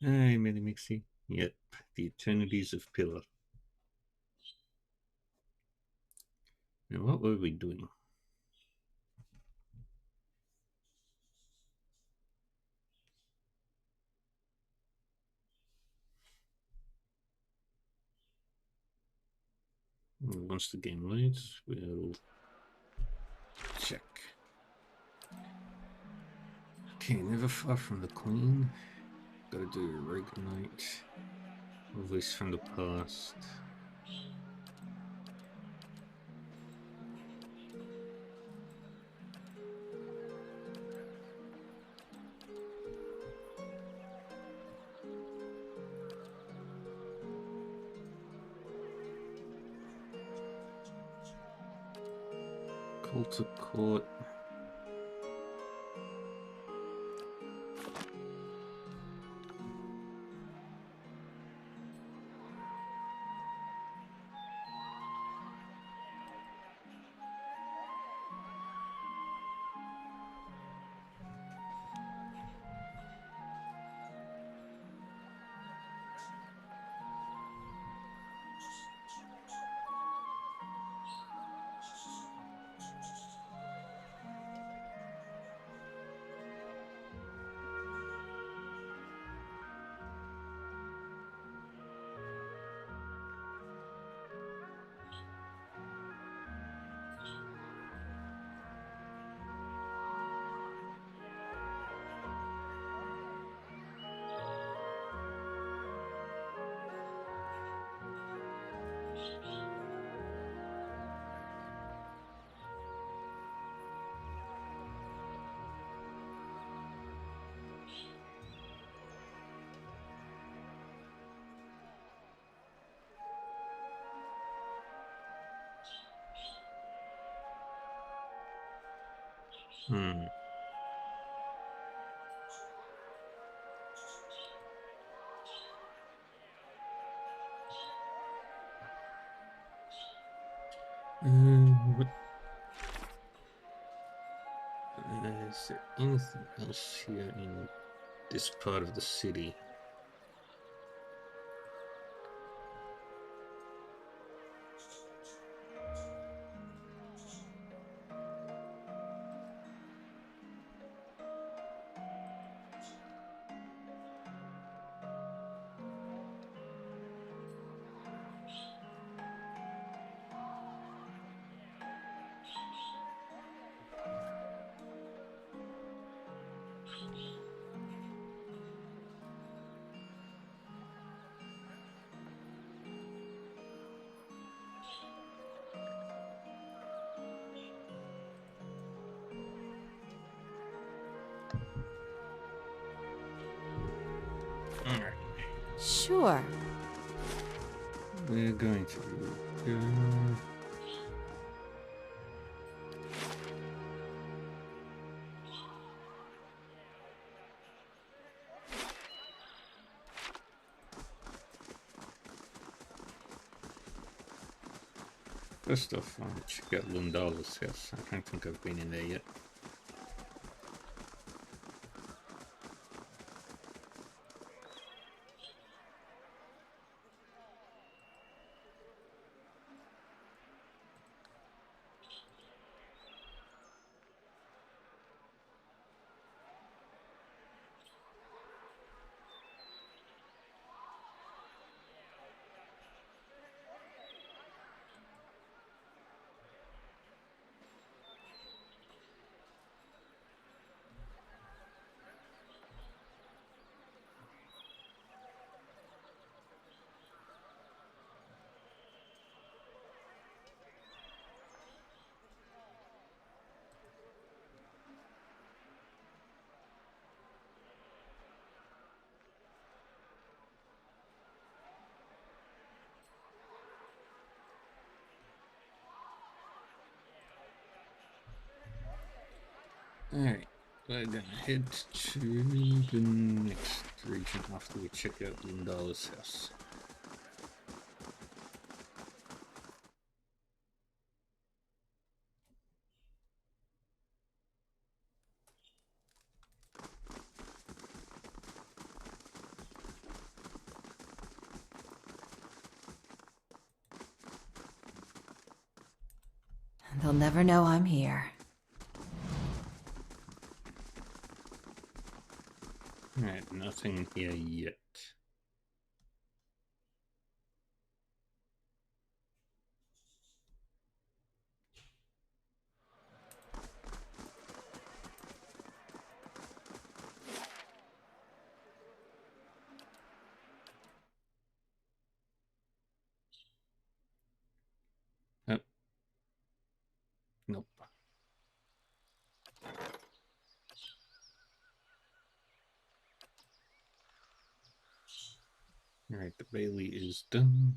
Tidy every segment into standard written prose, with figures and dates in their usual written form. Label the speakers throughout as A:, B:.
A: Hey, Minimixie. Yep, the eternities of Pillar. Now, what were we doing? Once the game loads, we'll check. Okay, never far from the Queen. Gotta do a Rogue Knight. A voice from the past. Call to Court. Hmm. What? Is there anything else here in this part of the city? Alright.
B: Sure.
A: We're going to go. First off, I want to check out Lundala's house. I don't think I've been in there yet. Alright, we're gonna head to the next region after we check out Lundala's house.
B: He'll never know I'm here.
A: Alright, nothing here yet. Oh. Nope. Alright, the Bailey is done.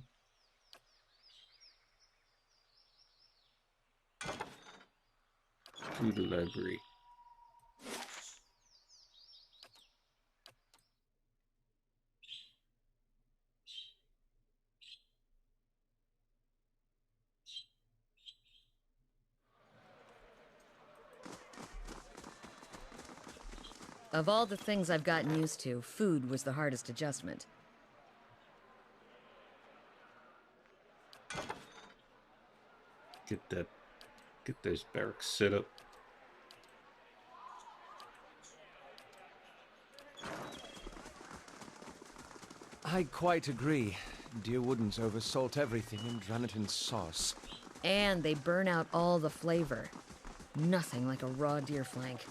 A: To the library.
C: Of all the things I've gotten used to, food was the hardest adjustment.
A: Get those barracks set up.
D: I quite agree. Deer wouldn't oversalt everything and drown it in sauce.
C: And they burn out all the flavor. Nothing like a raw deer flank.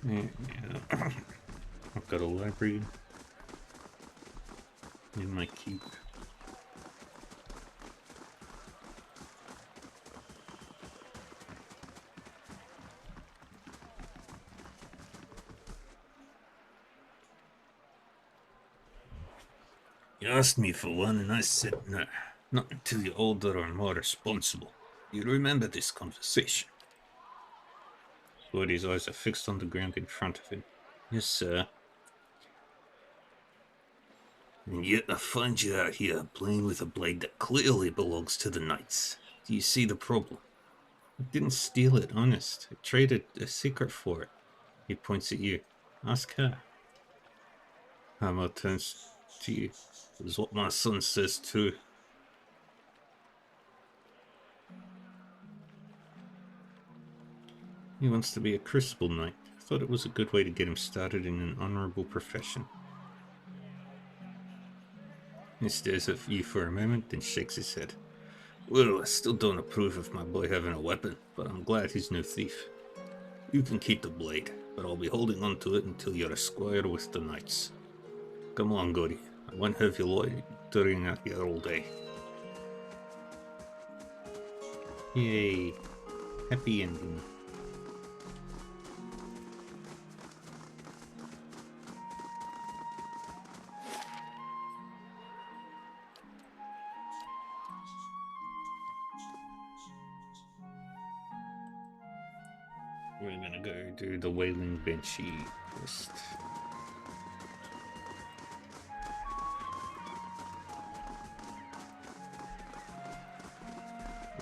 A: Yeah. I've got a library in my keep. You asked me for one, and I said no. Not until you're older or more responsible. You remember this conversation. Cody's eyes are fixed on the ground in front of him. Yes, sir. And yet I find you out here playing with a blade that clearly belongs to the Knights. Do you see the problem? I didn't steal it, honest. I traded a secret for it. He points at you. Ask her. Hammer turns to you. This is what my son says too. He wants to be a Crucible Knight. I thought it was a good way to get him started in an honorable profession. He stares at you for a moment, then shakes his head. Well, I still don't approve of my boy having a weapon, but I'm glad he's no thief. You can keep the blade, but I'll be holding on to it until you're a squire with the Knights. Come on, Gory. I won't have you loitering out here all day. Yay. Happy ending. We're gonna go do the Wailing Banshee quest.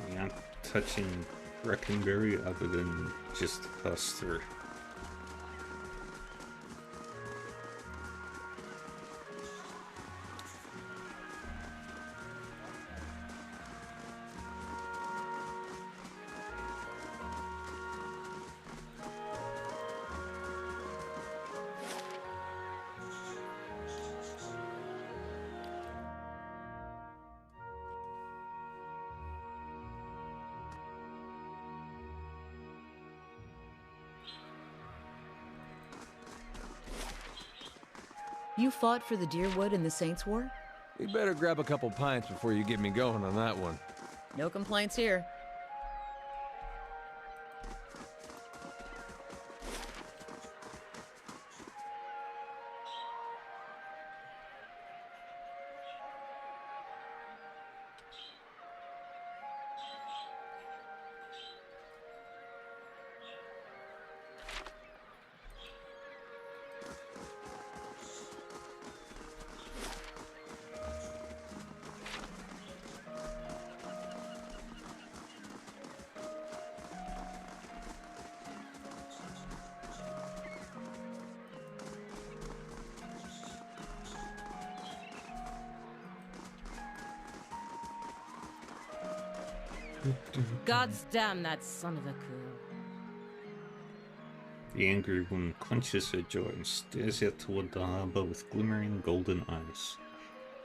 A: We aren't touching Breckenberry other than just pass through.
C: You fought for the Deerwood in the Saints' War?
D: We better grab a couple pints before you get me going on that one.
C: No complaints here.
B: God's damn that son of a cool.
A: The angry woman clenches her jaw and stares out toward the harbor with glimmering golden eyes.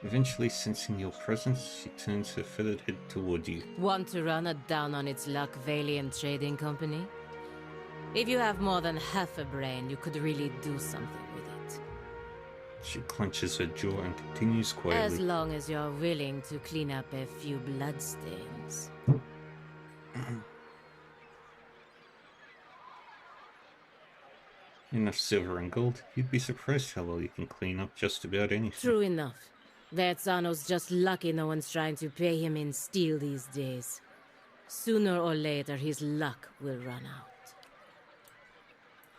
A: Eventually, sensing your presence, she turns her feathered head toward you.
B: Want to run it down on its luck, Valiant Trading Company? If you have more than half a brain, you could really do something with it.
A: She clenches her jaw and continues quietly.
B: As long as you're willing to clean up a few bloodstains.
A: Enough silver and gold, you'd be surprised how well you can clean up just about anything.
B: True enough. Verzaano's just lucky no one's trying to pay him in steel these days. Sooner or later, his luck will run out.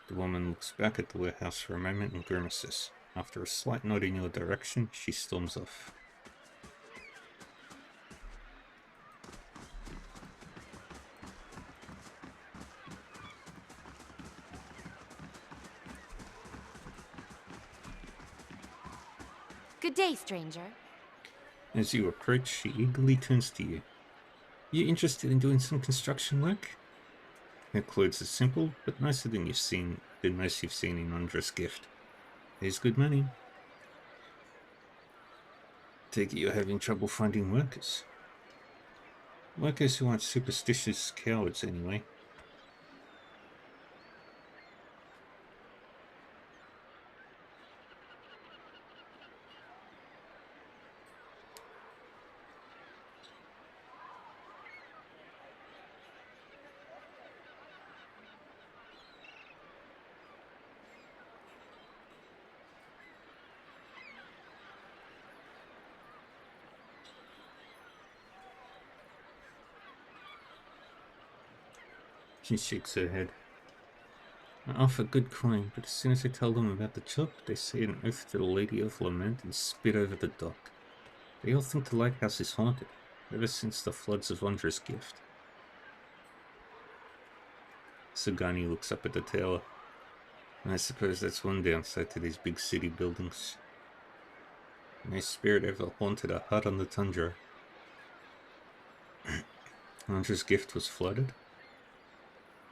A: The woman looks back at the warehouse for a moment and grimaces. After a slight nod in your direction, she storms off.
E: Good day, stranger.
A: As you approach, she eagerly turns to you. You interested in doing some construction work? Her clothes are simple, but nicer than most you've seen in Undra's gift. There's good money. Take it you're having trouble finding workers. Workers who aren't superstitious cowards, anyway. She shakes her head. I offer good coin, but as soon as I tell them about the job, they say an oath to the Lady of Lament and spit over the dock. They all think the lighthouse is haunted, ever since the floods of Undra's gift. Sagani looks up at the tower. I suppose that's one downside to these big city buildings. No spirit ever haunted a hut on the tundra. Undra's gift was flooded?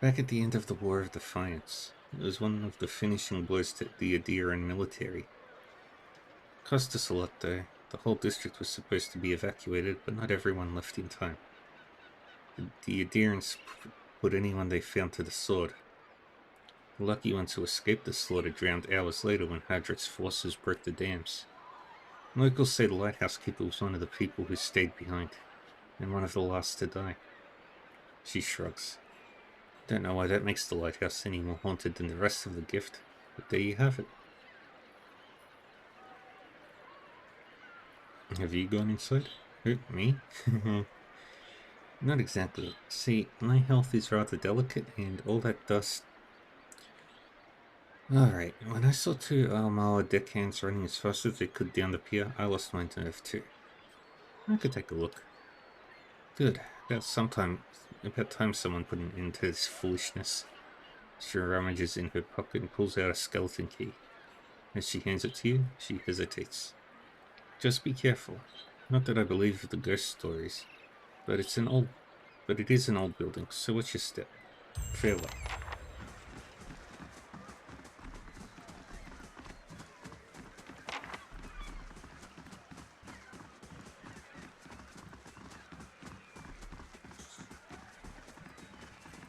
A: Back at the end of the War of Defiance, it was one of the finishing blows to the Adiran military. Cost us a lot though. The whole district was supposed to be evacuated, but not everyone left in time. The Adirans put anyone they found to the sword. The lucky ones who escaped the slaughter drowned hours later when Hadric's forces broke the dams. Locals say the lighthouse keeper was one of the people who stayed behind, and one of the last to die. She shrugs. Don't know why that makes the lighthouse any more haunted than the rest of the gift, but there you have it. Have you gone inside? Who, me? Not exactly. See, my health is rather delicate, and all that dust... Alright, when I saw two Almala deckhands running as fast as they could down the pier, I lost my nerve too. I could take a look. Good. About time someone put an end to this foolishness. She rummages in her pocket and pulls out a skeleton key. As she hands it to you, she hesitates. Just be careful. Not that I believe the ghost stories, but it is an old building, so watch your step. Farewell.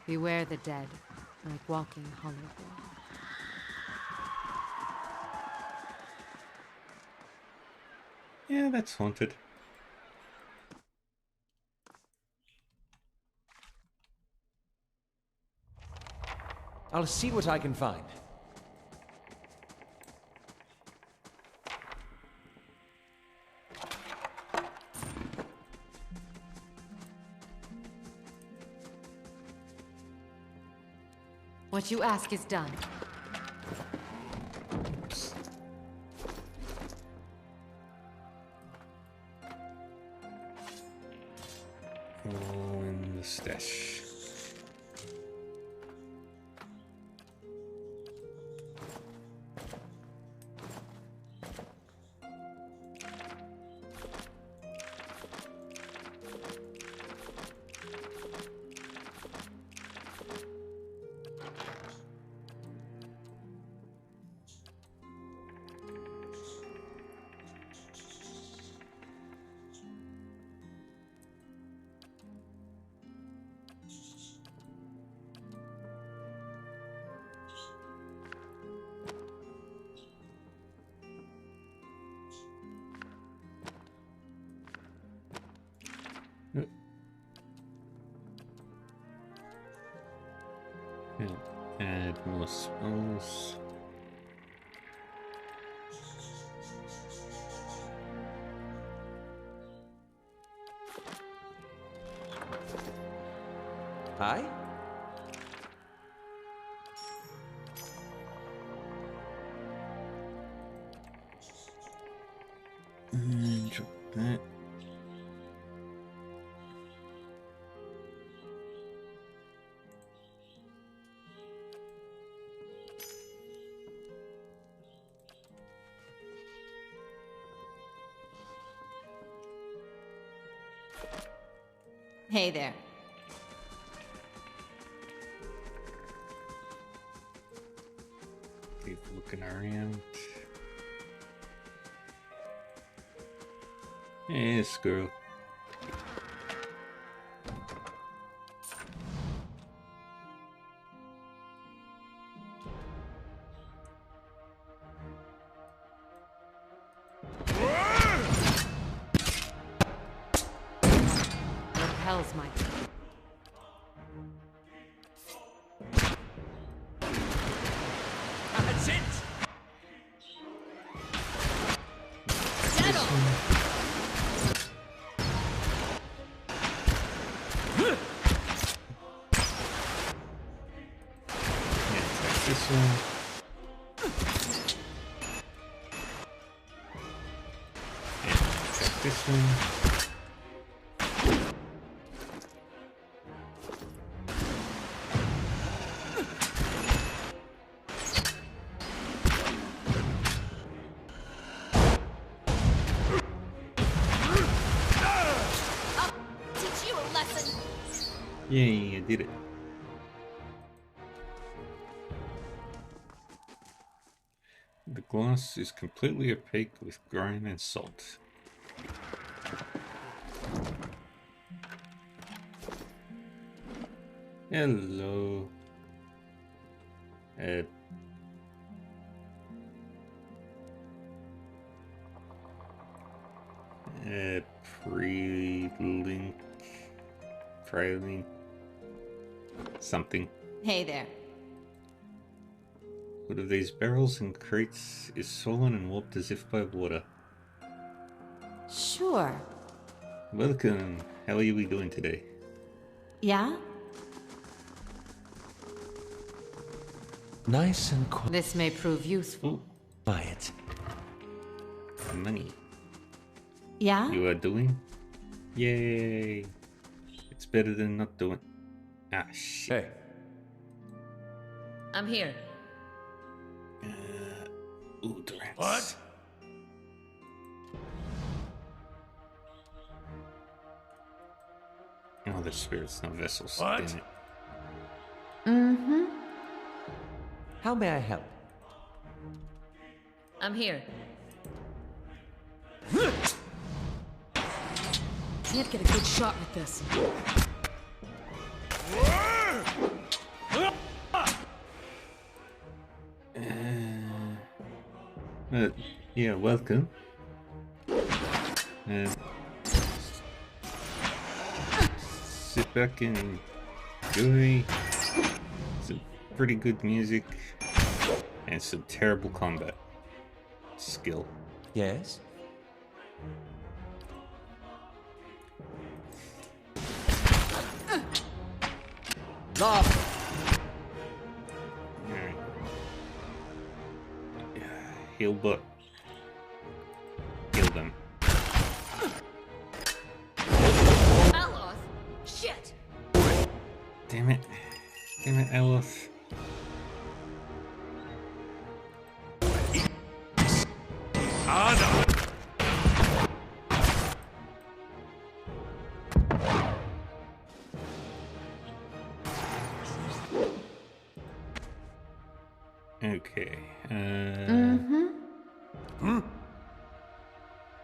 C: Beware the dead, like walking hollow wall.
A: Yeah, that's haunted.
D: I'll see what I can find.
C: What you ask is done.
A: All in the stash. Add more spells.
D: Hi?
A: And drop that.
E: Hey there.
A: Keep looking around. Hey, squirrel.
C: What hell's my...
D: That's it!
A: This one. And attack this one.
E: Teach you a lesson.
A: Yay, I did it. The glass is completely opaque with grime and salt. Hello. Pre-link. Tri-link. Something.
E: Hey there.
A: One of these barrels and crates is swollen and warped as if by water.
E: Sure.
A: Welcome. How are we doing today?
E: Yeah?
D: Nice and
E: This may prove useful.
D: quiet.
A: Money.
E: Yeah?
A: You are doing? Yay! It's better than not doing. Ah, shit.
D: Hey,
C: I'm here.
A: Ooh, Durant.
D: what?
A: Oh, the spirits, not vessels.
D: What?
A: Damn it.
E: Mm-hmm.
D: How may I help?
C: I'm here. Can't get a good shot with this.
A: Yeah, welcome. Sit back and enjoy some pretty good music and some terrible combat skill.
D: Yes? Laugh!
A: Alright. Heal butt. Heal them.
C: Aloth! Shit!
A: Damn it. Damn it, Aloth. Okay.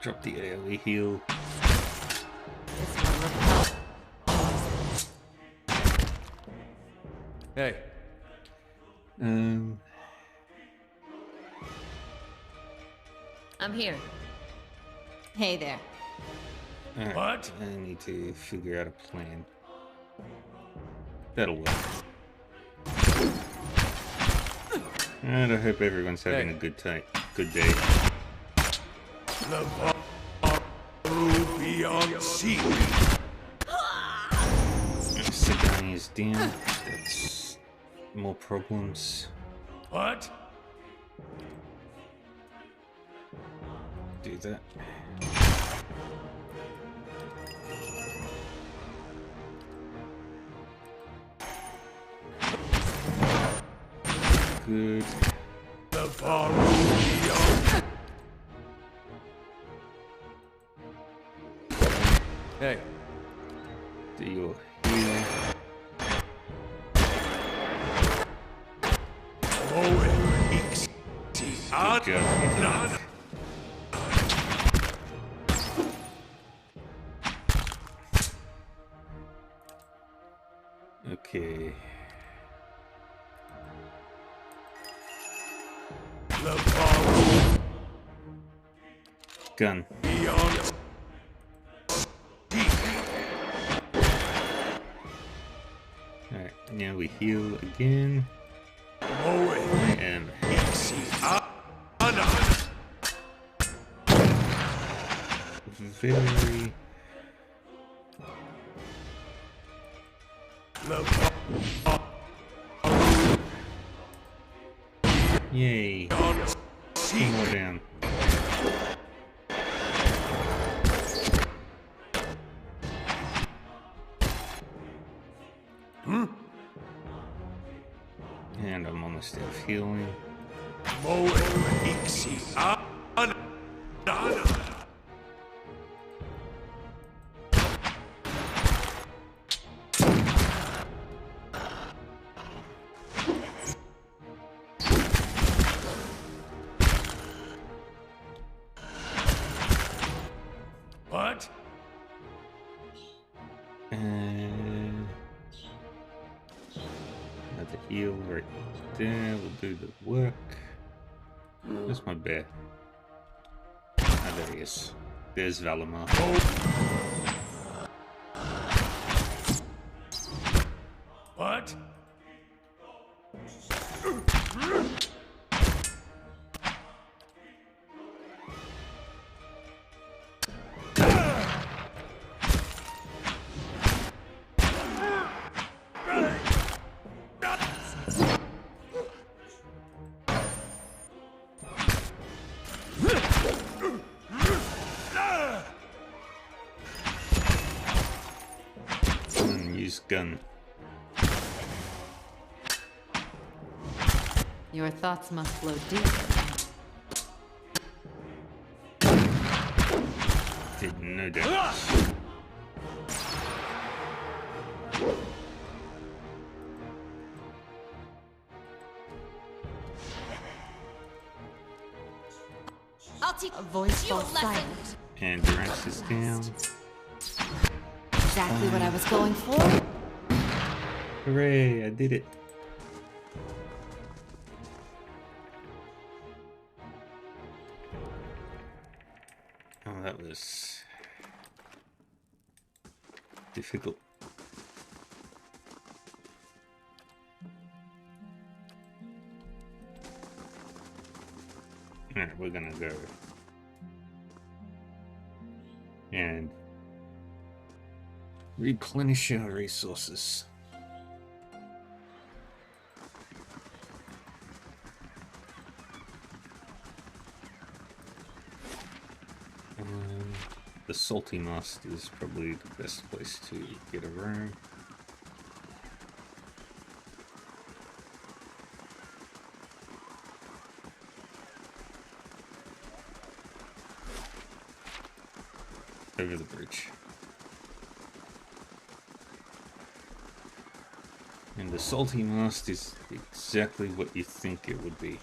A: Drop the AoE heal.
C: This one repel.
D: Hey,
C: I'm here.
E: Hey there.
A: Alright,
D: What?
A: I need to figure out a plan. That'll work. And I hope everyone's having a good day. Good day.
F: Beyond sea.
A: Sidani is down. That's more problems.
F: What?
A: Do that. Good.
F: The Faru beyond.
D: Hey,
A: Do your healing. Good job. Okay.
F: The Faru
A: Gun.
F: beyond.
A: Alright, now we heal again. And very yay. Two more down. And I'm almost out of healing.
F: What?
A: And another heal right there will do the work. Where's my bear? Ah, there he is. There's Valimar.
F: What?
A: Use gun.
E: Your thoughts must flow deep.
A: Did no damage.
E: I'll teach a voice falls silent.
A: And Durax is down.
E: Exactly what I was going for.
A: Hooray, I did it. Oh, that was difficult. Alright, we're gonna go and replenish our resources. The Salty Mast is probably the best place to get a room. Over the bridge. And the Salty Mast is exactly what you think it would be.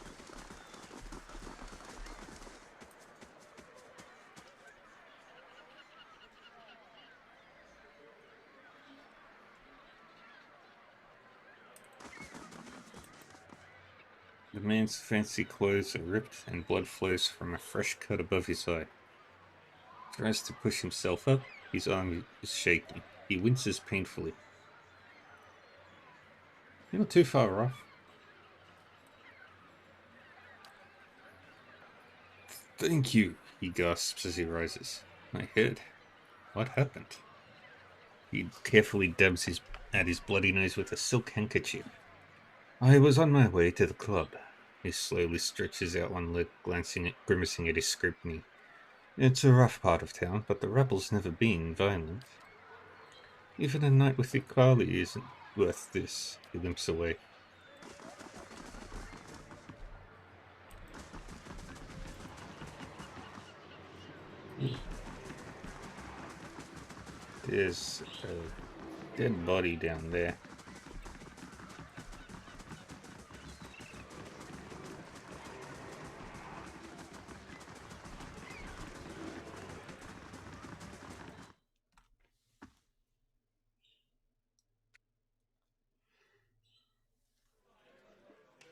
A: The man's fancy clothes are ripped and blood flows from a fresh cut above his eye. He tries to push himself up, his arm is shaking. He winces painfully. You're not too far off. Thank you, he gasps as he rises. My head. What happened? He carefully dabs at his bloody nose with a silk handkerchief. I was on my way to the club. He slowly stretches out one leg, grimacing at his scrutiny. It's a rough part of town, but the rebels never been violent. Even a night with Ikali isn't worth this. He limps away. There's a dead body down there.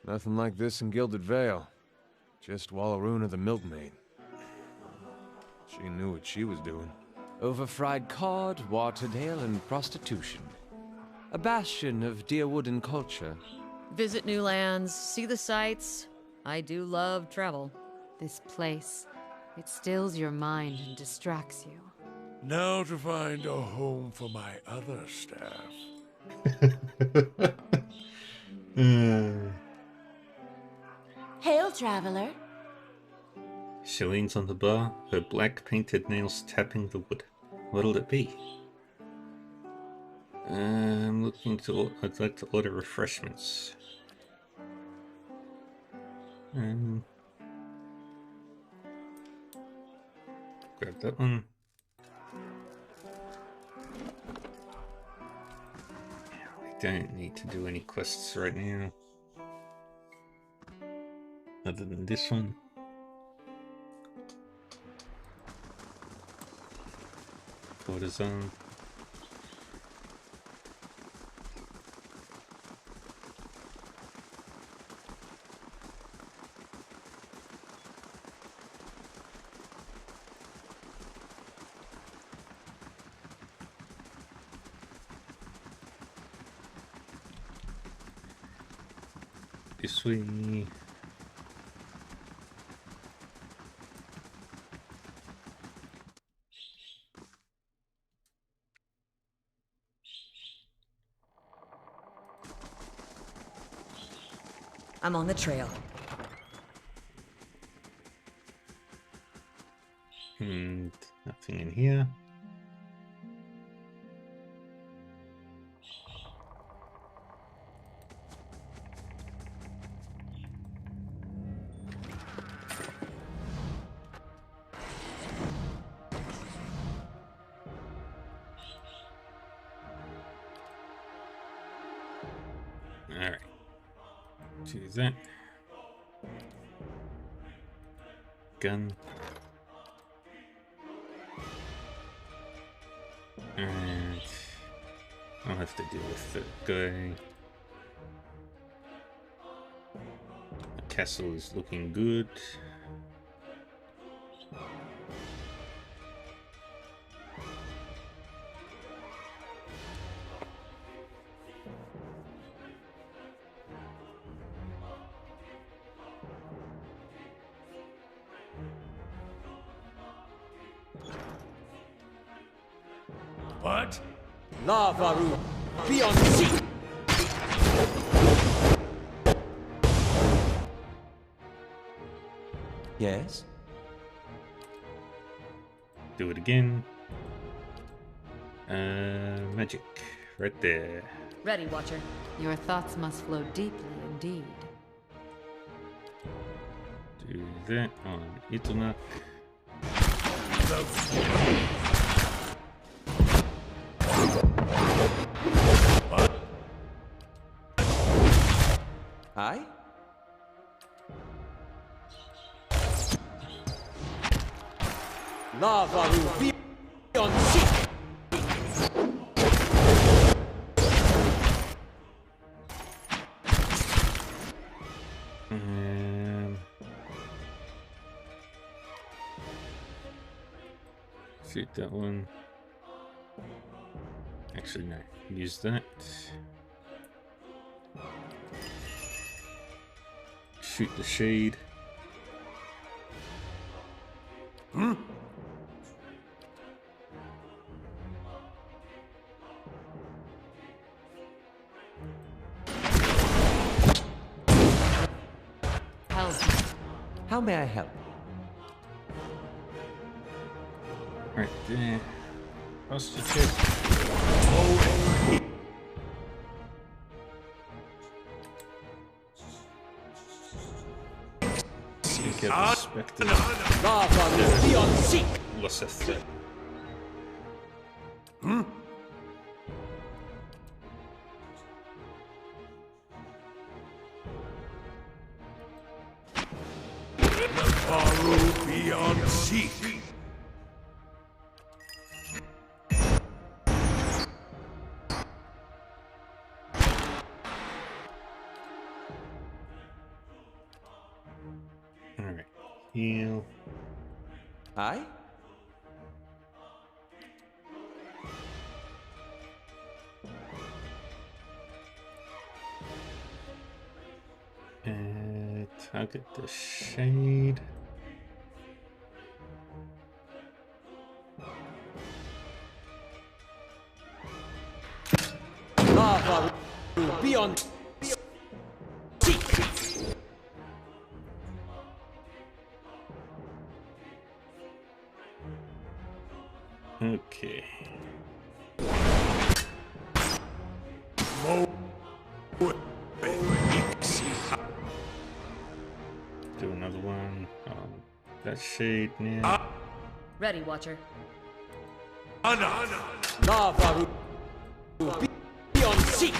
D: Nothing like this in Gilded Vale. Just Wallaruna the milkmaid. She knew what she was doing. Overfried cod, Waterdale, and prostitution. A bastion of Deerwooden culture.
C: Visit new lands, see the sights. I do love travel.
E: This place, it stills your mind and distracts you.
F: Now to find a home for my other staff.
B: Hail, traveler.
A: She leans on the bar, her black painted nails tapping the wood. What'll it be? I'd like to order refreshments. Grab that one. We don't need to do any quests right now. Other than this one. Cortisone. This way.
C: I'm on the trail.
A: Nothing in here. Alright. Do that. Gun. And I'll have to deal with the guy. The castle is looking good.
F: What?
D: Lavaru, beyond sea! Yes?
A: Do it again. Magic. Right there.
C: Ready, Watcher.
E: Your thoughts must flow deeply indeed.
A: Do that on Itonak.
D: Aye? Lavaru, beyond sea!
A: Shoot that one. Actually, no. Use that. Shoot the shade.
E: Help.
D: How may I help?
A: Right there. Prostitute. Get the spectre. Lysith.
F: Faru beyond seek.
A: Alright. Heal.
D: Aye?
A: Target the shade.
D: Lava beyond.
A: Okay. Do another one. That shade now.
C: Ready, Watcher.
D: Lava beyond seek.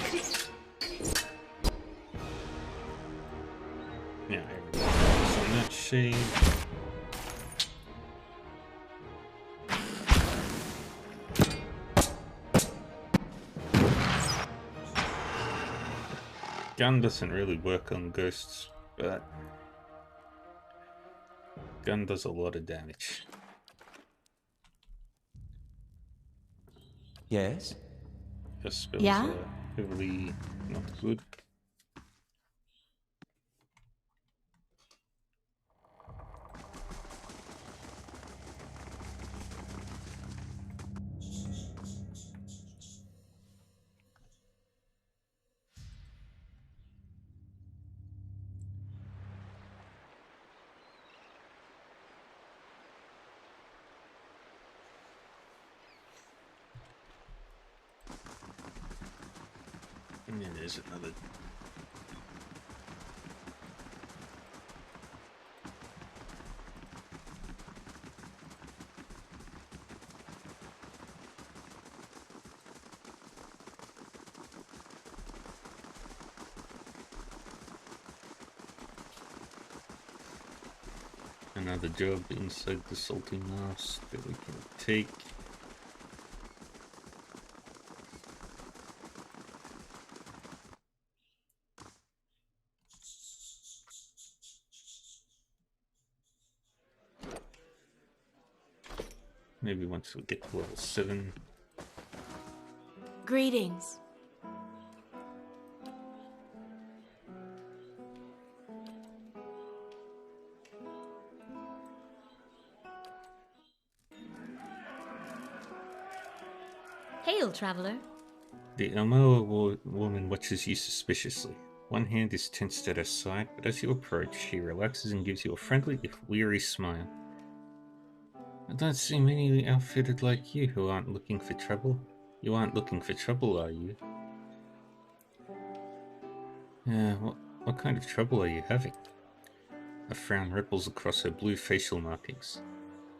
A: Yeah, everybody's on that shade. Gun doesn't really work on ghosts, but gun does a lot of damage.
D: Yes?
A: Your spells
E: Yeah?
A: are heavily not good. And then there's another. Another job inside the salty mask that we can take. Maybe once we get to level 7.
E: Greetings.
C: Hail, traveler.
A: The Elmoa woman watches you suspiciously. One hand is tensed at her side, but as you approach, she relaxes and gives you a friendly, if weary, smile. I don't see many outfitted like you who aren't looking for trouble. You aren't looking for trouble, are you? What kind of trouble are you having? A frown ripples across her blue facial markings.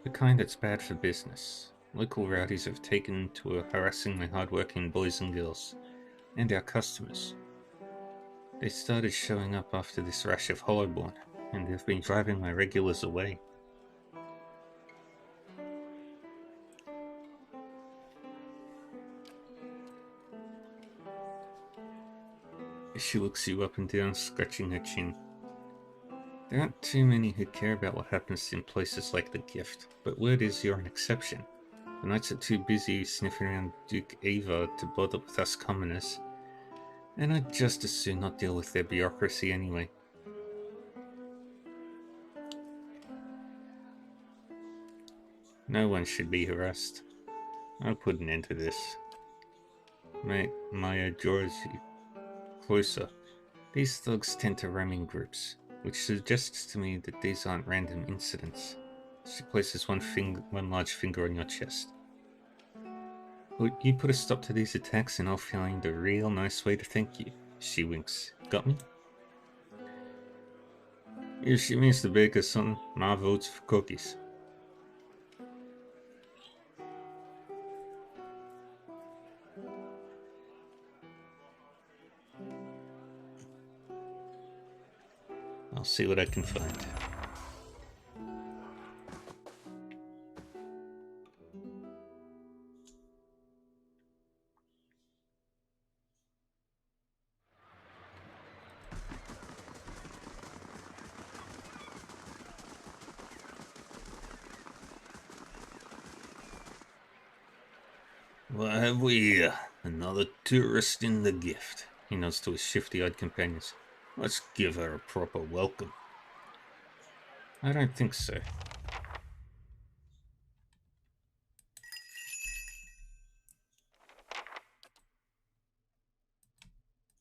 A: The kind that's bad for business. Local rowdies have taken to harassing my hard-working boys and girls, and our customers. They started showing up after this rash of Hollowborn, and they've been driving my regulars away. She looks you up and down, scratching her chin. There aren't too many who care about what happens in places like the Gift, but word is you're an exception. The knights are too busy sniffing around Duke Ava to bother with us commoners, and I'd just as soon not deal with their bureaucracy anyway. No one should be harassed. I'll put an end to this. Mate, Maya draws you closer. These thugs tend to roam in groups, which suggests to me that these aren't random incidents. She places one large finger on your chest. Would you put a stop to these attacks and I'll find a real nice way to thank you. She winks. Got me? If she means to bake us some, Ma votes for cookies. I'll see what I can find. What have we here? Another tourist in the gift. He nods to his shifty-eyed companions. Let's give her a proper welcome. I don't think so.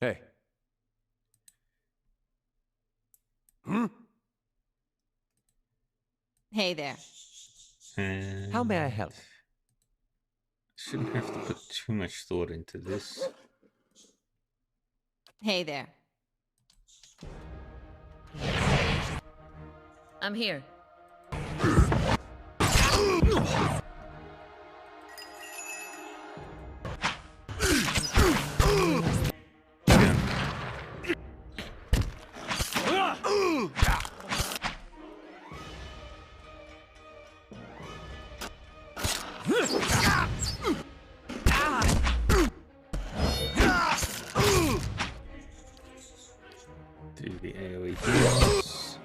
D: Hey.
E: Hey there.
A: And
D: How may I help?
A: shouldn't have to put too much thought into this.
E: Hey there.
C: I'm here.
A: Do the AoE heals.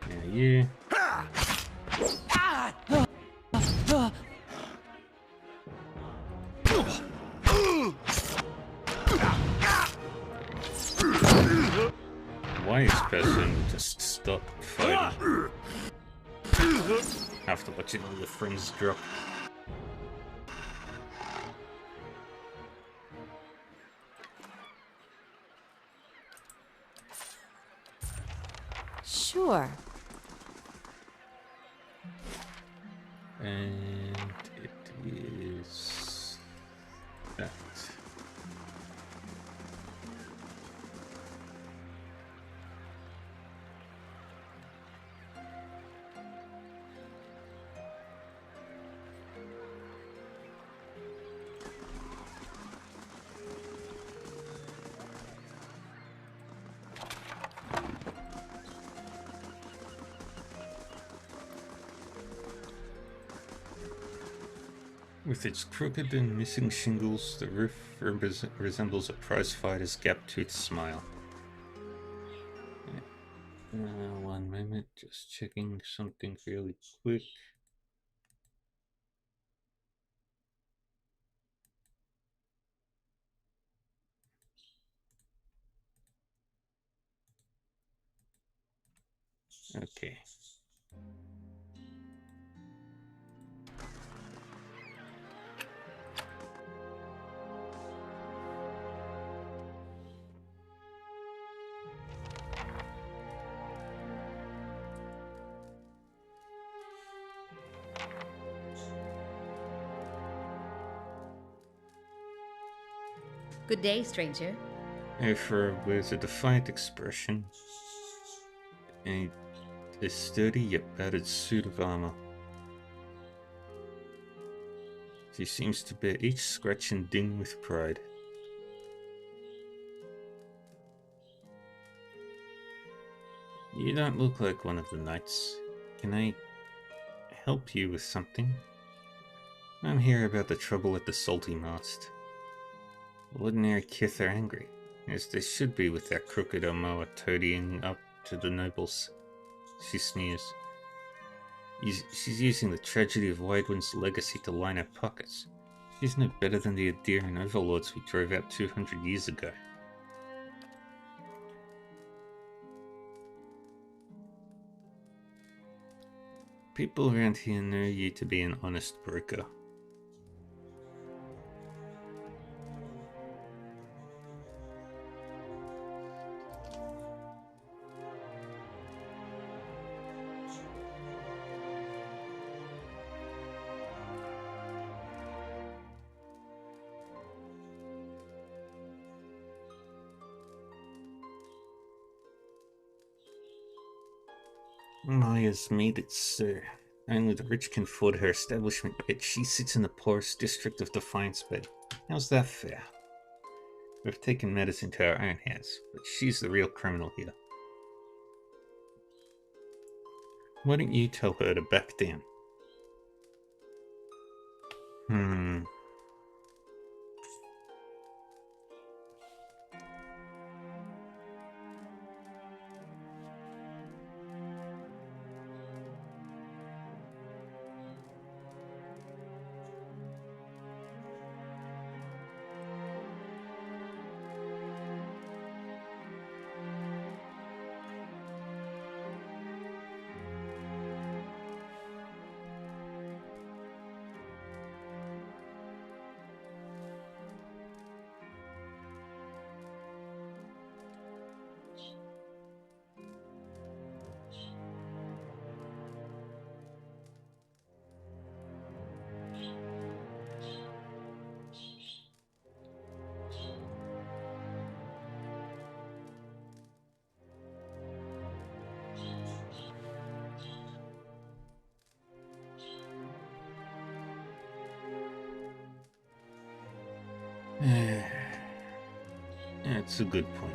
A: Yeah, you. Why is person just stop fighting? After watching all your friends drop.
E: Sure.
A: And it is that. With its crooked and missing shingles, the roof resembles a prize-fighter's gap-toothed smile. One moment, just checking something really quick. Okay.
C: Good day, stranger.
A: Aphra wears a defiant expression and a sturdy yet battered suit of armor. She seems to bear each scratch and ding with pride. You don't look like one of the knights. Can I help you with something? I'm here about the trouble at the Salty Mast. Ordinary Kith are angry, as they should be with that crooked Omoa toadying up to the nobles. She sneers. She's using the tragedy of Widewind's legacy to line her pockets. She's no better than the Adirian overlords we drove out 200 years ago. People around here know you to be an honest broker. Maya's made it so. Only the rich can afford her establishment, yet she sits in the poorest district of Defiance Bay. How's that fair? We've taken matters into our own hands, but she's the real criminal here. Why don't you tell her to back down? That's a good point.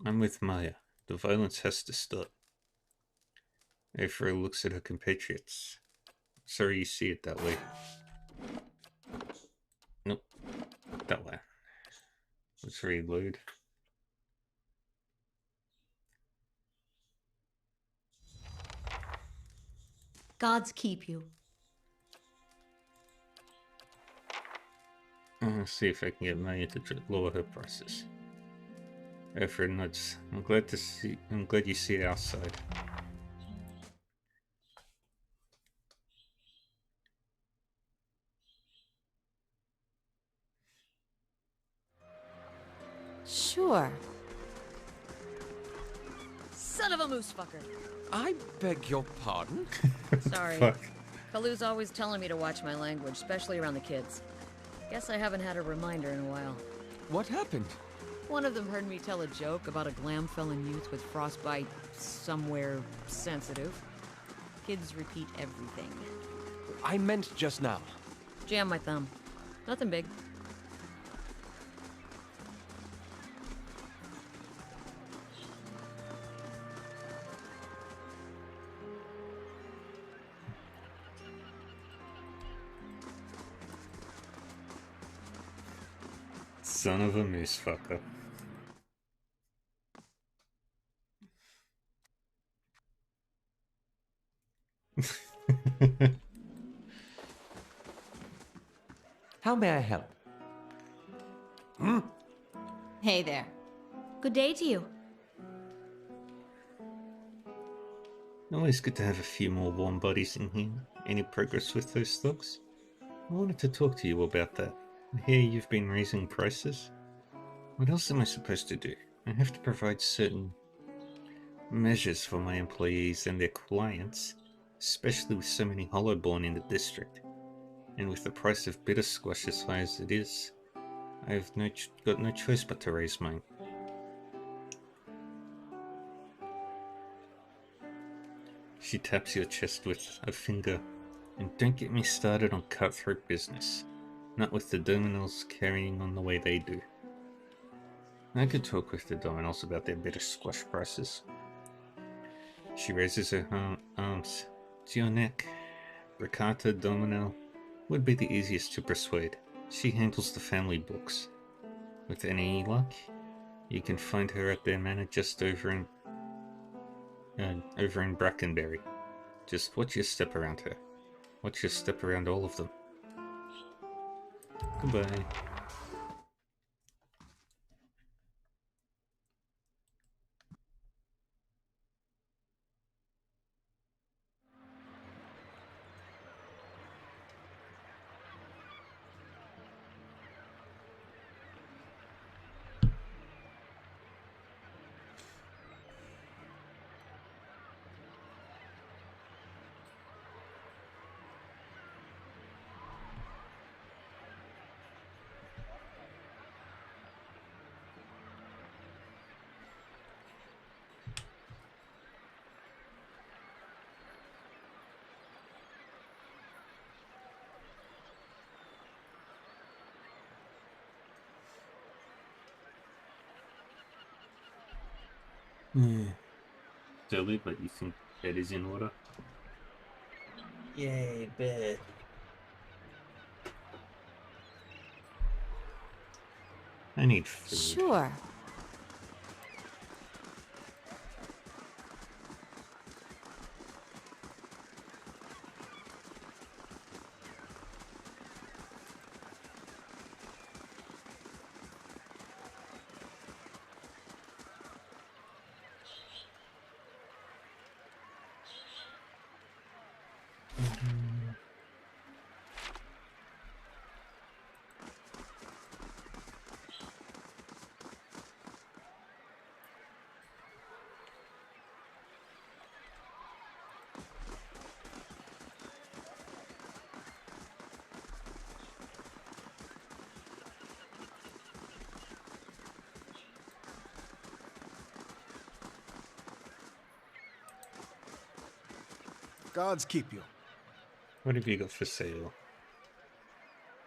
A: I'm with Maya. The violence has to stop. Afra looks at her compatriots. Sorry you see it that way. Nope. That way. Let's reload.
G: Gods keep you.
A: I'll see if I can get Maya to lower her prices. Afra nods. I'm glad you see our side.
E: Sure.
C: Son of a moose fucker.
D: I beg your pardon?
C: Sorry.
A: Fuck.
C: Kalu's always telling me to watch my language, especially around the kids. Guess I haven't had a reminder in a while.
D: What happened?
C: One of them heard me tell a joke about a Glamfellan youth with frostbite somewhere sensitive. Kids repeat everything.
D: I meant just now.
C: Jam my thumb. Nothing big.
A: Son of a moose fucker.
D: How may I help?
E: Hey there.
G: Good day to you.
A: Always good to have a few more warm bodies in here. Any progress with those thugs? I wanted to talk to you about that. I hear you've been raising prices. What else am I supposed to do? I have to provide certain measures for my employees and their clients, especially with so many Hollowborn in the district. And with the price of bitter squash as high as it is, I have got no choice but to raise mine. She taps your chest with a finger. And don't get me started on cutthroat business. Not with the Dominals carrying on the way they do. I could talk with the Dominals about their bitter squash prices. She raises her arms. To your neck. Bricata, Dominal, would be the easiest to persuade. She handles the family books. With any luck, you can find her at their manor just over in Brackenberry. Just watch your step around her. Watch your step around all of them. Goodbye. Yeah. Silly, but you think bed is in order? Yay, bed. I need food.
E: Sure.
H: Gods keep you.
A: What have you got for sale?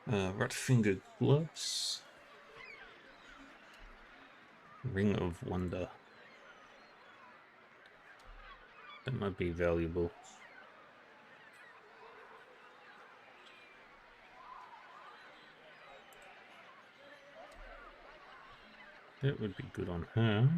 A: Rat-fingered gloves. Ring of Wonder. That might be valuable. That would be good on her.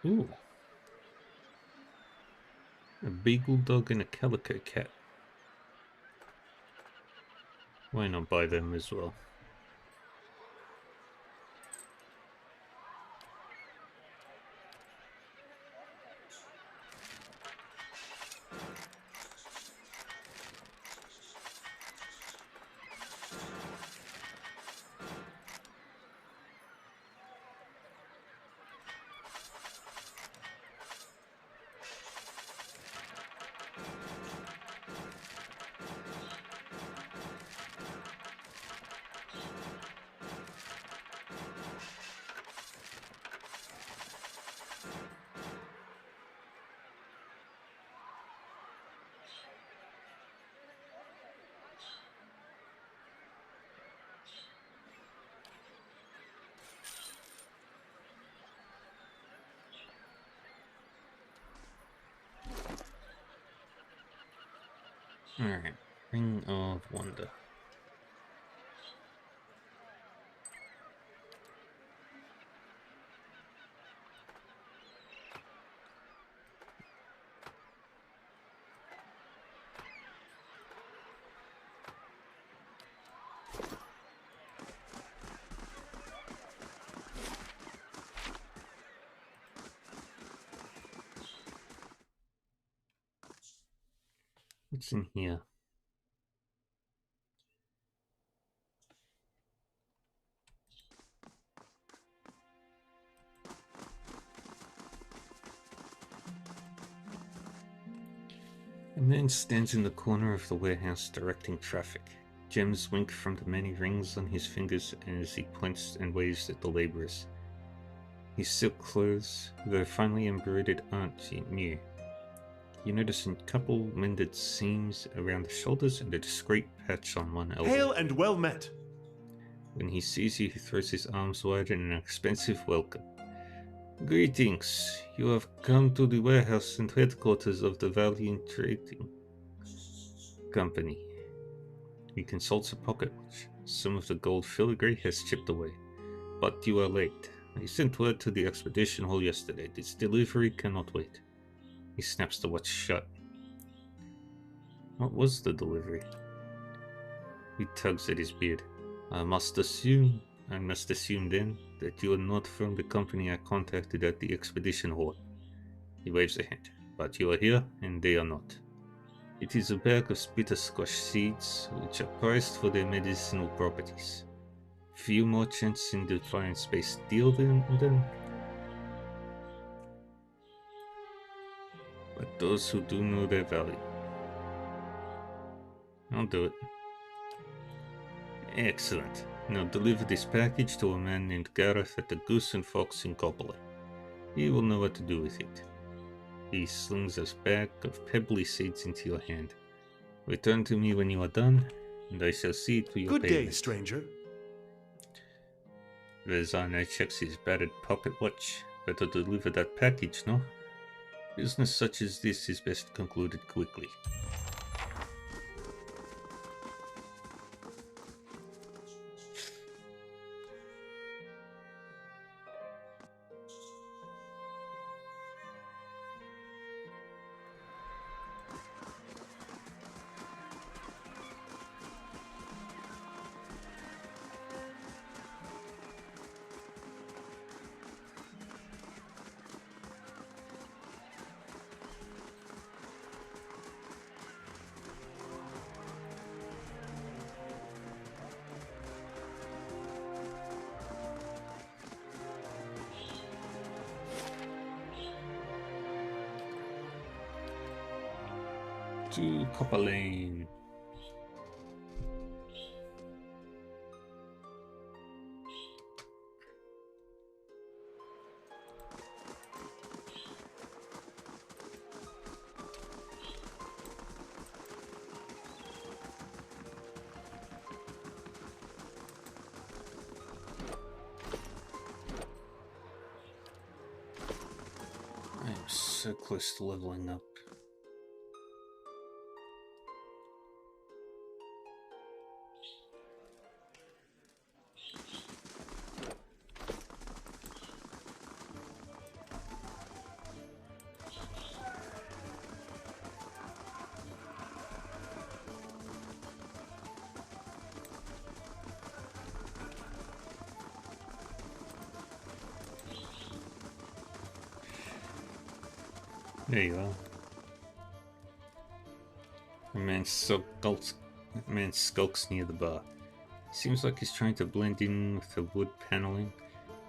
A: Ooh. A beagle dog and a calico cat. Why not buy them as well? Alright, Ring of Wonder. What's in here? A man stands in the corner of the warehouse directing traffic. Gems wink from the many rings on his fingers as he points and waves at the laborers. His silk clothes, though finely embroidered, aren't new. You notice a couple mended seams around the shoulders and a discreet patch on one elbow.
I: Hail and well met.
A: When he sees you, he throws his arms wide in an expensive welcome. Greetings. You have come to the warehouse and headquarters of the Valiant Trading Company. He consults a pocket watch. Some of the gold filigree has chipped away. But you are late. I sent word to the expedition hall yesterday. This delivery cannot wait. He snaps the watch shut. What was the delivery? He tugs at his beard. I must assume then, that you are not from the company I contacted at the expedition hall. He waves a hand. But you are here, and they are not. It is a bag of bitter squash seeds, which are prized for their medicinal properties. Few merchants in the Defiant Space deal in them, but those who do know their value. I'll do it. Excellent. Now deliver this package to a man named Gareth at the Goose and Fox in Coppola. He will know what to do with it. He slings a bag of pebbly seeds into your hand. Return to me when you are done, and I shall see to your
I: Good
A: payment.
I: day, stranger.
A: Vezano checks his battered pocket watch. Better deliver that package, no? Business such as this is best concluded quickly. To Copper Lane. I am so close to leveling up. There you are. A man skulks near the bar. Seems like he's trying to blend in with the wood paneling,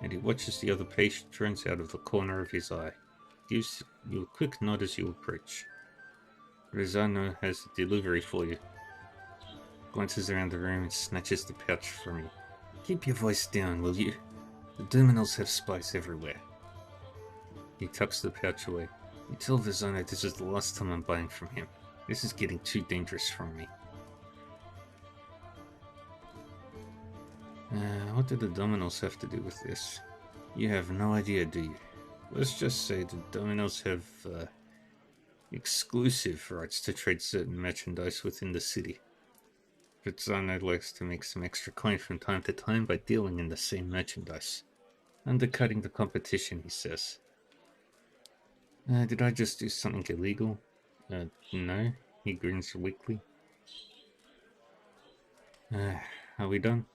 A: and he watches the other patrons out of the corner of his eye. Gives you a quick nod as you approach. Rosano has a delivery for you. Glances around the room and snatches the pouch from you. Keep your voice down, will you? The Dominals have spies everywhere. He tucks the pouch away. You tell Vizano this is the last time I'm buying from him. This is getting too dangerous for me. What do the Dominals have to do with this? You have no idea, do you? Let's just say the Dominals have exclusive rights to trade certain merchandise within the city. Vizano likes to make some extra coin from time to time by dealing in the same merchandise. Undercutting the competition, he says. Did I just do something illegal? No, he grins weakly. Are we done?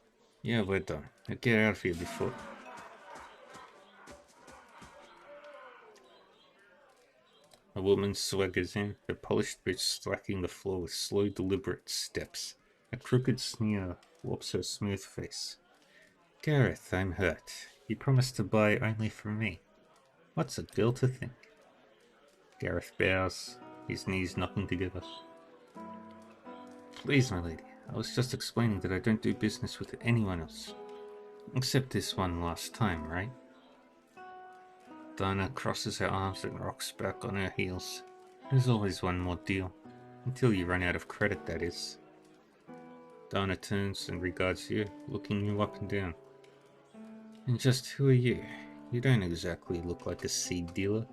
A: Yeah, we're done. Now get out of here before... A woman swaggers in, her polished boots striking the floor with slow, deliberate steps. A crooked sneer warps her smooth face. Gareth, I'm hurt. You promised to buy only from me. What's a girl to think? Gareth bows, his knees knocking together. Please, my lady, I was just explaining that I don't do business with anyone else. Except this one last time, right? Dinah crosses her arms and rocks back on her heels. There's always one more deal. Until you run out of credit, that is. Dana turns and regards you, looking you up and down. And just who are you? You don't exactly look like a seed dealer.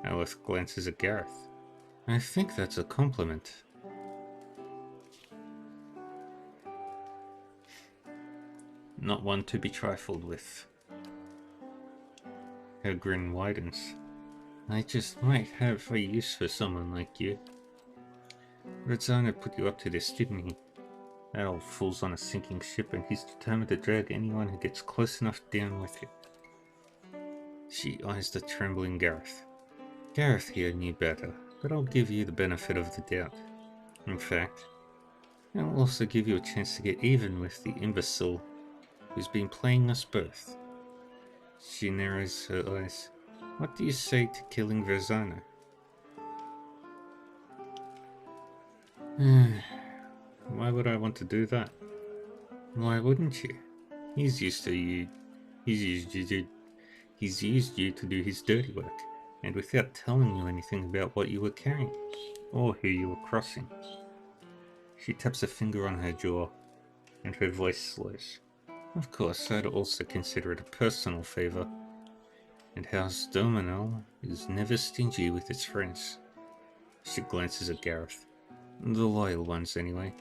A: Alice glances at Gareth. I think that's a compliment. Not one to be trifled with. Her grin widens. I just might have a use for someone like you. Redzana put you up to this, didn't he? That old fool's on a sinking ship and he's determined to drag anyone who gets close enough down with him. She eyes the trembling Gareth. Gareth here knew better, but I'll give you the benefit of the doubt. In fact, I'll also give you a chance to get even with the imbecile who's been playing us both. She narrows her eyes. What do you say to killing Verzana? Why would I want to do that? Why wouldn't you? He's used you to do his dirty work, and without telling you anything about what you were carrying, or who you were crossing. She taps a finger on her jaw, and her voice slows. Of course, I'd also consider it a personal favor, and House Dominel is never stingy with its friends. She glances at Gareth. The loyal ones, anyway.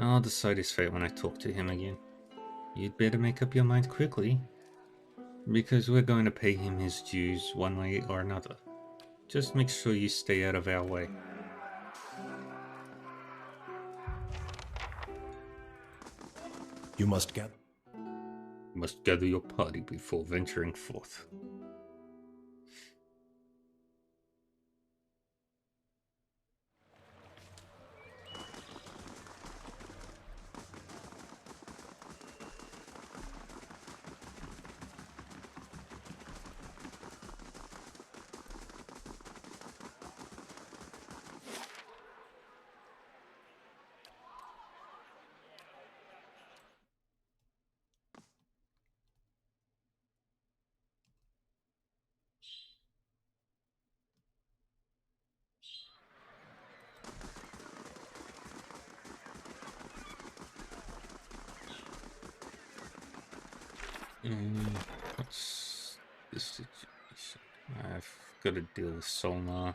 A: I'll decide his fate when I talk to him again. You'd better make up your mind quickly, because we're going to pay him his dues one way or another. Just make sure you stay out of our way.
H: You must get.
A: Must gather your party before venturing forth. What's the situation? I've got to deal with Solnar.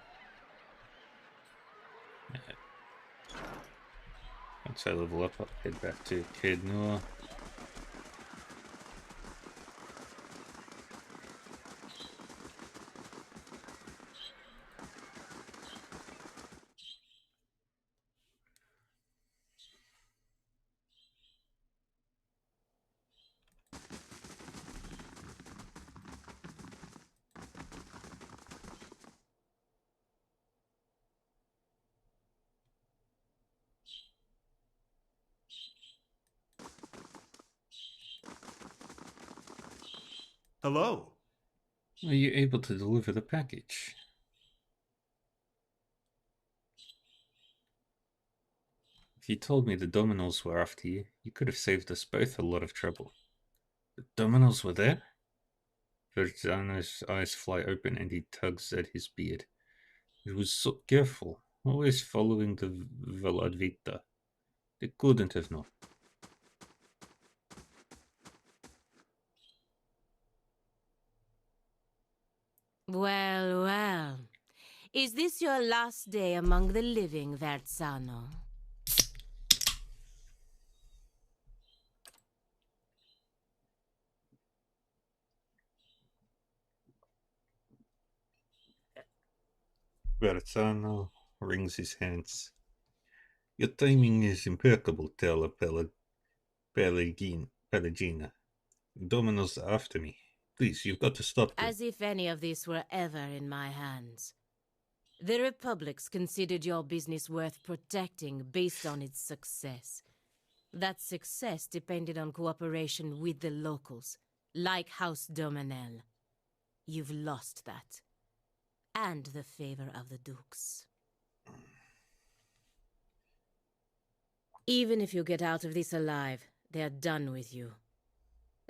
A: Once I level up, I'll head back to Caed Nua.
H: Hello.
A: Are you able to deliver the package? If you told me the Dominoes were after you, you could have saved us both a lot of trouble. The Dominoes were there? Verzano's eyes fly open and he tugs at his beard. He was so careful, always following the Veladvita. They couldn't have known.
B: Well, well. Is this your last day among the living, Verzano?
A: Verzano wrings his hands. Your timing is impeccable, Tella Pelagina. Domino's are after me. Please, you've got to stop them.
B: As if any of this were ever in my hands. The Republics considered your business worth protecting based on its success. That success depended on cooperation with the locals, like House Dominel. You've lost that. And the favor of the Dukes. Even if you get out of this alive, they're done with you.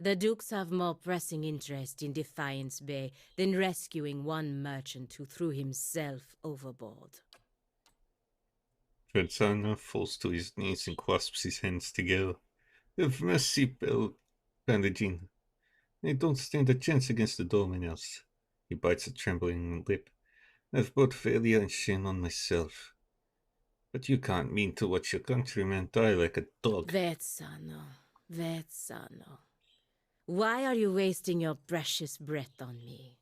B: The Dukes have more pressing interest in Defiance Bay than rescuing one merchant who threw himself overboard.
A: Redzana falls to his knees and clasps his hands together. Have mercy, Bandagina. I don't stand a chance against the Dominus. He bites a trembling lip. I've brought failure and shame on myself. But you can't mean to watch your countrymen die like a dog.
B: Vetsano. Why are you wasting your precious breath on me?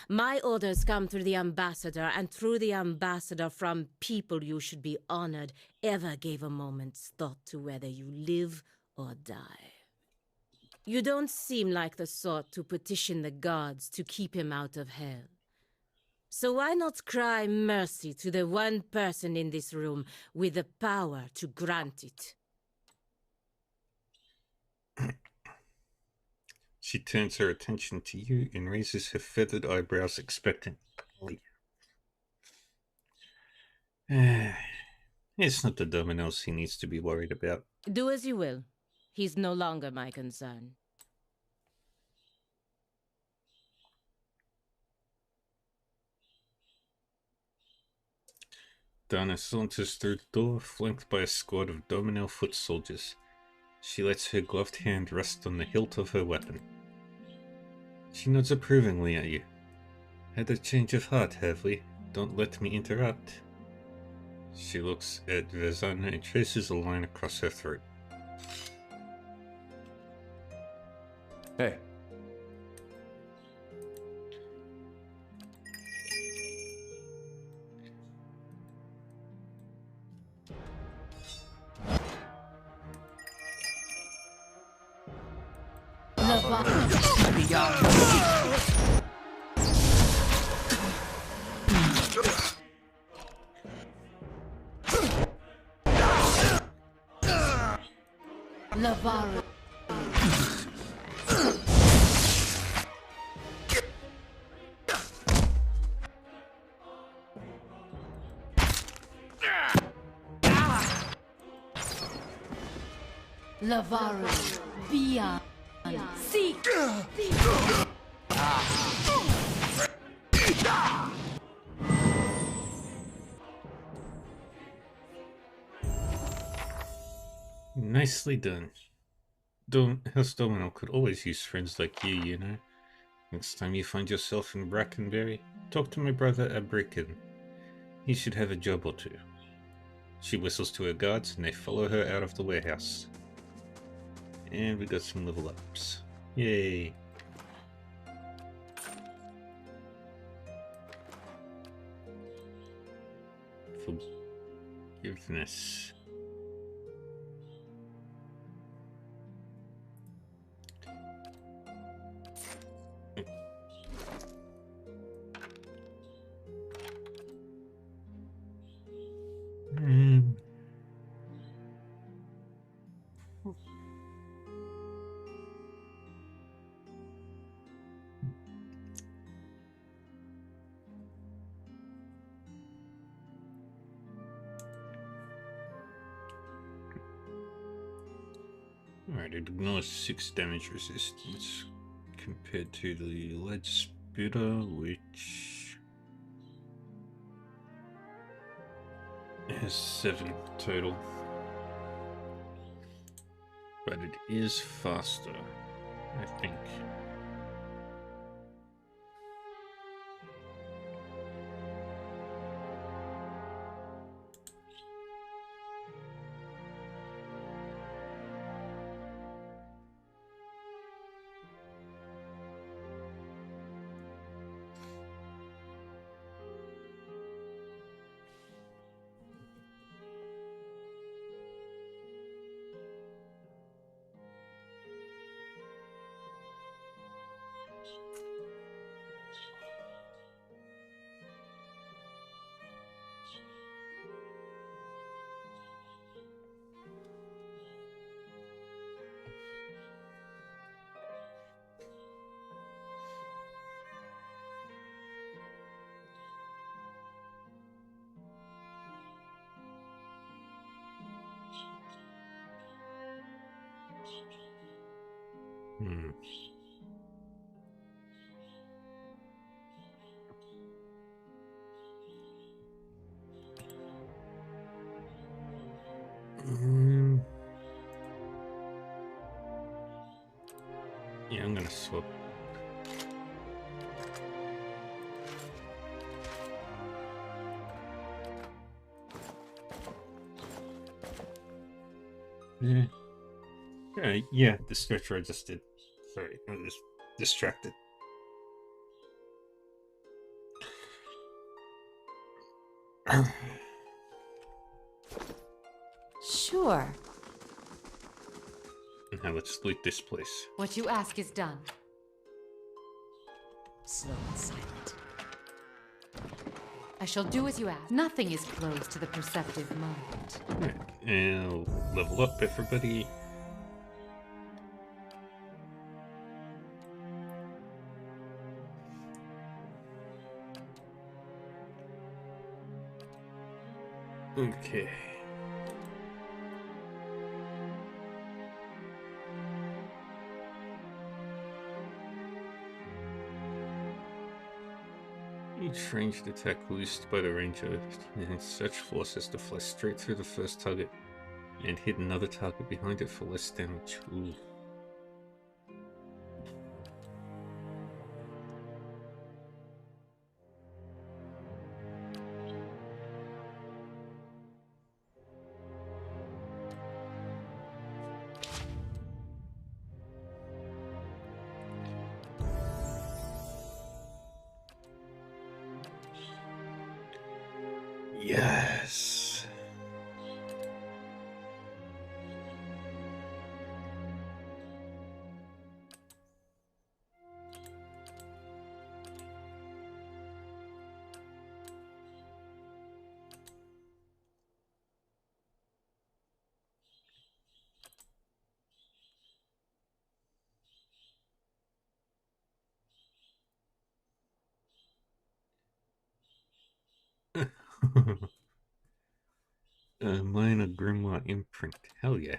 B: My orders come through the ambassador, and through the ambassador from people you should be honored ever gave a moment's thought to whether you live or die. You don't seem like the sort to petition the gods to keep him out of hell. So why not cry mercy to the one person in this room with the power to grant it?
A: She turns her attention to you and raises her feathered eyebrows expectantly. It's not the Dominos he needs to be worried about.
B: Do as you will. He's no longer my concern.
A: Dana saunters through the door, flanked by a squad of Domino foot soldiers. She lets her gloved hand rest on the hilt of her weapon. She nods approvingly at you. Had a change of heart, have we? Don't let me interrupt. She looks at Vezana and traces a line across her throat.
D: Hey.
E: Navarro. Navarro. Beyond. Seek.
A: Nicely done. House Domino could always use friends like you, you know. Next time you find yourself in Brackenbury, talk to my brother Abricken. He should have a job or two. She whistles to her guards and they follow her out of the warehouse. And we got some level ups. Yay! Forgiveness. Alright, it ignores 6 damage resistance compared to the lead spitter, which has 7 total. But it is faster, I think. Hmm. Mm. Yeah, I'm gonna swap. Yeah. Yeah, the stretcher I just did. Sorry, I was distracted.
E: Sure.
A: Now let's loot this place.
E: What you ask is done.
C: Slow and silent.
E: I shall do as you ask. Nothing is closed to the perceptive mind.
A: Alright, and level up everybody. Okay. Each ranged attack loosed by the ranger and such force as to fly straight through the first target and hit another target behind it for less damage. Ooh. Yes. Minor Grimoire imprint. Hell yeah.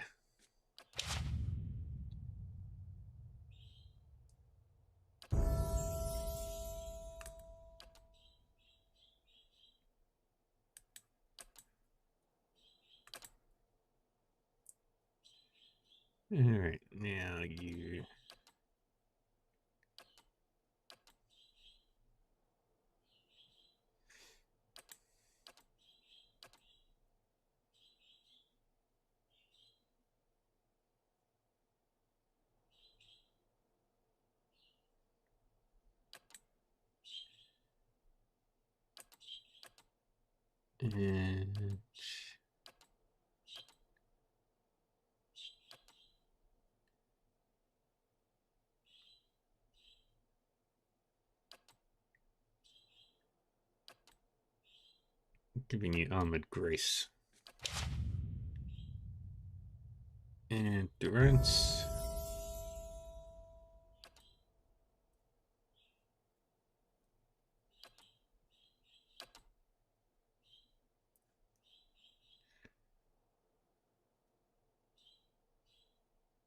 A: Alright, now you... And... giving you Armored Grace. Endurance.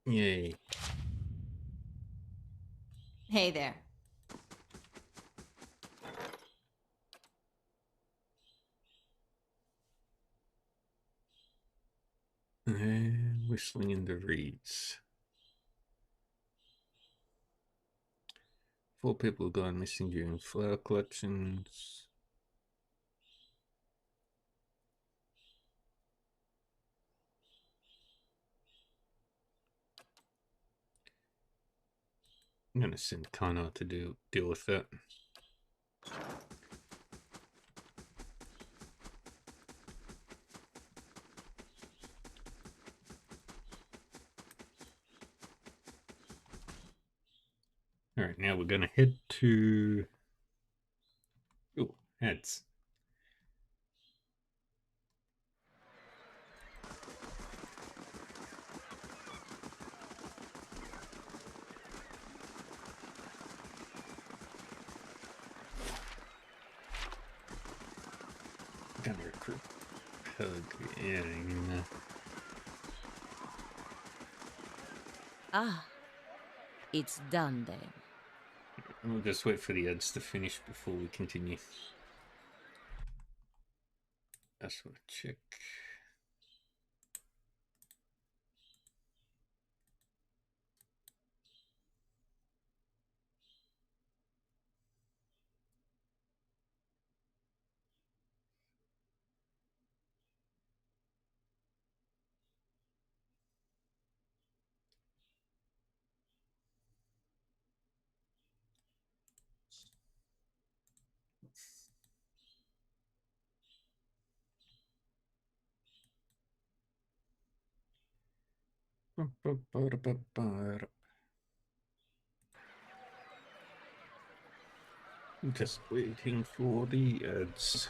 A: Yay.
E: Hey there.
A: And whistling in the reeds. 4 people gone missing during flower collections. I'm gonna send Kana to deal with that. Alright, now we're gonna head to... Ooh, heads. Gonna recruit Pug. Yeah,
B: Ah, It's done then.
A: We'll just wait for the ads to finish before we continue. That's what check. Just waiting for the ads.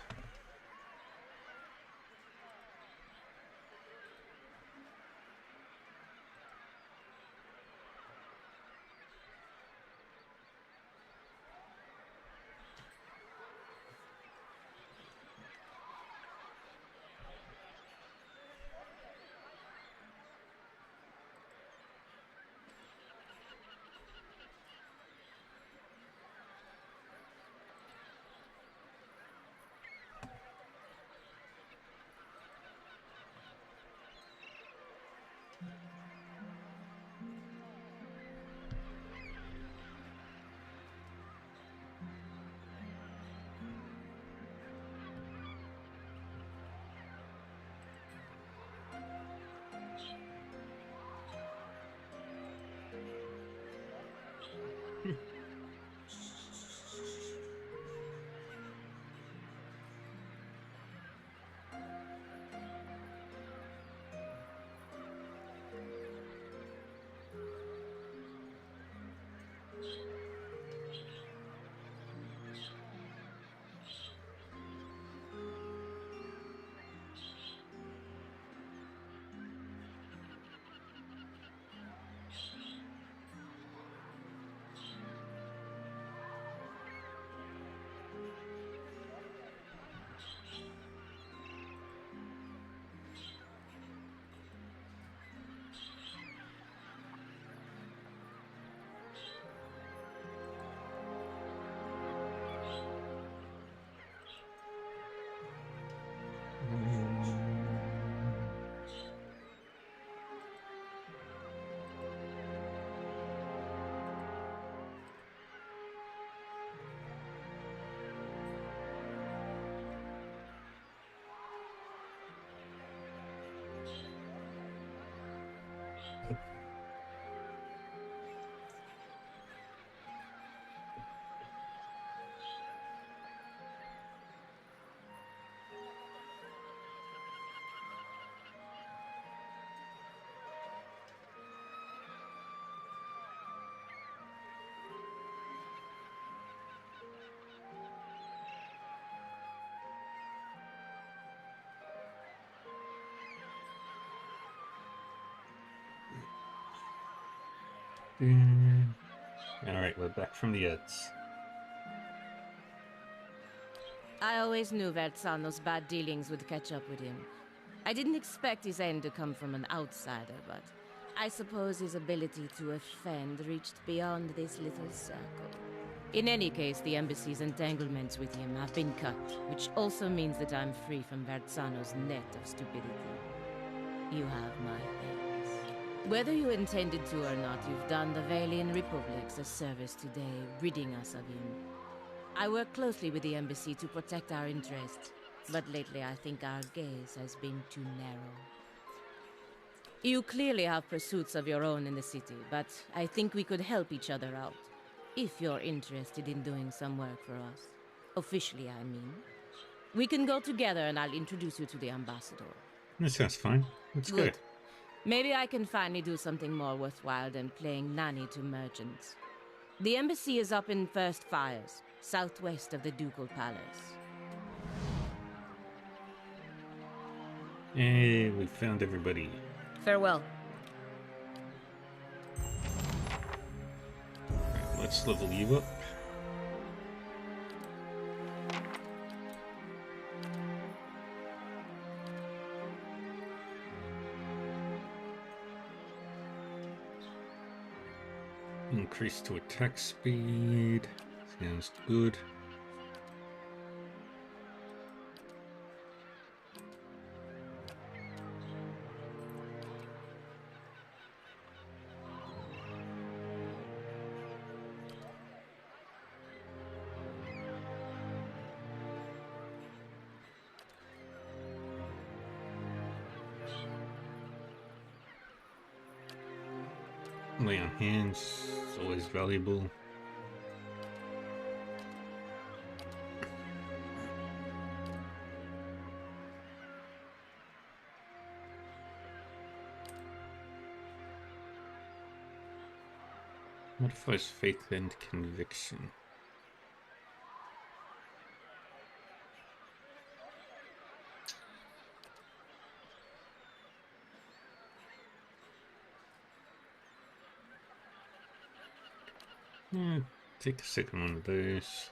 A: Alright, we're back from the ads.
B: I always knew Verzano's bad dealings would catch up with him. I didn't expect his end to come from an outsider, but I suppose his ability to offend reached beyond this little circle. In any case, the embassy's entanglements with him have been cut, which also means that I'm free from Verzano's net of stupidity. You have my thanks. Whether you intended to or not, you've done the Valian Republics a service today, ridding us of him. I work closely with the embassy to protect our interests, but lately I think our gaze has been too narrow. You clearly have pursuits of your own in the city, but I think we could help each other out. If you're interested in doing some work for us. Officially, I mean. We can go together and I'll introduce you to the ambassador.
A: That sounds fine. Let's go.
B: Maybe I can finally do something more worthwhile than playing nanny to merchants. The embassy is up in First Fires, southwest of the Ducal Palace.
A: Hey, we found everybody.
C: Farewell.
A: Right, let's level you up. Increase to attack speed. Sounds good. Lay on hands is always valuable. Modifies faith and conviction. Yeah, take the second one of those.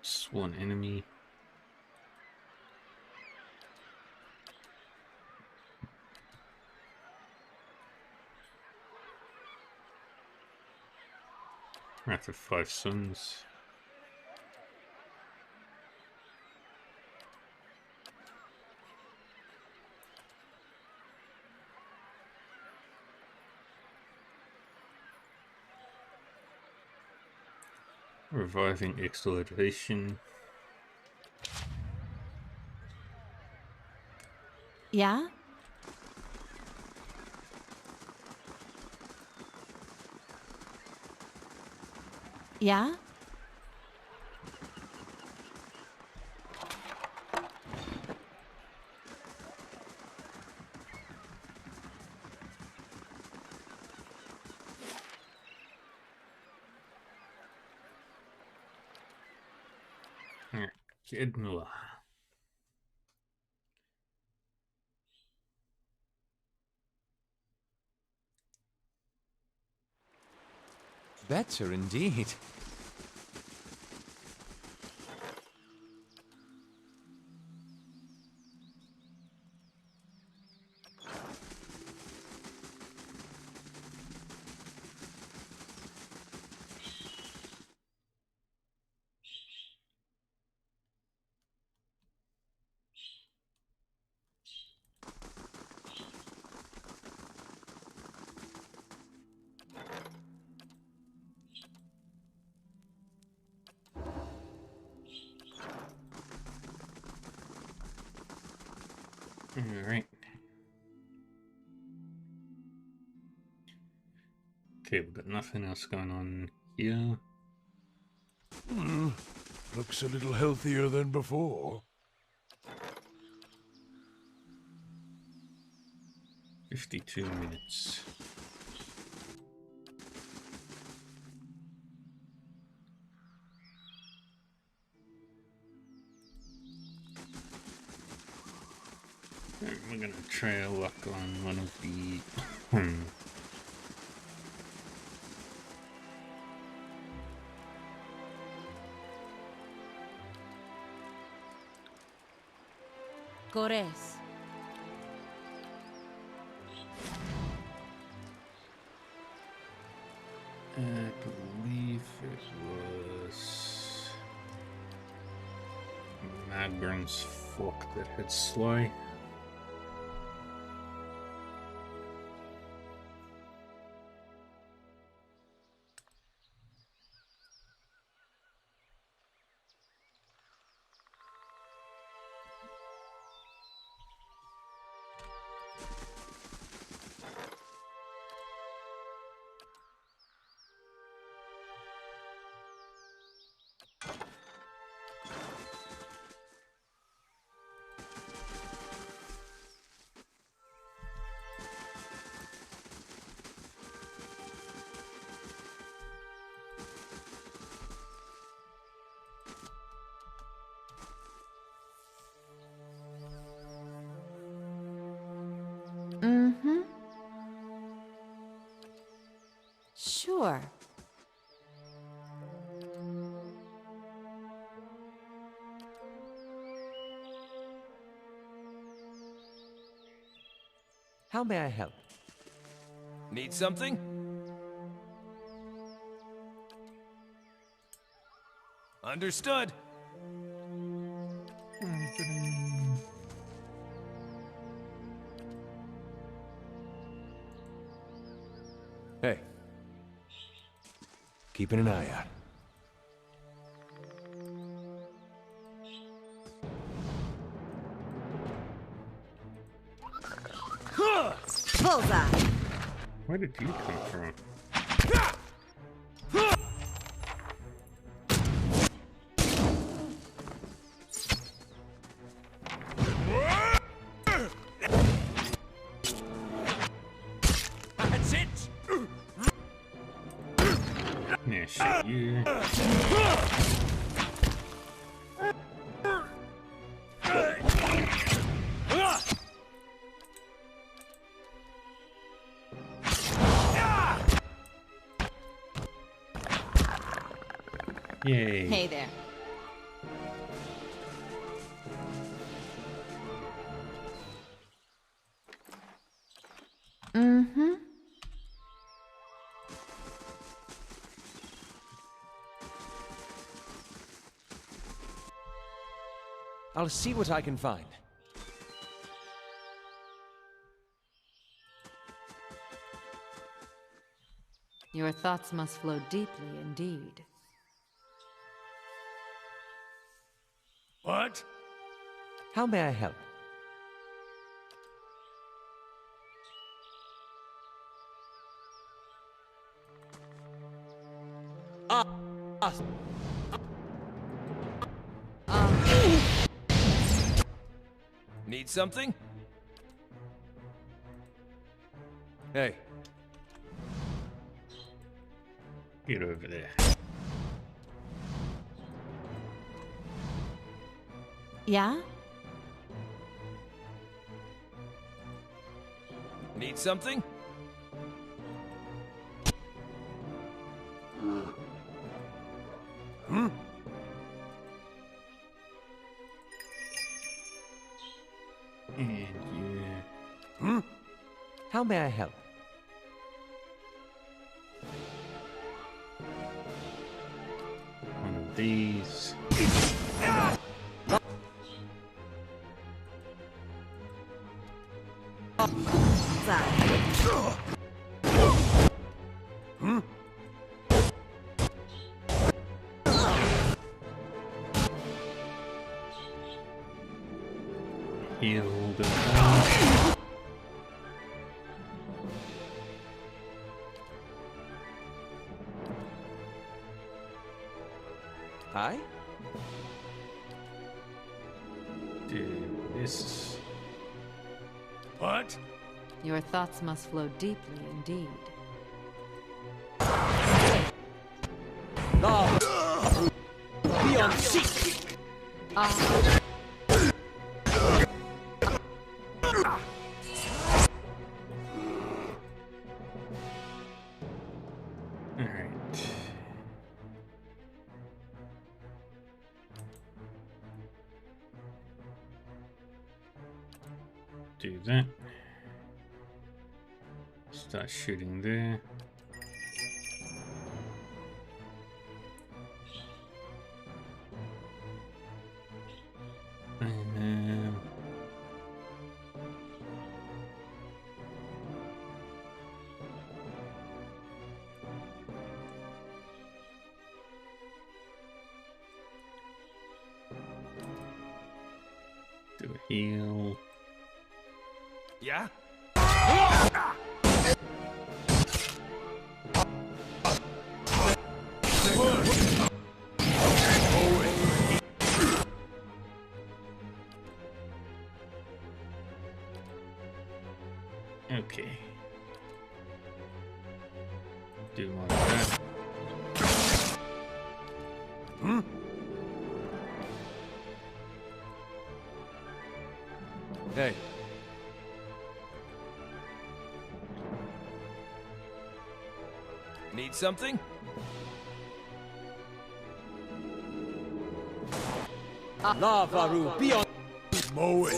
A: Sworn enemy. Wrath of Five Sons. Reviving exploitation.
B: Yeah? Yeah?
A: Kednula.
D: Better indeed.
A: Alright. Okay, we've got nothing else going on here.
F: Looks a little healthier than before.
A: 52 minutes. Alright, we're gonna try our luck on one of the
B: Cores.
A: I believe it was Magburn's Fork that had Sly.
D: How may I help? Need something? Understood. Hey. Keeping an eye out.
B: Bullseye!
A: Where did you come from?
F: That's it!
A: Yeah, shit, you. Yay.
E: Hey there. Mm-hmm.
D: I'll see what I can find.
E: Your thoughts must flow deeply indeed.
F: What?
D: How may I help? Need something? Hey.
A: Get over there.
B: Yeah?
D: Need something?
A: And you.
D: How may I help?
A: One of these. Heal the
D: Hi?
A: do this.
F: What?
E: Your thoughts must flow deeply indeed.
D: Beyond seek!
A: Alright. Do that. Start shooting there. And do a heal.
D: Yeah?
A: Okay. Do more of that.
D: Hey. Need something? Lavaru, beyond
F: Moe.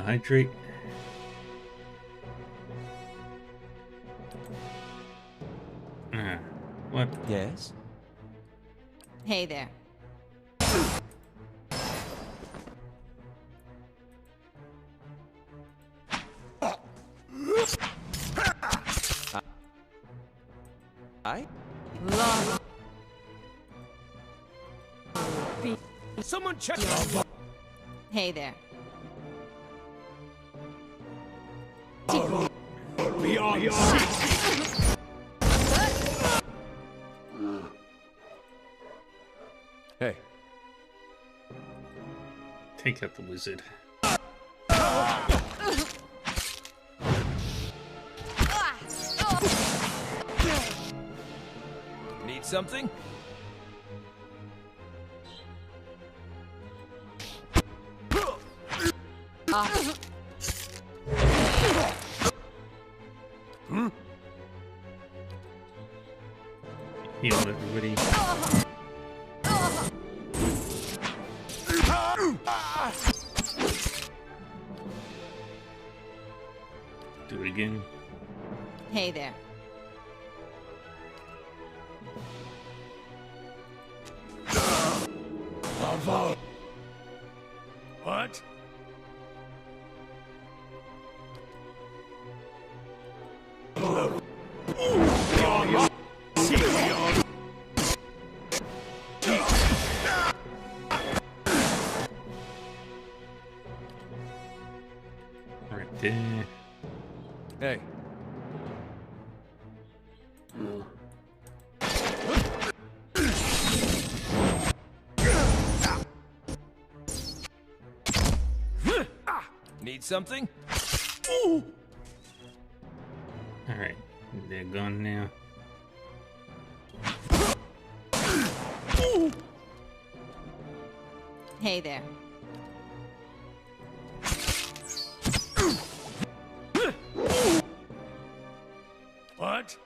A: hydrate. What?
D: Yes?
C: Hey there.
D: I?
C: Lava.
D: Someone check.
C: Hey there.
F: Beyond.
D: Hey,
A: Take out the wizard.
D: need something?
A: Heal everybody. Do it again.
C: Hey there.
F: Lava. What?
A: Right there.
D: Hey. Need something?
A: Alright, they're gone now.
C: Hey there.
F: What?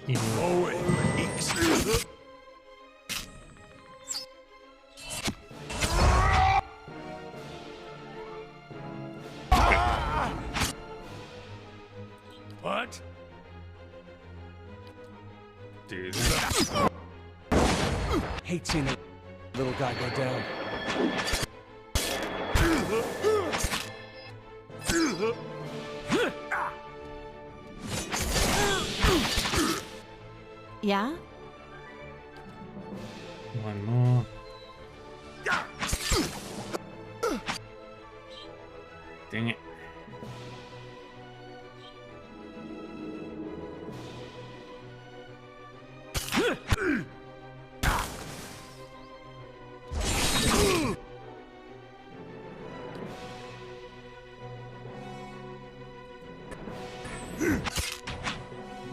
A: Heal.
F: Oh, it eeks. What?
A: Dude.
D: Hate seeing that little guy go down.
C: Yeah?
A: One more. Dang it.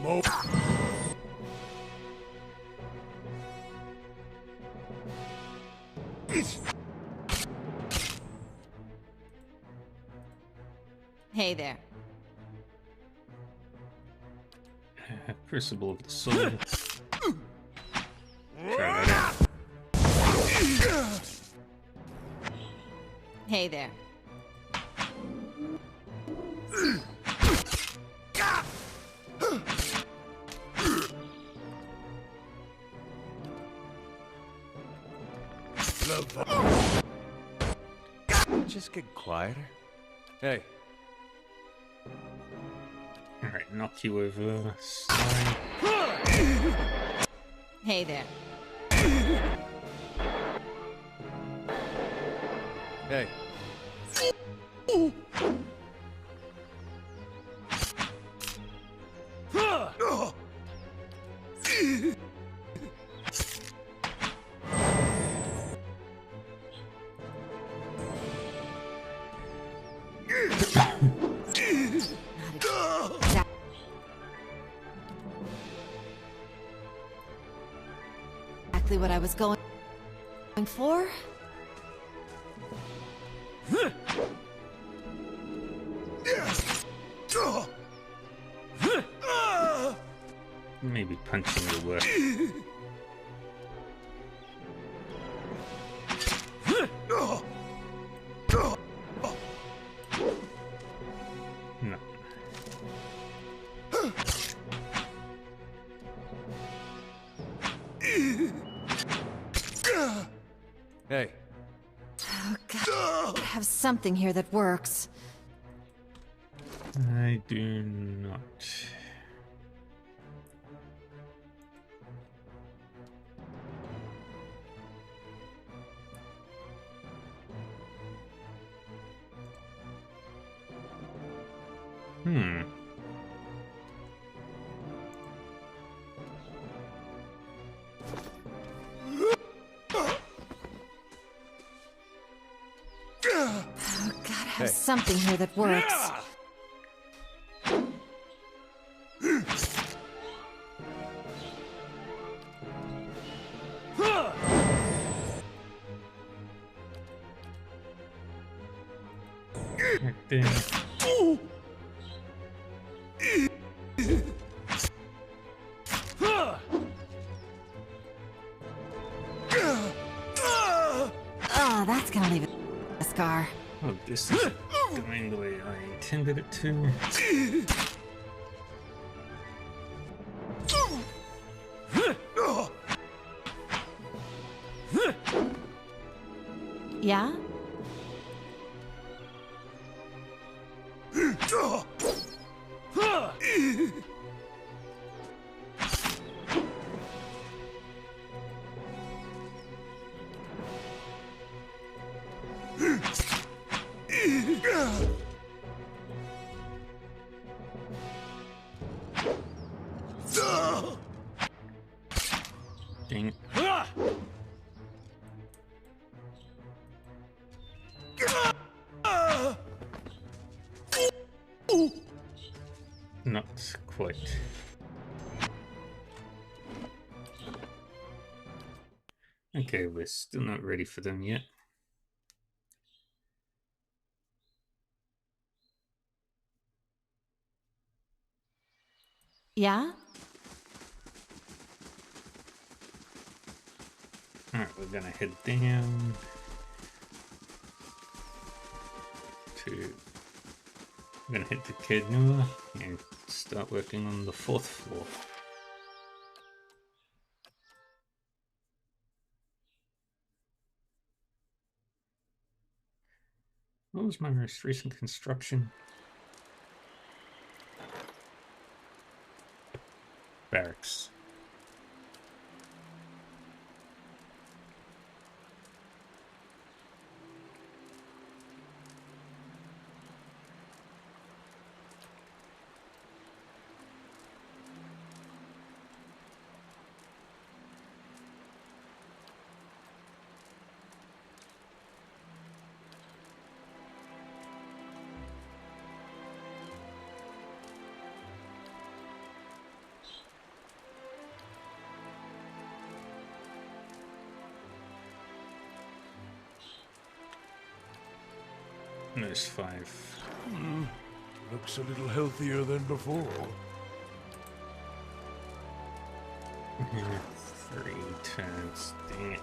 F: Mo.
C: Hey there.
A: Crucible of the Soul. Try that out.
C: Hey there.
D: Just get quieter. Hey.
A: Alright, knock you over. Slide.
C: Hey there.
D: Hey.
C: Exactly what I was going for.
A: Maybe punching will work.
E: have something here that works.
A: I do not. Hmm.
E: Oh, gotta have something here that works.
A: Right there.
E: Oh, that's gonna leave a scar.
A: Oh, this is going the way I intended it to.
E: Yeah?
A: Dang it. Not quite. Okay, we're still not ready for them yet.
E: Yeah?
A: Alright, we're gonna head down to... We're gonna head to Kednua and start working on the 4th floor. What was my most recent construction? Barracks. And there's 5.
F: Looks a little healthier than before.
A: 3 turns. Dang it.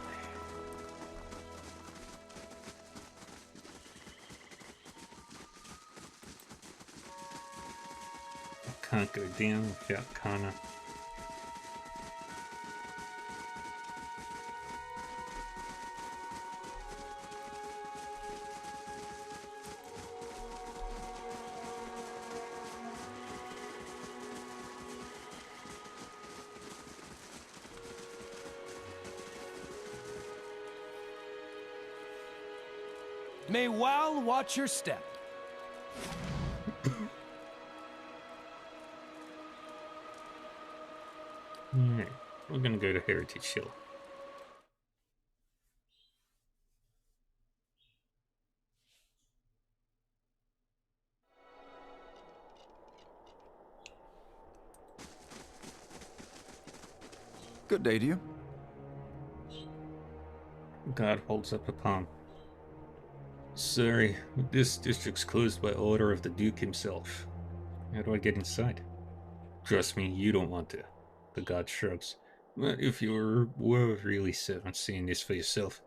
A: I can't go down without Kana.
I: May Wal watch your step.
A: Alright, we're gonna go to Heritage Hill.
J: Good day to you.
A: Guard holds up a palm. Sorry, this district's closed by order of the Duke himself. How do I get inside? Trust me, you don't want to. The guard shrugs. But if you were really set on seeing this for yourself,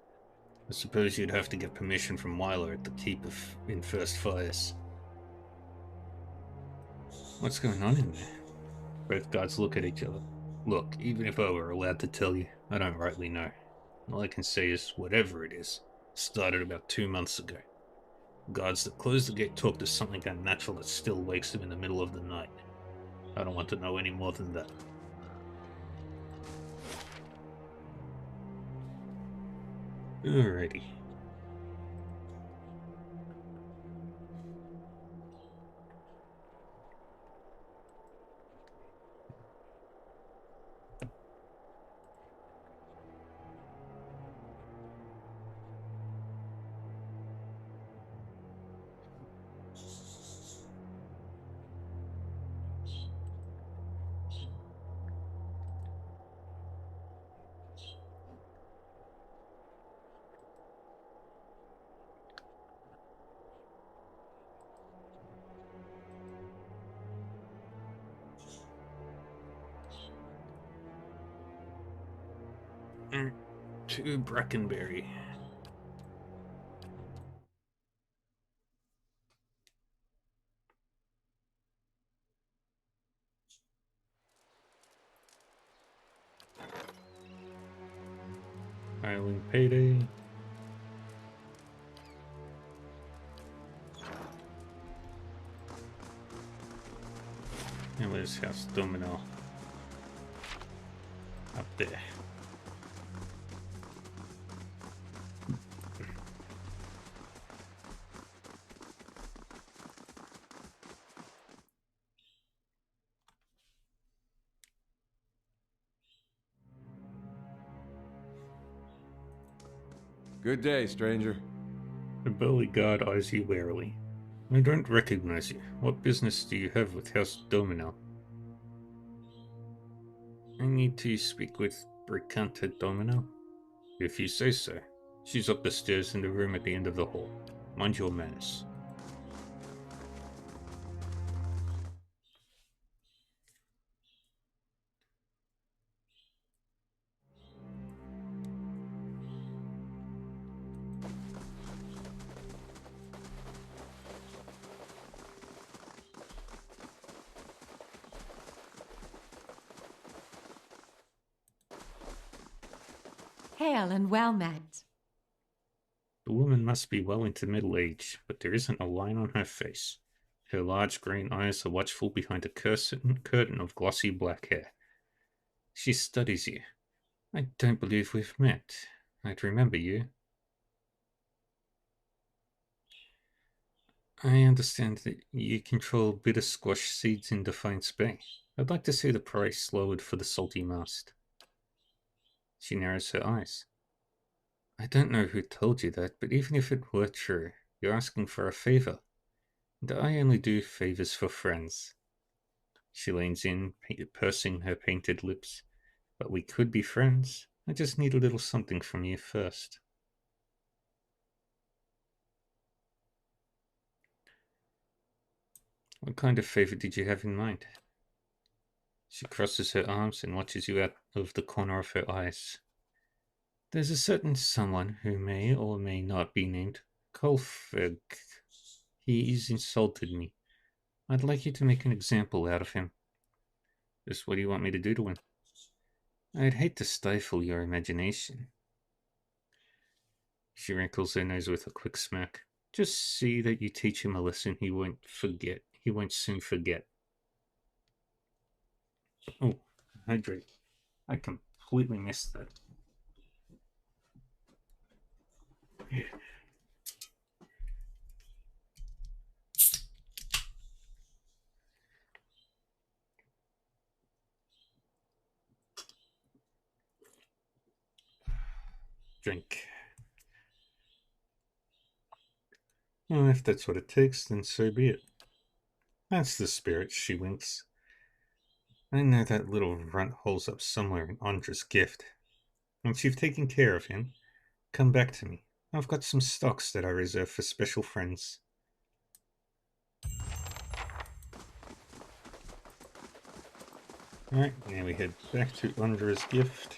A: I suppose you'd have to get permission from Milo at the keep in First Fires. What's going on in there? Both guards look at each other. Look, even if I were allowed to tell you, I don't rightly know. All I can say is, whatever it is, started about 2 months ago. Guards that close the gate talk to something unnatural that still wakes them in the middle of the night. I don't want to know any more than that. Alrighty. To Brackenberry. Island Payday. And where's House Domino? Up there.
D: Good day, stranger.
A: The burly guard eyes you warily. I don't recognize you. What business do you have with House Domino? I need to speak with Bricanta Domino. If you say so. She's up the stairs in the room at the end of the hall. Mind your manners.
E: Hail and well met.
A: The woman must be well into middle age, but there isn't a line on her face. Her large green eyes are watchful behind a curtain of glossy black hair. She studies you. I don't believe we've met. I'd remember you. I understand that you control bitter squash seeds in Defiance Bay. I'd like to see the price lowered for the salty mast. She narrows her eyes. I don't know who told you that, but even if it were true, you're asking for a favor. And I only do favors for friends. She leans in, pursing her painted lips. But we could be friends. I just need a little something from you first. What kind of favor did you have in mind? She crosses her arms and watches you out of the corner of her eyes. There's a certain someone who may or may not be named Kolfeg. He's insulted me. I'd like you to make an example out of him. Just what do you want me to do to him? I'd hate to stifle your imagination. She wrinkles her nose with a quick smirk. Just see that you teach him a lesson he won't forget. He won't soon forget. Oh, hydrate. I completely missed that. Drink. Well, if that's what it takes, then so be it. That's the spirit, she winks. I know that little runt holes up somewhere in Andra's gift. Once you've taken care of him, come back to me. I've got some stocks that I reserve for special friends. Alright, now we head back to Andra's gift.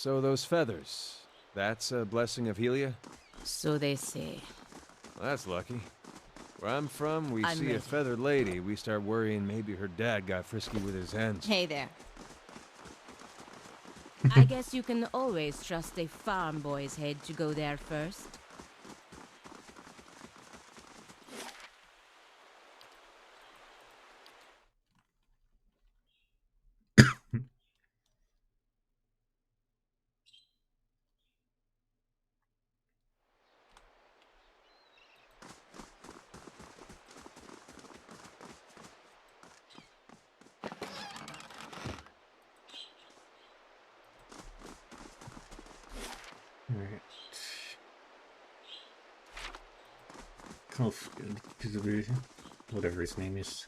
D: So those feathers, that's a blessing of Helia?
B: So they say.
D: Well, that's lucky. Where I'm from, we
B: I'm
D: see
B: ready.
D: a feathered lady, we start worrying maybe her dad got frisky with his hens.
C: Hey there.
B: I guess you can always trust a farm boy's head to go there first.
A: Alright. Kalf, whatever his name is.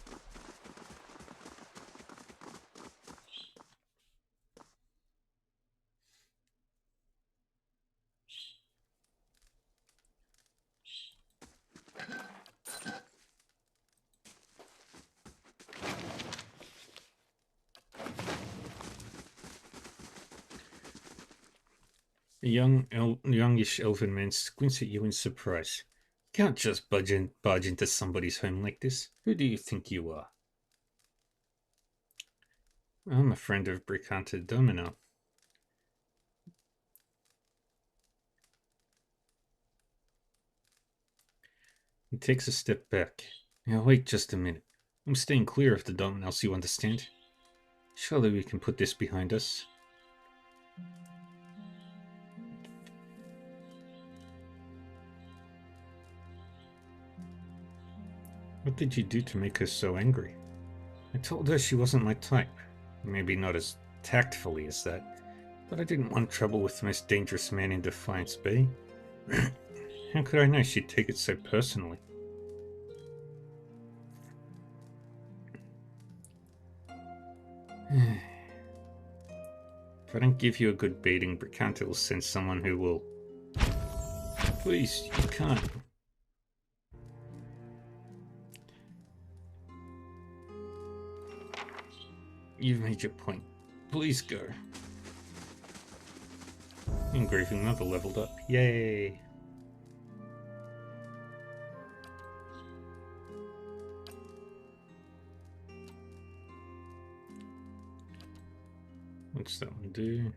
A: A youngish elven man squints at you in surprise. Can't just barge into somebody's home like this. Who do you think you are? I'm a friend of Bricanta Domino. He takes a step back. Now wait just a minute. I'm staying clear of the Dominos, you understand? Surely we can put this behind us. What did you do to make her so angry? I told her she wasn't my type. Maybe not as tactfully as that, but I didn't want trouble with the most dangerous man in Defiance Bay. How could I know she'd take it so personally? If I don't give you a good beating, Bricanta will send someone who will... Please, you can't. You've made your point. Please go. Engraving another leveled up. Yay! What's that one do?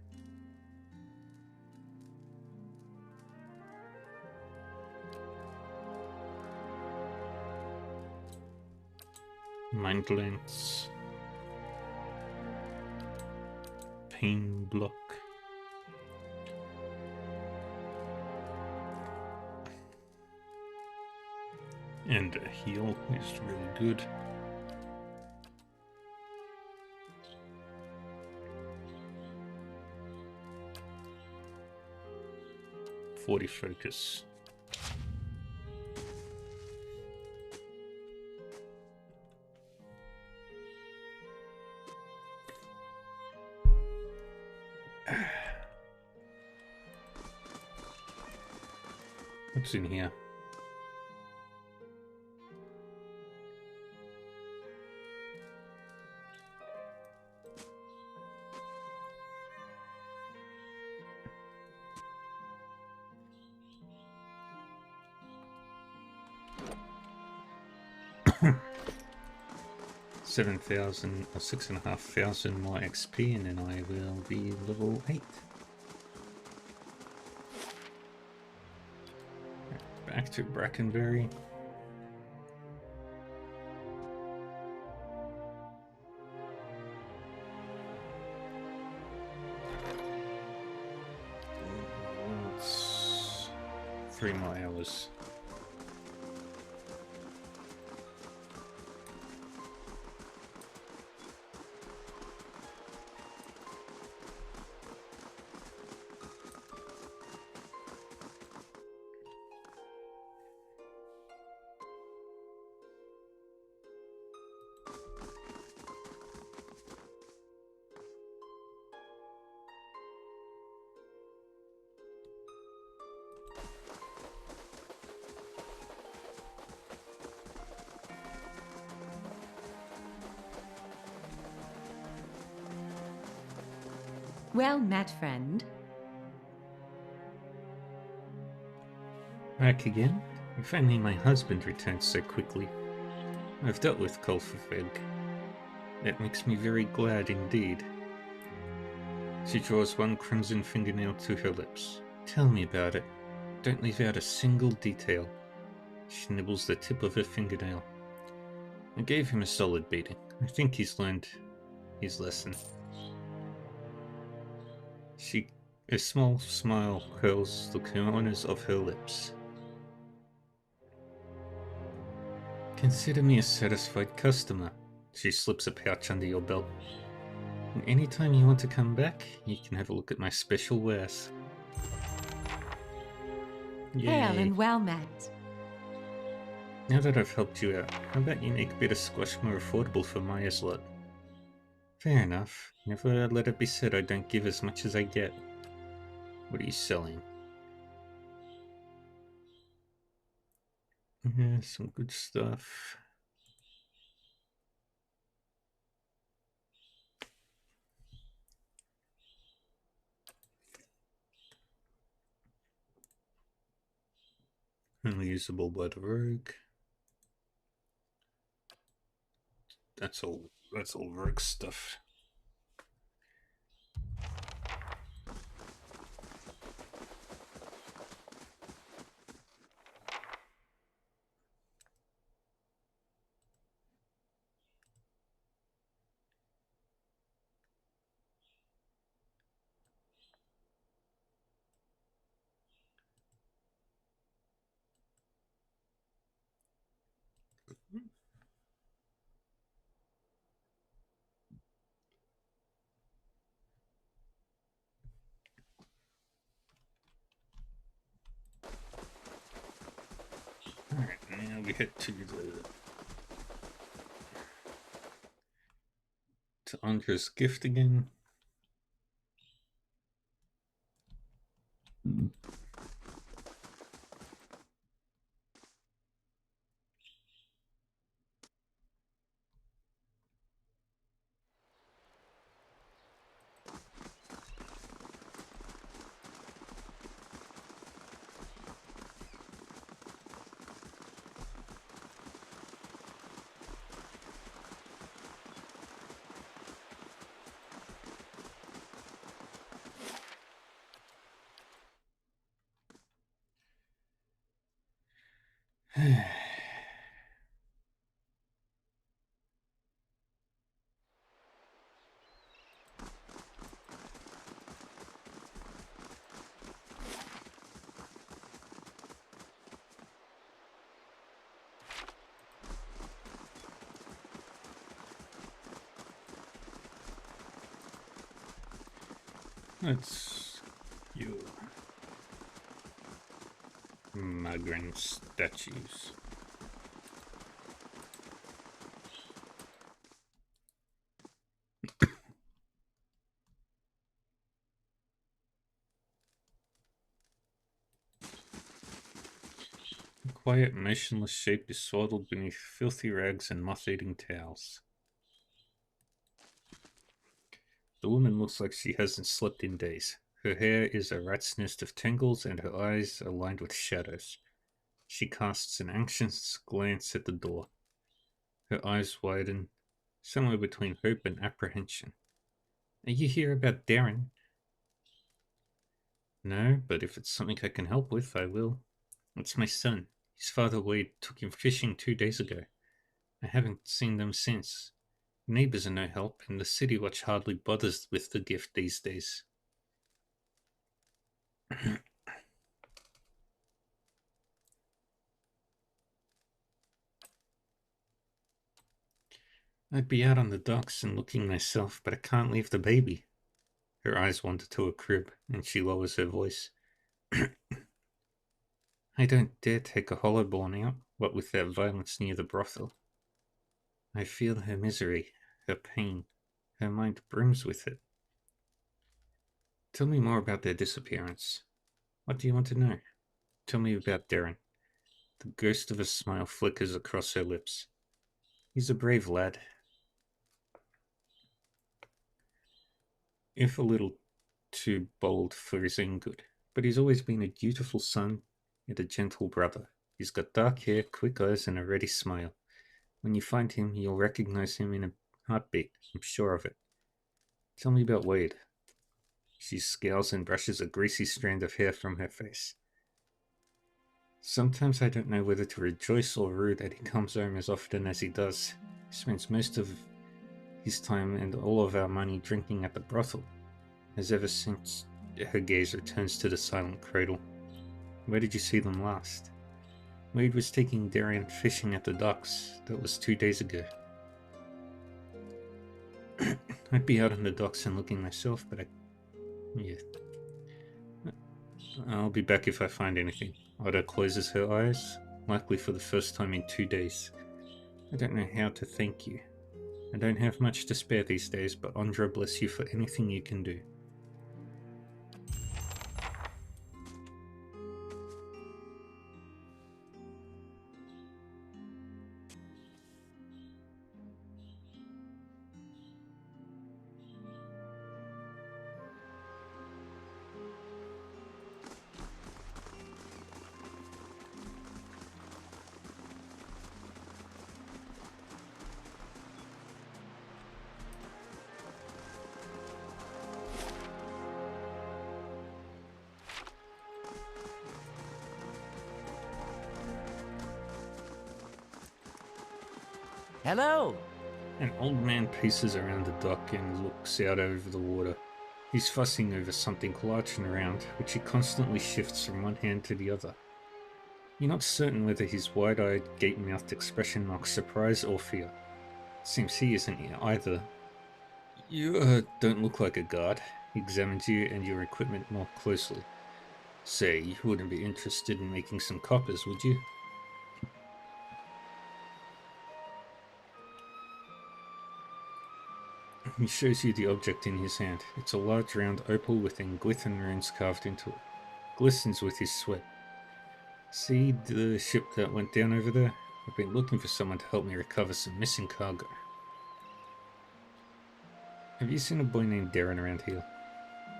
A: Mind lens. Pain block. And a heal is really good. .40 focus. What's in here? $7,000 or 6,500 more XP, and then I will be level 8. Back to Brackenberry. It's 3 more hours.
J: Well met, friend.
A: Back again? If only my husband returned so quickly. I've dealt with Kolfafeg. That makes me very glad indeed. She draws one crimson fingernail to her lips. Tell me about it. Don't leave out a single detail. She nibbles the tip of her fingernail. I gave him a solid beating. I think he's learned his lesson. A small smile curls the corners of her lips. Consider me a satisfied customer. She slips a pouch under your belt. And anytime you want to come back, you can have a look at my special wares.
E: Hail
A: Yay.
E: and well met.
A: Now that I've helped you out, how about you make Bitter Squash more affordable for Maya's lot? Fair enough. Never let it be said I don't give as much as I get. What are you selling? Yeah, some good stuff. Only usable by the rogue. That's all rogue stuff. Alright, now we head to Anger's gift again. That's you. Magrin statues. A quiet, motionless shape is swaddled beneath filthy rags and moth-eating towels. The woman looks like she hasn't slept in days. Her hair is a rat's nest of tangles and her eyes are lined with shadows. She casts an anxious glance at the door. Her eyes widen, somewhere between hope and apprehension. Are you here about Darren? No, but if it's something I can help with, I will. It's my son. His father Wade took him fishing 2 days ago. I haven't seen them since. Neighbors are no help, and the city watch hardly bothers with the gift these days. I'd be out on the docks and looking myself, but I can't leave the baby. Her eyes wander to a crib, and she lowers her voice. I don't dare take a hollowborn out, what with that violence near the brothel. I feel her misery, her pain. Her mind brims with it. Tell me more about their disappearance. What do you want to know? Tell me about Darren. The ghost of a smile flickers across her lips. He's a brave lad. If a little too bold for his own good, but he's always been a dutiful son, and a gentle brother. He's got dark hair, quick eyes, and a ready smile. When you find him, you'll recognize him in a heartbeat. I'm sure of it. Tell me about Wade. She scowls and brushes a greasy strand of hair from her face. Sometimes I don't know whether to rejoice or rue that he comes home as often as he does. He spends most of his time and all of our money drinking at the brothel. As ever since her gaze returns to the silent cradle. Where did you see them last? Wade was taking Darian fishing at the docks. That was 2 days ago. I'd be out on the docks and looking myself, but yeah. I'll be back if I find anything. Ida closes her eyes, likely for the first time in 2 days. I don't know how to thank you. I don't have much to spare these days, but Andra bless you for anything you can do.
I: Hello!
A: An old man paces around the dock and looks out over the water. He's fussing over something large and round, which he constantly shifts from one hand to the other. You're not certain whether his wide-eyed, gape-mouthed expression marks surprise or fear. Seems he isn't either. You don't look like a guard. He examines you and your equipment more closely. Say, you wouldn't be interested in making some coppers, would you? He shows you the object in his hand. It's a large round opal with Englythan runes carved into it. Glistens with his sweat. See the ship that went down over there? I've been looking for someone to help me recover some missing cargo. Have you seen a boy named Darren around here?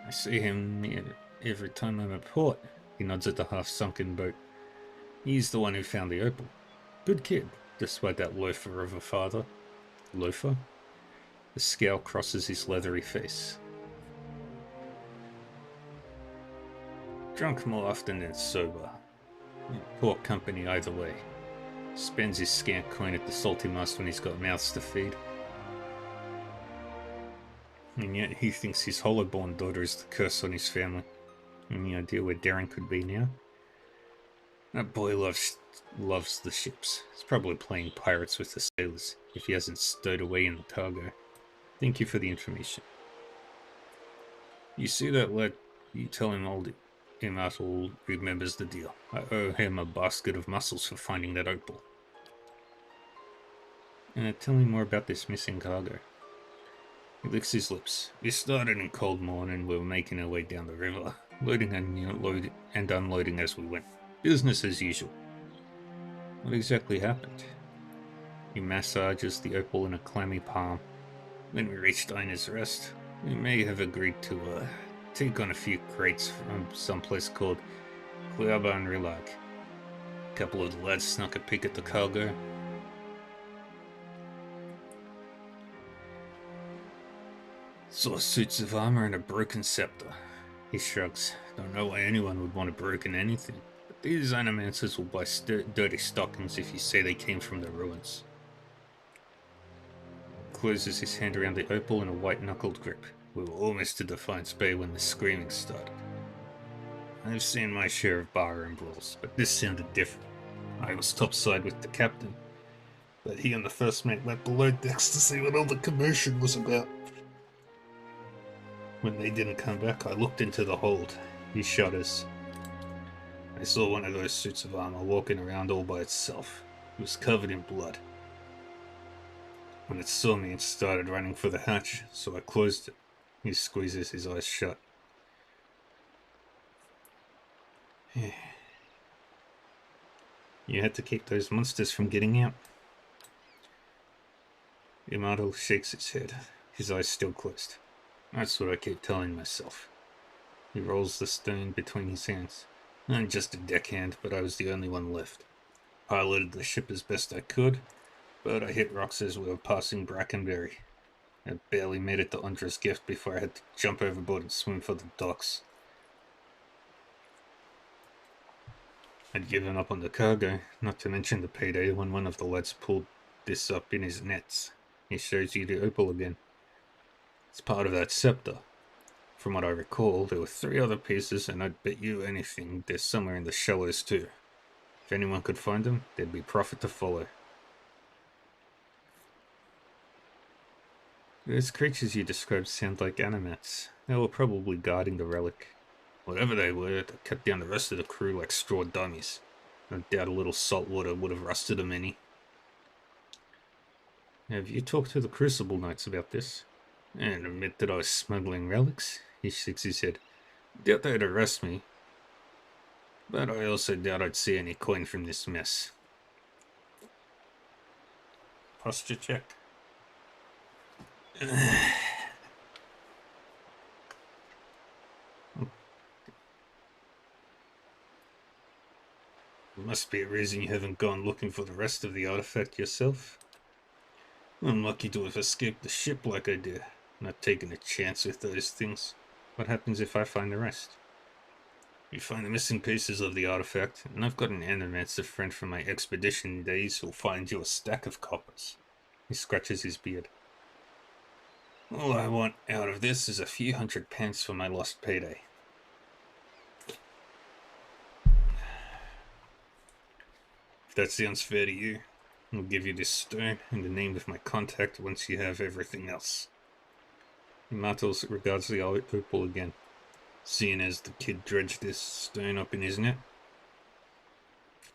A: I see him every time I'm at port. He nods at the half-sunken boat. He's the one who found the opal. Good kid, despite that loafer of a father. Loafer? The scowl crosses his leathery face. Drunk more often than sober. Poor company either way. Spends his scant coin at the salty mast when he's got mouths to feed. And yet he thinks his hollow-born daughter is the curse on his family. Any idea where Darren could be now? That boy loves the ships. He's probably playing pirates with the sailors, if he hasn't stowed away in the cargo. Thank you for the information. You see that lad? You tell him old Immortal remembers the deal. I owe him a basket of mussels for finding that opal. Tell me more about this missing cargo. He licks his lips. We started in cold morning. We were making our way down the river, loading and unloading as we went. Business as usual. What exactly happened? He massages the opal in a clammy palm. When we reached Einer's Rest, we may have agreed to take on a few crates from someplace called Clearbarn Rilag. A couple of the lads snuck a peek at the cargo. Saw suits of armor and a broken scepter. He shrugs. Don't know why anyone would want a broken anything, but these animancers will buy dirty stockings if you say they came from the ruins. Closes his hand around the opal in a white-knuckled grip. We were almost to Defiance Bay when the screaming started. I've seen my share of barroom brawls, but this sounded different. I was topside with the captain, but he and the first mate went below decks to see what all the commotion was about. When they didn't come back, I looked into the hold. He shudders. I saw one of those suits of armor walking around all by itself. It was covered in blood. When it saw me, it started running for the hatch, so I closed it. He squeezes his eyes shut. You had to keep those monsters from getting out. Immortal shakes his head, his eyes still closed. That's what I keep telling myself. He rolls the stone between his hands. I'm just a deckhand, but I was the only one left. Piloted the ship as best I could, but I hit rocks as we were passing Brackenbury. I barely made it to Undra's Gift before I had to jump overboard and swim for the docks. I'd given up on the cargo, not to mention the payday, when one of the lads pulled this up in his nets. He shows you the opal again. It's part of that scepter. From what I recall, there were 3 other pieces, and I'd bet you anything they're somewhere in the shallows too. If anyone could find them, there'd be profit to follow. Those creatures you described sound like animats. They were probably guarding the relic. Whatever they were, they kept down the rest of the crew like straw dummies. I doubt a little salt water would have rusted them any. Have you talked to the Crucible Knights about this? And admit that I was smuggling relics? He shakes his head. Doubt they'd arrest me. But I also doubt I'd see any coin from this mess. Posture check. There must be a reason you haven't gone looking for the rest of the artifact yourself. I'm lucky to have escaped the ship like I did. Not taking a chance with those things. What happens if I find the rest? You find the missing pieces of the artifact, and I've got an animancer friend from my expedition days who'll find you a stack of coppers. He scratches his beard. All I want out of this is a few £100 for my lost payday. If that sounds fair to you, I'll give you this stone and the name of my contact once you have everything else. Matos regards the opal again, seeing as the kid dredged this stone up in his net.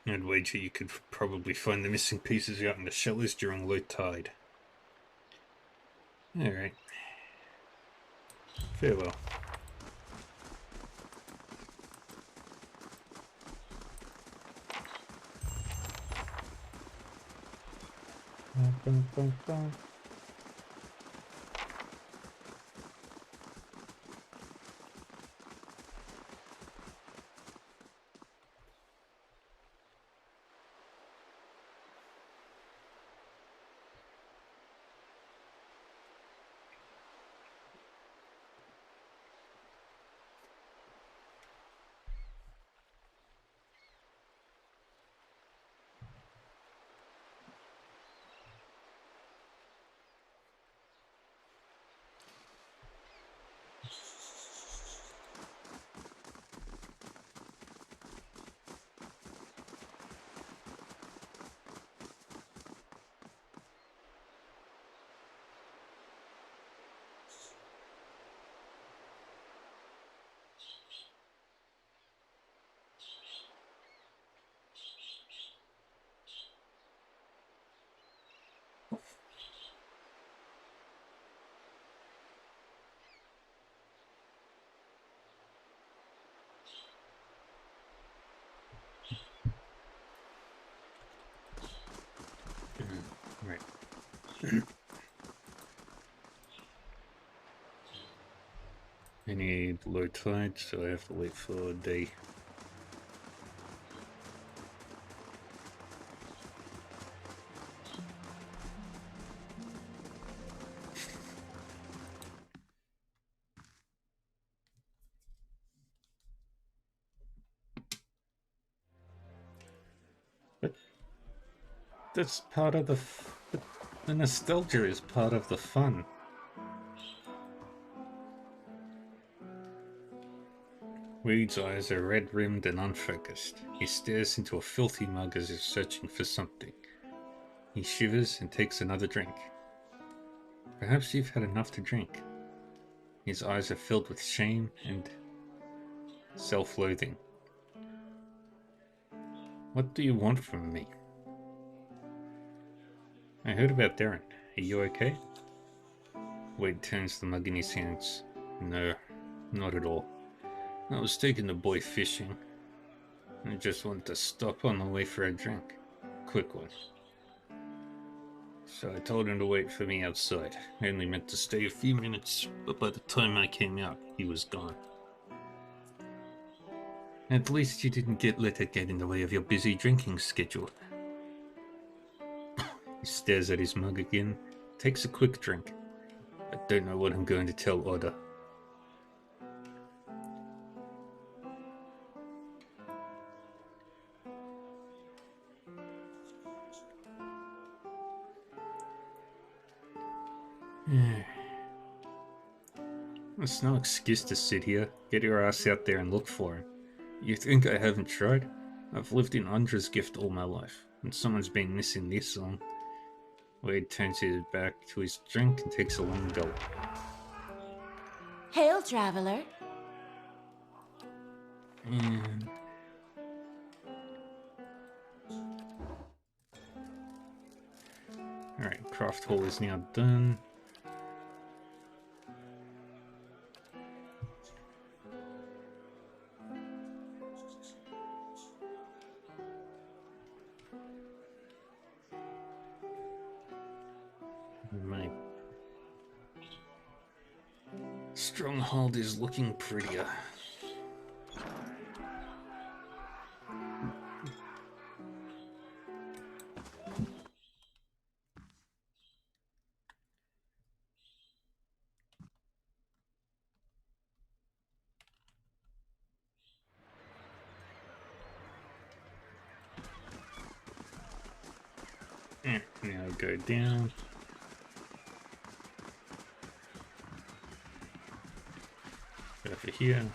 A: I'd wager you could probably find the missing pieces out in the shallows during low tide. Alright. Farewell. Right. I need low tide, so I have to wait for a day. But that's part of the nostalgia is part of the fun. Weed's eyes are red-rimmed and unfocused. He stares into a filthy mug as if searching for something. He shivers and takes another drink. Perhaps you've had enough to drink. His eyes are filled with shame and self-loathing. What do you want from me? I heard about Darren. Are you okay? Wade turns the mug in his hands. No, not at all. I was taking the boy fishing. I just wanted to stop on the way for a drink. Quick one. So I told him to wait for me outside. I only meant to stay a few minutes, but by the time I came out, he was gone. At least you didn't let it get in the way of your busy drinking schedule. He stares at his mug again, takes a quick drink. I don't know what I'm going to tell Oda. There's no excuse to sit here. Get your ass out there and look for him. You think I haven't tried? I've lived in Andra's gift all my life, and someone's been missing this long. Wade turns his back to his drink and takes a long gulp.
B: Hail, traveler.
A: And... Alright, craft hall is now done. My stronghold is looking prettier. Now go down. Over here.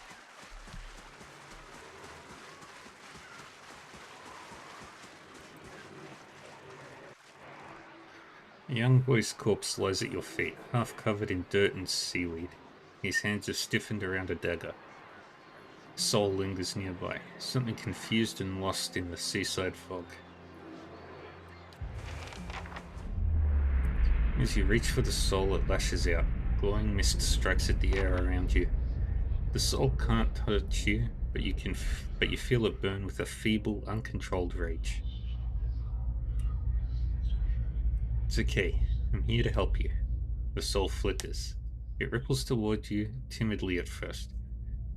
A: A young boy's corpse lies at your feet, half covered in dirt and seaweed. His hands are stiffened around a dagger. Soul lingers nearby, something confused and lost in the seaside fog. As you reach for the soul, it lashes out. Glowing mist strikes at the air around you. The soul can't hurt you, but you feel it burn with a feeble, uncontrolled rage. It's okay. I'm here to help you. The soul flickers. It ripples toward you, timidly at first.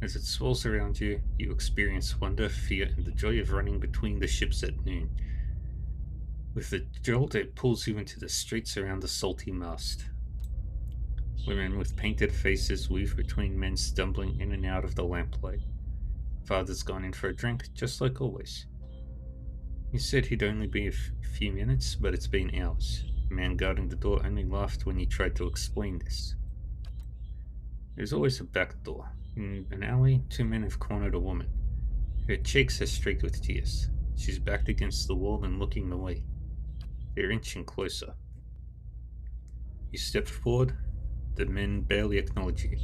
A: As it swirls around you, you experience wonder, fear, and the joy of running between the ships at noon. With a jolt, it pulls you into the streets around the salty mast. Women with painted faces weave between men stumbling in and out of the lamplight. Father's gone in for a drink, just like always. He said he'd only be a few minutes, but it's been hours. The man guarding the door only laughed when you tried to explain this. There's always a back door. In an alley, two men have cornered a woman. Her cheeks are streaked with tears. She's backed against the wall and looking away. They're inching closer. You step forward. The men barely acknowledge you.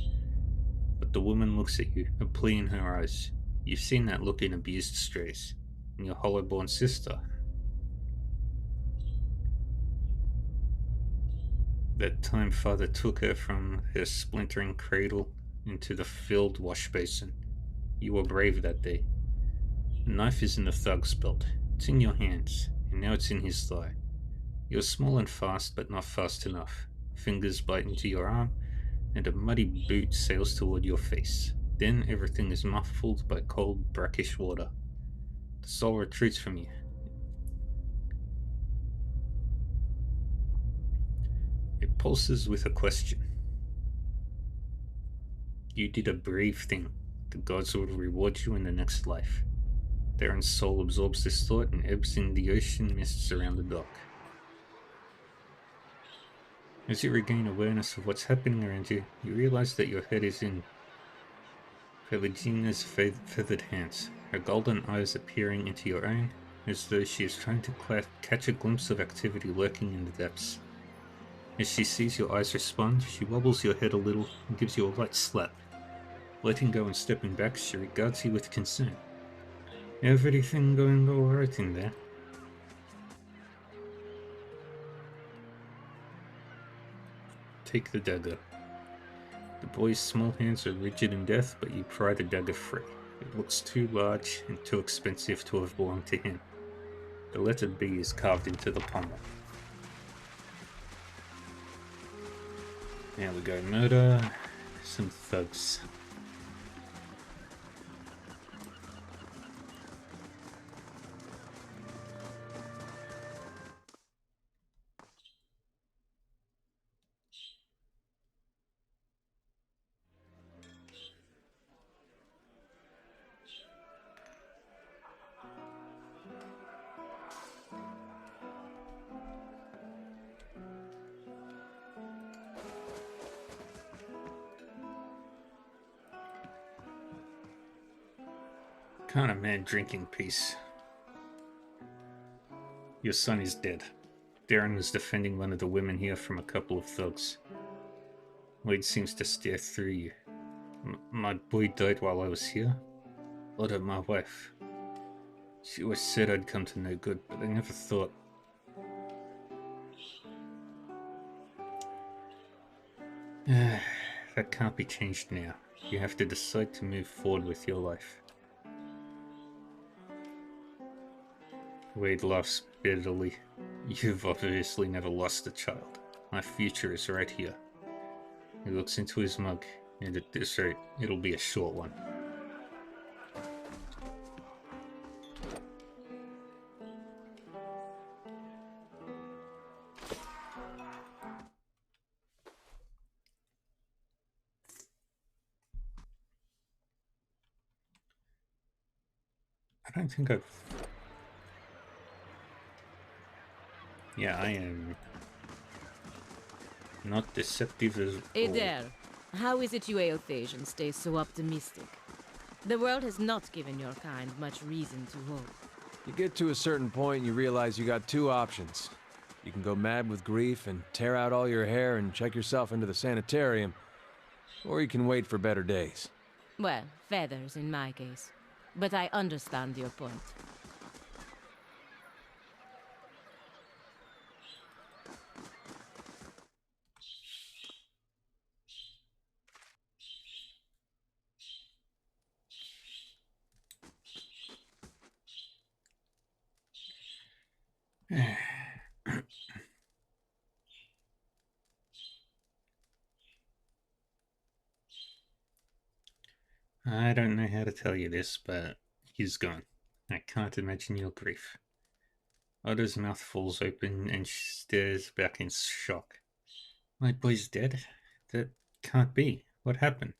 A: But the woman looks at you, a plea in her eyes. You've seen that look in abused strays. And your hollow-born sister. That time Father took her from her splintering cradle into the filled wash basin. You were brave that day. The knife is in the thug's belt. It's in your hands, and now it's in his thigh. You're small and fast, but not fast enough. Fingers bite into your arm, and a muddy boot sails toward your face. Then everything is muffled by cold, brackish water. The soul retreats from you. It pulses with a question. You did a brave thing. The gods will reward you in the next life. Darren's soul absorbs this thought and ebbs in the ocean mists around the dock. As you regain awareness of what's happening around you, you realize that your head is in Pelagina's feathered hands, her golden eyes are peering into your own, as though she is trying to catch a glimpse of activity lurking in the depths. As she sees your eyes respond, she wobbles your head a little and gives you a light slap. Letting go and stepping back, she regards you with concern. Everything going alright in there? Take the dagger. The boy's small hands are rigid in death, but you pry the dagger free. It looks too large and too expensive to have belonged to him. The letter B is carved into the pommel. Now we go murder some thugs. Can't a man drink in peace? Your son is dead. Darren was defending one of the women here from a couple of thugs. Wade seems to stare through you. My boy died while I was here. What of my wife? She always said I'd come to no good, but I never thought. That can't be changed now. You have to decide to move forward with your life. Wade laughs bitterly. You've obviously never lost a child. My future is right here. He looks into his mug, and at this rate, it'll be a short one. I don't think I've... Yeah, I am not deceptive as all.
B: Eder, how is it you Eothasians stay so optimistic? The world has not given your kind much reason to hope.
D: You get to a certain point and you realize you got two options. You can go mad with grief and tear out all your hair and check yourself into the sanitarium, or you can wait for better days.
B: Well, feathers in my case. But I understand your point.
A: I don't know how to tell you this, but he's gone. I can't imagine your grief. Otto's mouth falls open and she stares back in shock. My boy's dead? That can't be. What happened?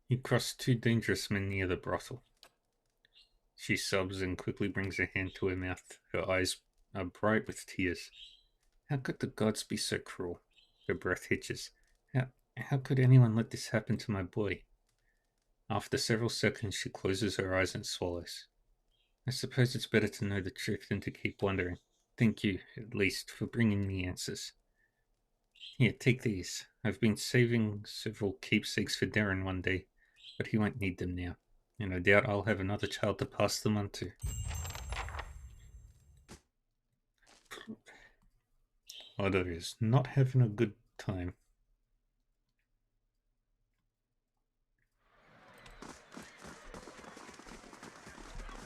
A: He crossed two dangerous men near the brothel. She sobs and quickly brings her hand to her mouth. Her eyes are bright with tears. How could the gods be so cruel? Her breath hitches. How could anyone let this happen to my boy? After several seconds, she closes her eyes and swallows. I suppose it's better to know the truth than to keep wondering. Thank you, at least, for bringing me answers. Here, take these. I've been saving several keepsakes for Darren one day, but he won't need them now, and I doubt I'll have another child to pass them on to. Otto is not having a good time.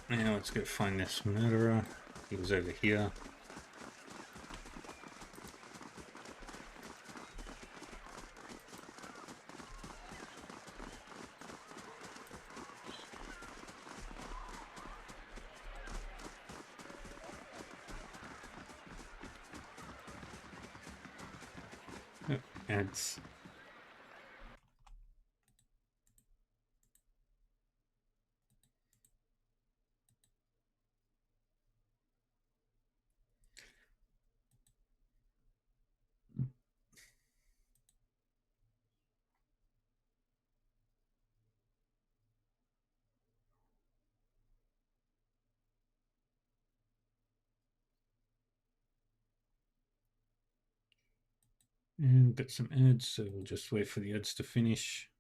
A: Now let's go find this murderer. He was over here. Ads. And got some ads, so we'll just wait for the ads to finish.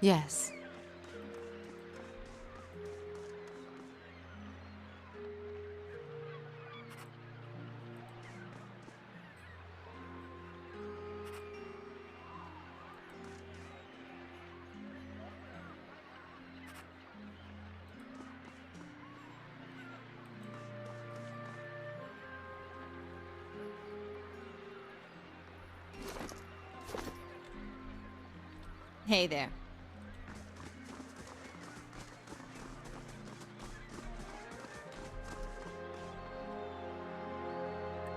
E: Yes.
C: Hey there.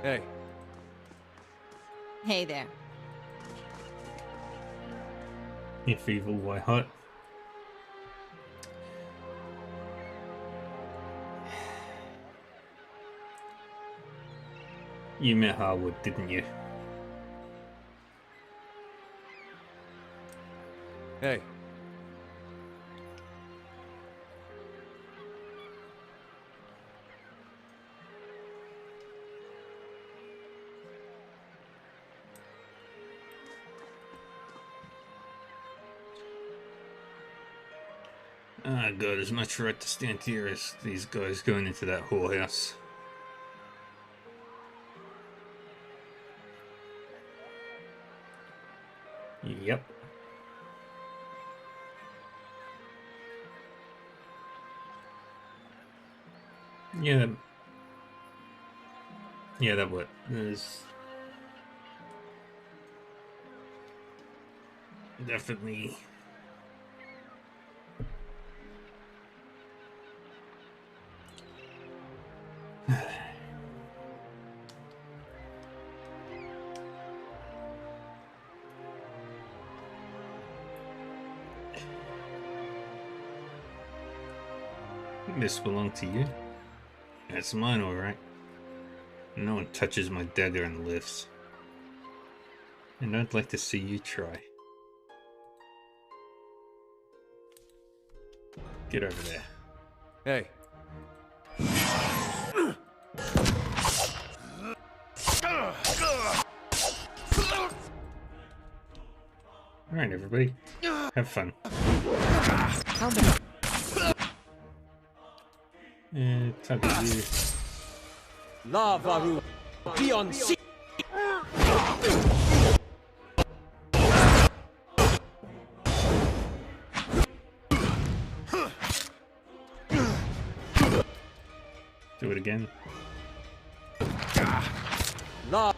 D: Hey,
C: Hey there.
A: If evil, why hot? You met Harwood, didn't you?
D: hey.
A: Ah, God, as much right to stand here as these guys going into that whorehouse. Yep. Yeah. Yeah, that what? There's definitely this belonged to you. That's mine, alright. No one touches my dagger in the lifts. And I'd like to see you try. Get over there.
D: Hey.
A: Alright, everybody. Have fun.
C: How many?
A: Time to you.
I: Lavaru, be on sea.
A: Do it again.
I: Lava.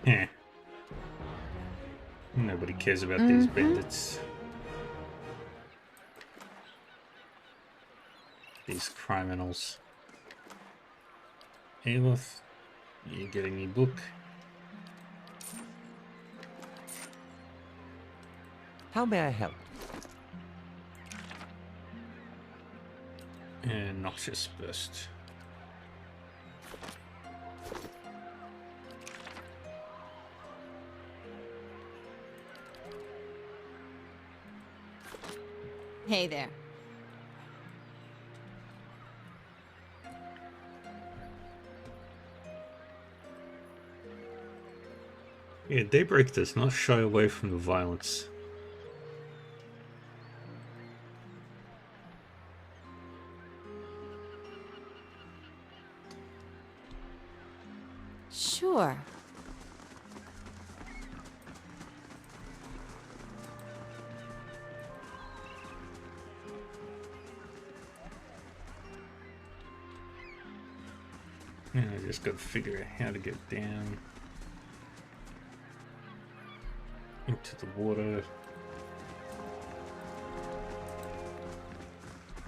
A: Eh. Nobody cares about these bandits. These criminals. Aloth, you getting me book?
I: How may I help?
A: And Noxious Burst.
C: Hey there.
A: Yeah, Daybreak does not shy away from the violence.
E: Sure.
A: Yeah, I just gotta figure out how to get down. Into the water.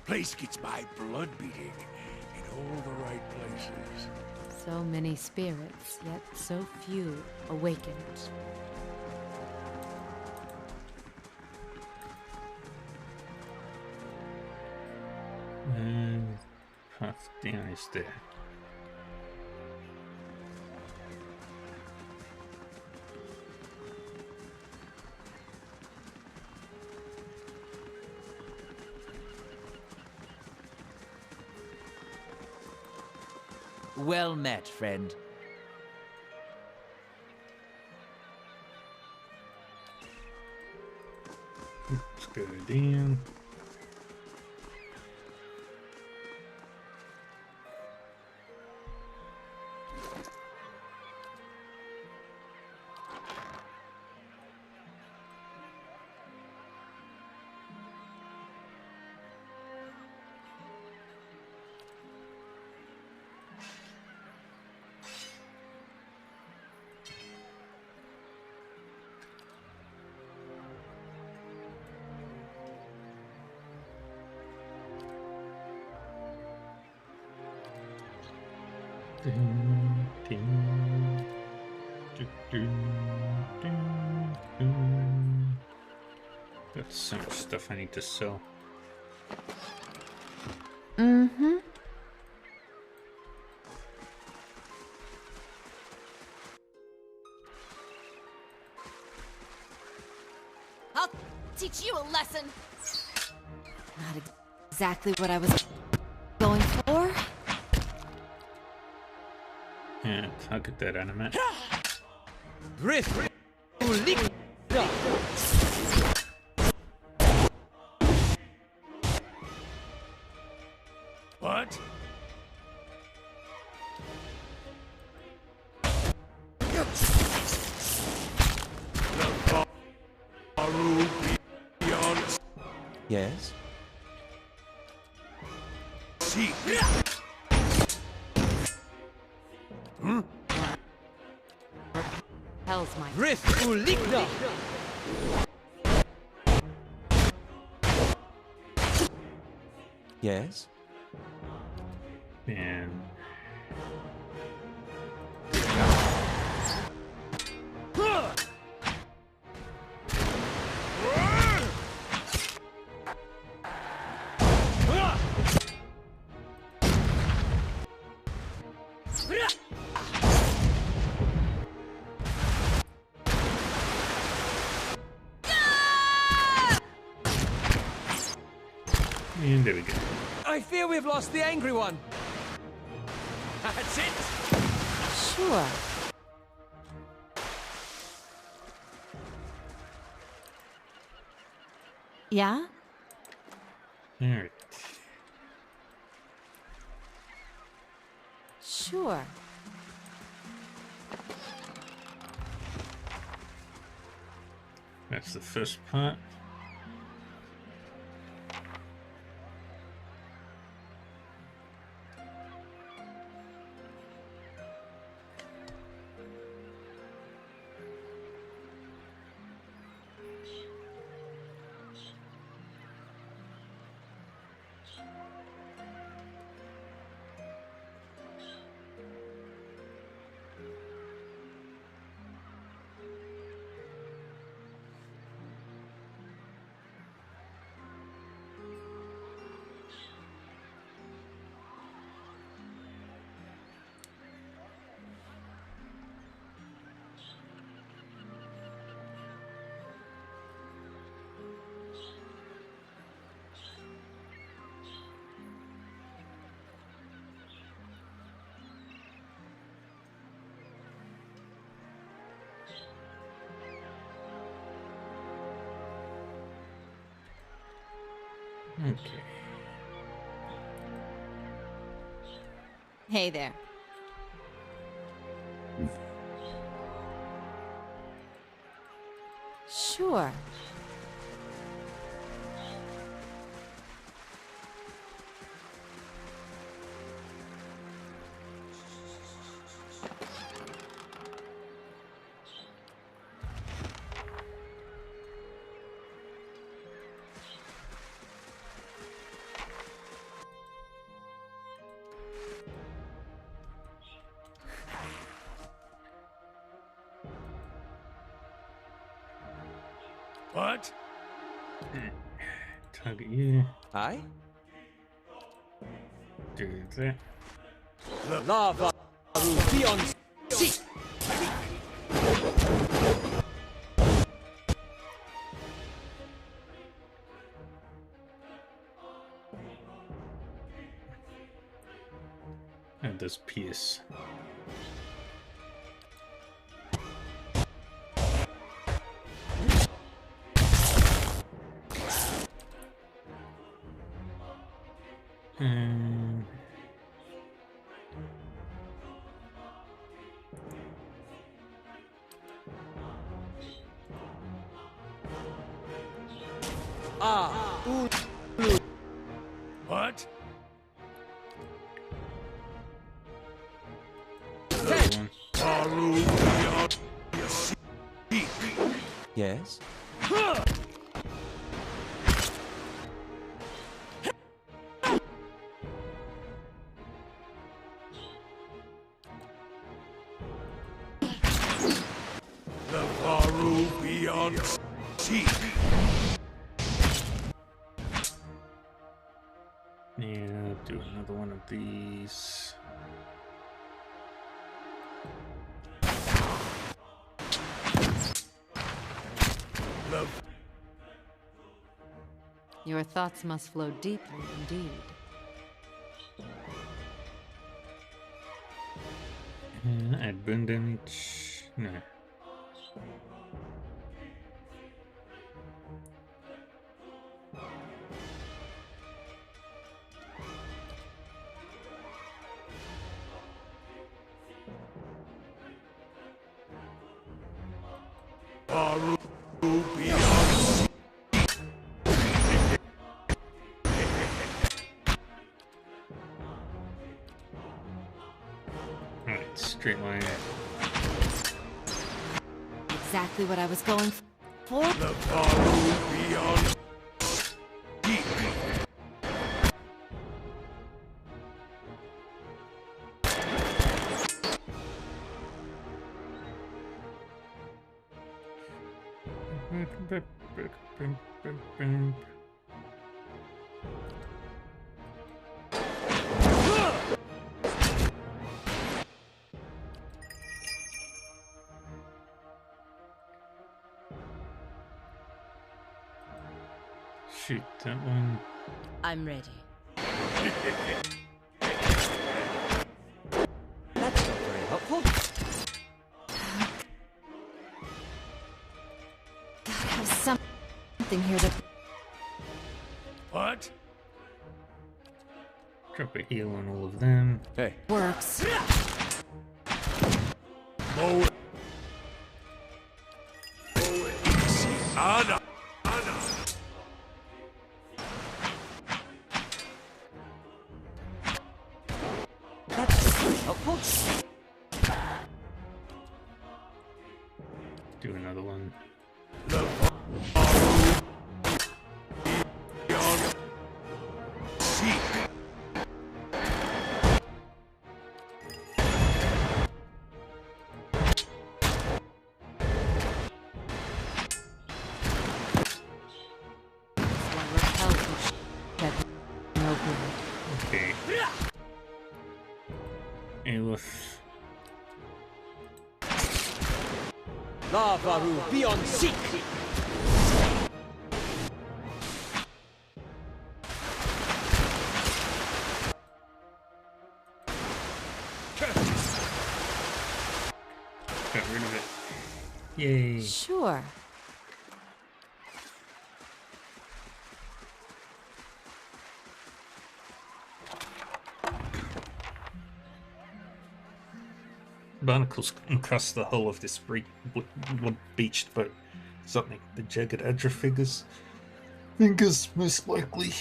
F: Place gets my blood beating in all the right places.
E: So many spirits, yet so few awakened.
A: And path down is there.
I: Well met, friend.
A: Let's go down. Dun, dun, dun, dun, dun, dun. Got so much stuff I need to sell.
E: Mm-hmm.
B: I'll teach you a lesson. Not exactly what I was going for.
A: Yeah, I'll get that anime.
I: Riff!
F: What? The Baru beyond
I: Yes?
F: sea.
E: Hell's my
I: Riff! Uligda! Yes?
A: And there we go.
I: I fear we've lost the angry one. That's it!
E: Sure. Yeah?
A: Alright.
E: Sure.
A: That's the first part. Okay.
E: Hey there. Sure.
F: What?
A: Target you.
I: Aye?
A: Do that.
I: Lava beyond sea.
A: And does pierce. And
F: What?
A: another one.
F: Faru beyond sea.
I: Yes?
F: The Faru beyond sea.
A: Yeah, do another one of these.
F: The
E: Your thoughts must flow deeply indeed.
A: Add burn damage. No.
F: Faru beyond sea.
A: Alright, straight line.
B: Exactly what I was going for.
F: The Faru beyond sea.
A: Shoot that one.
B: I'm ready.
I: That's not very helpful.
B: Gotta have something here that
F: What?
A: Drop a heal on all of them.
D: Hey,
B: works.
F: Moe. Ana. Ana.
I: That's very helpful.
A: Do another one.
F: The Faru beyond sea.
E: One repelled with that no good.
A: Okay. Aelith.
I: Lava beyond sea.
A: Got rid of it. Yay.
E: Sure.
A: Barnacles encrust the hull of this beached boat. Something. The jagged edge of fingers, most likely.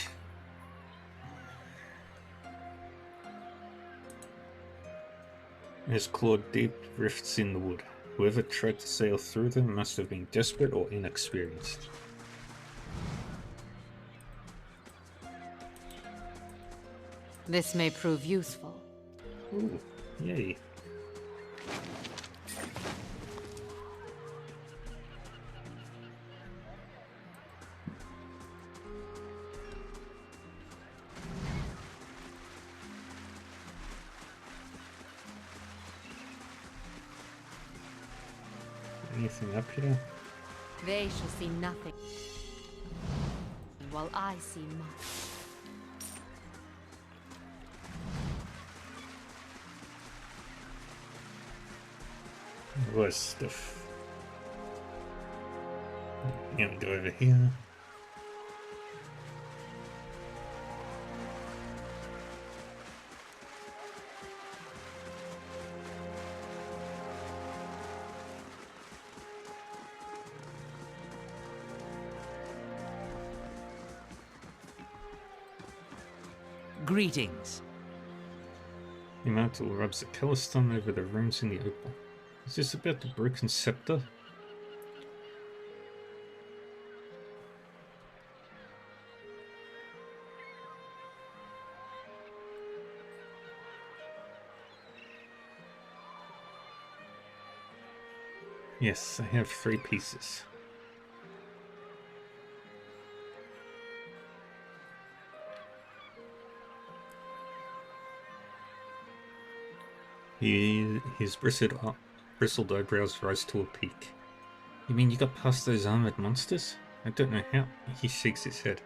A: There's clawed deep rifts in the wood. Whoever tried to sail through them must have been desperate or inexperienced.
E: This may prove useful.
A: Ooh, yay. Anything up here?
E: They shall see nothing, while I see much.
A: Worse stuff. Yeah, we go over here.
I: Greetings.
A: The mantle rubs a Calistone over the runes in the opal. Is this about the broken scepter? Yes, I have 3 pieces. His bristled eyebrows rise to a peak. You mean you got past those armored monsters? I don't know how. He shakes his head.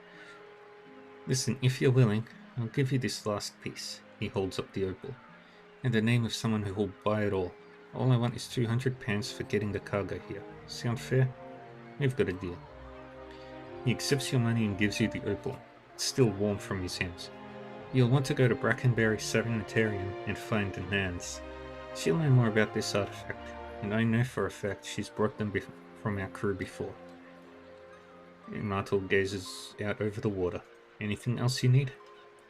A: Listen, if you're willing, I'll give you this last piece. He holds up the opal. In the name of someone who will buy it all. All I want is 200 pounds for getting the cargo here. Sound fair? We've got a deal. He accepts your money and gives you the opal. It's still warm from his hands. You'll want to go to Brackenberry Sanitarium and find Nance. She'll know more about this artifact, and I know for a fact she's brought them from our crew before. Martel gazes out over the water. Anything else you need?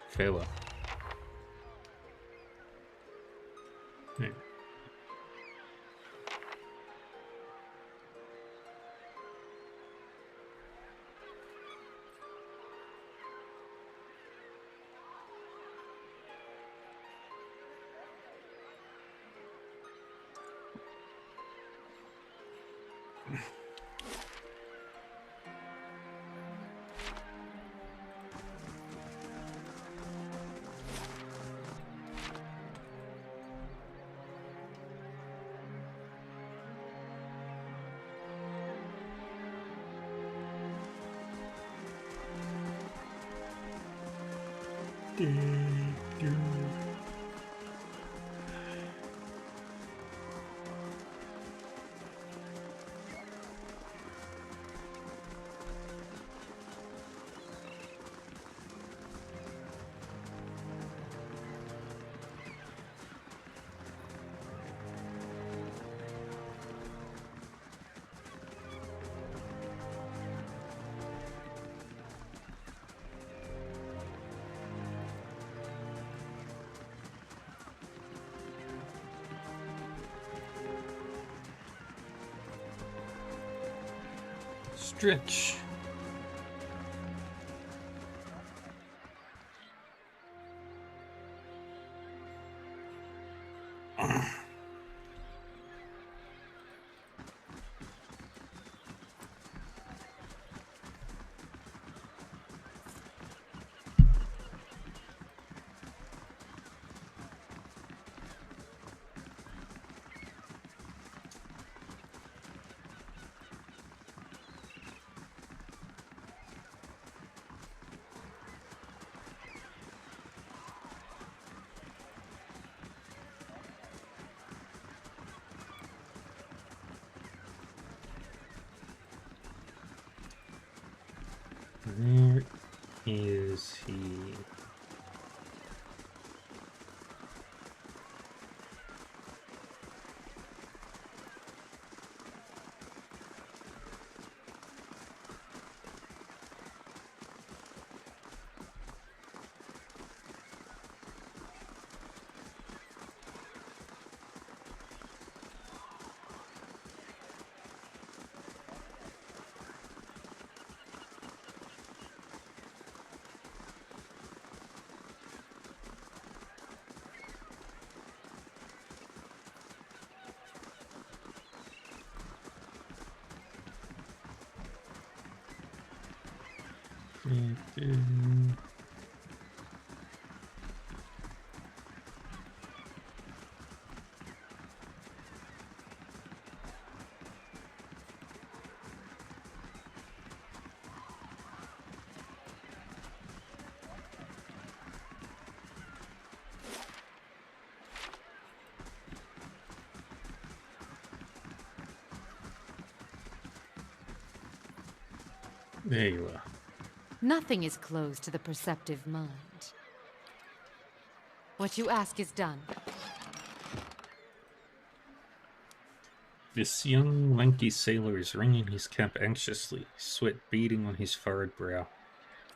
A: Farewell. Yeah. Stretch. Where is he? There you are.
E: Nothing is closed to the perceptive mind. What you ask is done.
A: This young, lanky sailor is wringing his cap anxiously, sweat beading on his furrowed brow.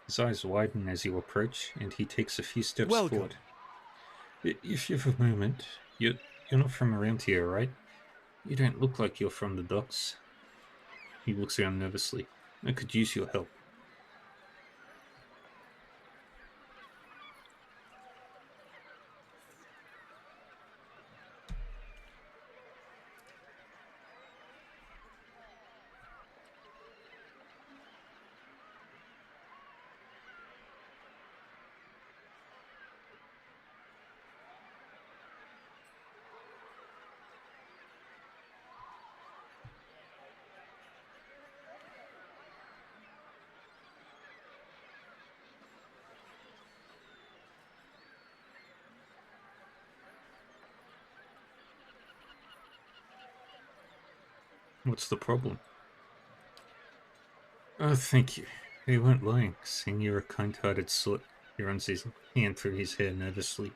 A: His eyes widen as you approach, and he takes a few steps forward. If you have a moment, you're not from around here, right? You don't look like you're from the docks. He looks around nervously. I could use your help. What's the problem? Oh, thank you. He weren't lying, seeing you're a kind-hearted sort. He runs his hand through his hair nervously.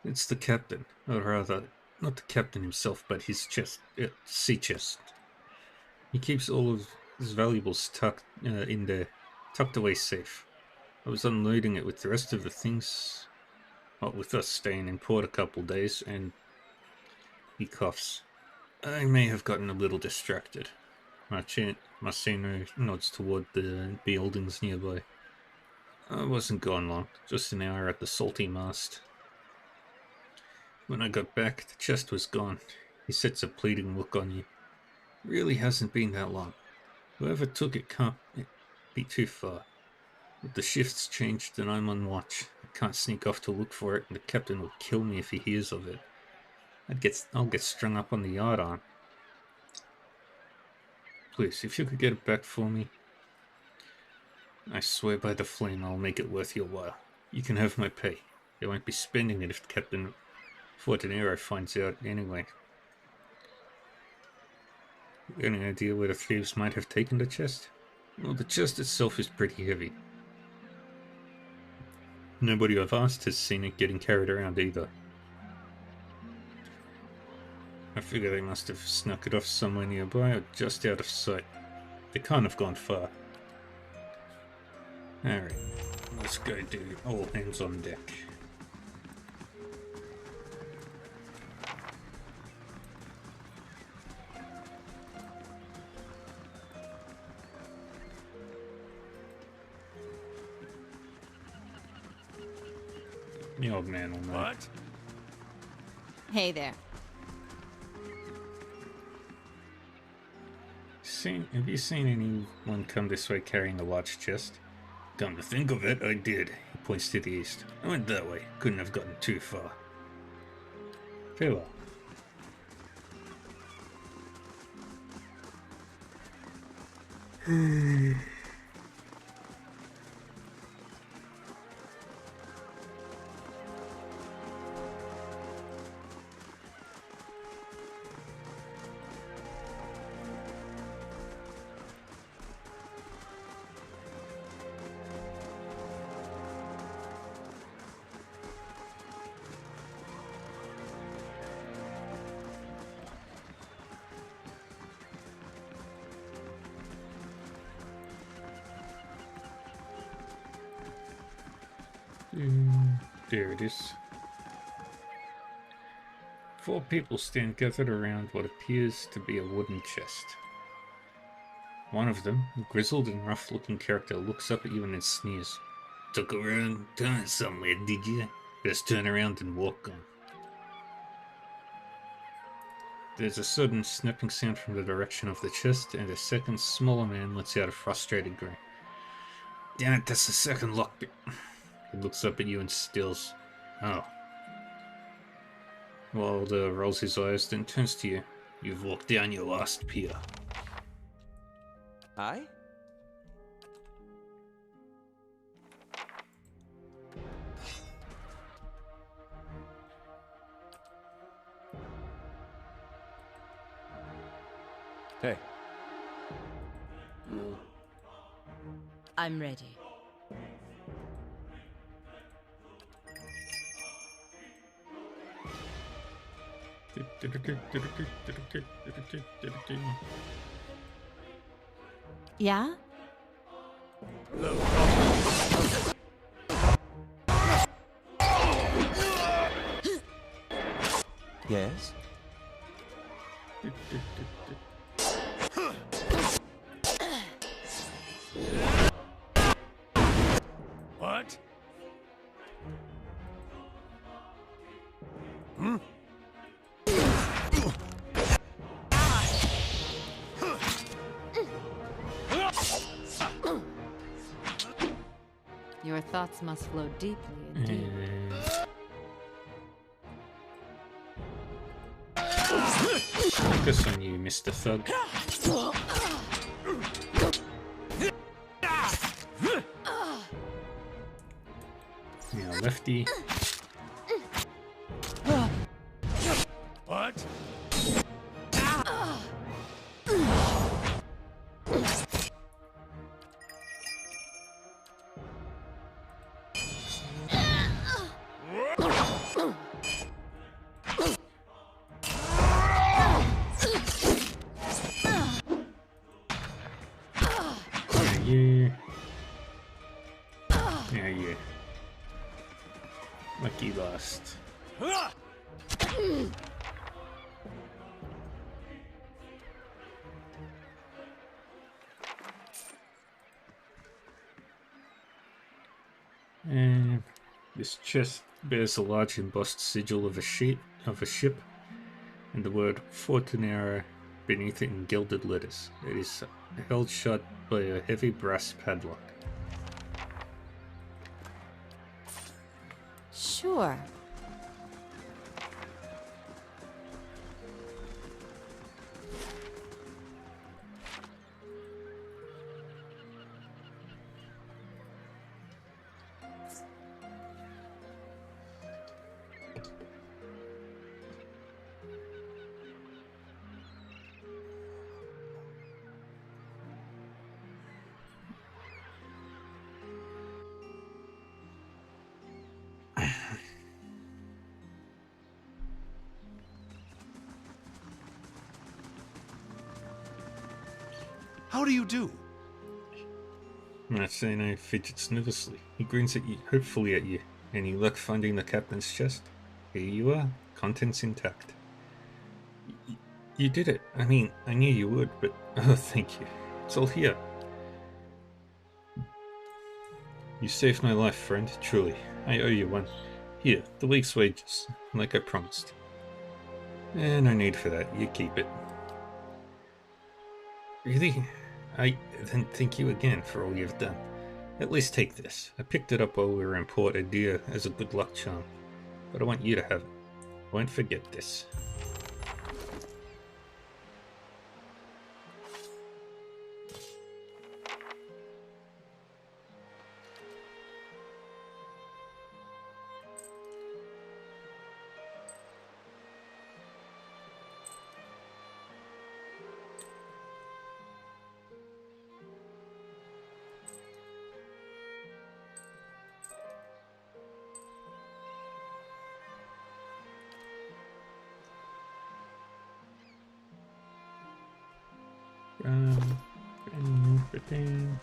A: It's the captain, or rather, not the captain himself, but his sea chest. He keeps all of his valuables tucked in there, tucked away safe. I was unloading it with the rest of the things, with us staying in port a couple days, and he coughs. I may have gotten a little distracted. Marcino nods toward the buildings nearby. I wasn't gone long, just an hour at the salty mast. When I got back, the chest was gone. He sets a pleading look on you. Really hasn't been that long. Whoever took it can't be too far. But the shift's changed and I'm on watch. I can't sneak off to look for it, and the captain will kill me if he hears of it. I'll get strung up on the yardarm. Please, if you could get it back for me. I swear by the flame I'll make it worth your while. You can have my pay. I won't be spending it if Captain Fortinero finds out anyway. Any idea where the thieves might have taken the chest? Well, the chest itself is pretty heavy. Nobody I've asked has seen it getting carried around either. I figure they must have snuck it off somewhere nearby or just out of sight. They can't have gone far. Alright, let's go do all hands on deck. The old man will know.
F: What?
C: Hey there.
A: Have you seen anyone come this way carrying a large chest? Come to think of it, I did. He points to the east. I went that way. Couldn't have gotten too far. Farewell. There it is. 4 people stand gathered around what appears to be a wooden chest. One of them, a grizzled and rough-looking character, looks up at you and sneers. Took a wrong turn somewhere, did you? Best turn around and walk on. There's a sudden snapping sound from the direction of the chest, and a second, smaller man lets out a frustrated grin. Damn it, that's the second lockpick. He looks up at you and stills. Oh. Wilder rolls his eyes, then turns to you. You've walked down your last pier.
I: Aye?
D: Hey.
B: I'm ready. Yeah?
D: Yes?
F: What? Hmm?
E: Your thoughts must flow deeply indeed.
A: Focus on you, Mr. Thug. Now, lefty.
F: What?
A: Now you. Now you. Lucky last. And this chest bears a large embossed sigil of a ship, and the word Fortunera beneath it in gilded letters. It is held shut by a heavy brass padlock.
E: Sure.
H: How do you do?
A: Matseno fidgets nervously. He grins at you, hopefully at you. Any luck finding the captain's chest? Here you are, contents intact. You did it. I mean, I knew you would, but oh, thank you. It's all here. You saved my life, friend, truly. I owe you one. Here, the week's wages, like I promised. No need for that, you keep it. Really? Then thank you again for all you've done. At least take this. I picked it up while we were in Port Adir as a good luck charm. But I want you to have it. I won't forget this. Everything.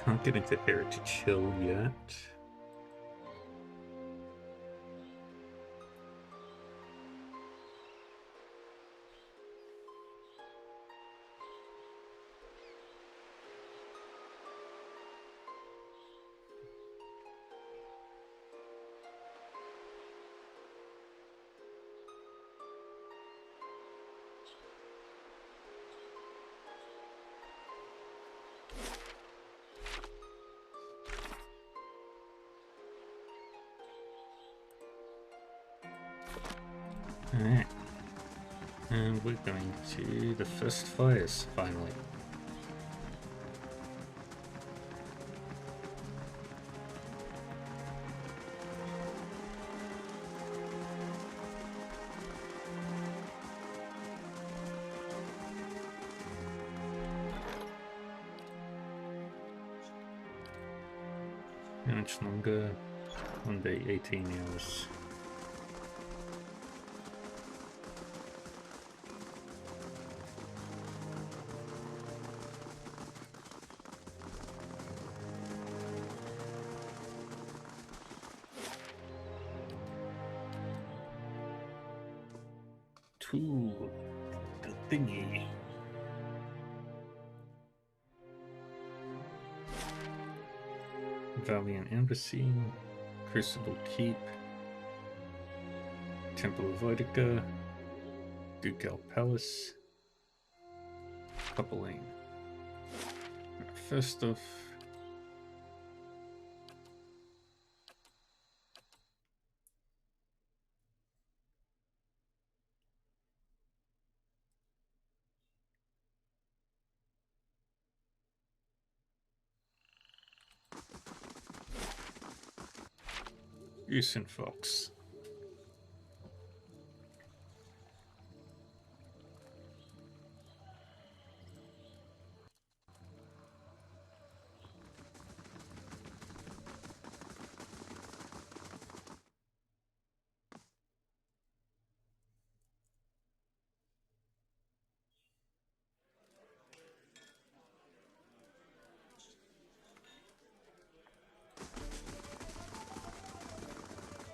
A: Can't get into Heritage Hill yet. Alright. And we're going to the first fires, finally. How much longer? 1 day, 18 hours. The thingy. Valiant Embassy, Crucible Keep, Temple of Voidica, Ducal Palace, Couple Lane. First off, Goose and Fox.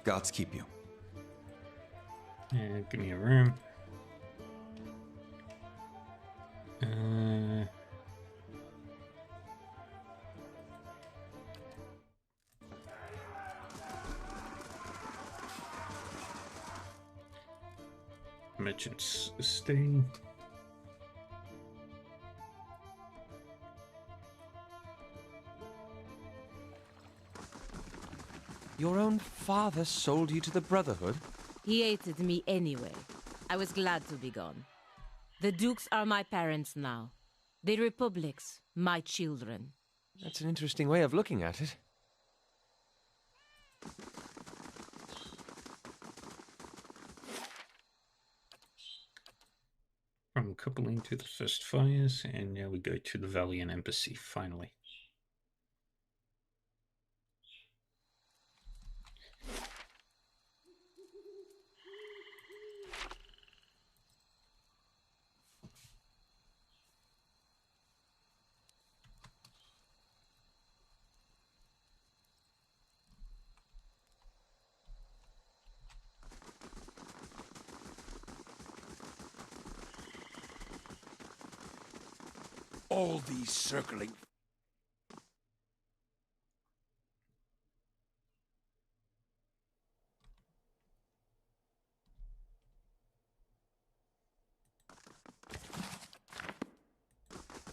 H: Gods keep you.
A: Yeah, give me a room. Merchants staying.
D: Your own father sold you to the Brotherhood?
B: He hated me anyway. I was glad to be gone. The Dukes are my parents now. The Republics, my children.
D: That's an interesting way of looking at it.
A: From coupling to the first fires, and now we go to the Valiant Embassy, finally.
F: All these circling...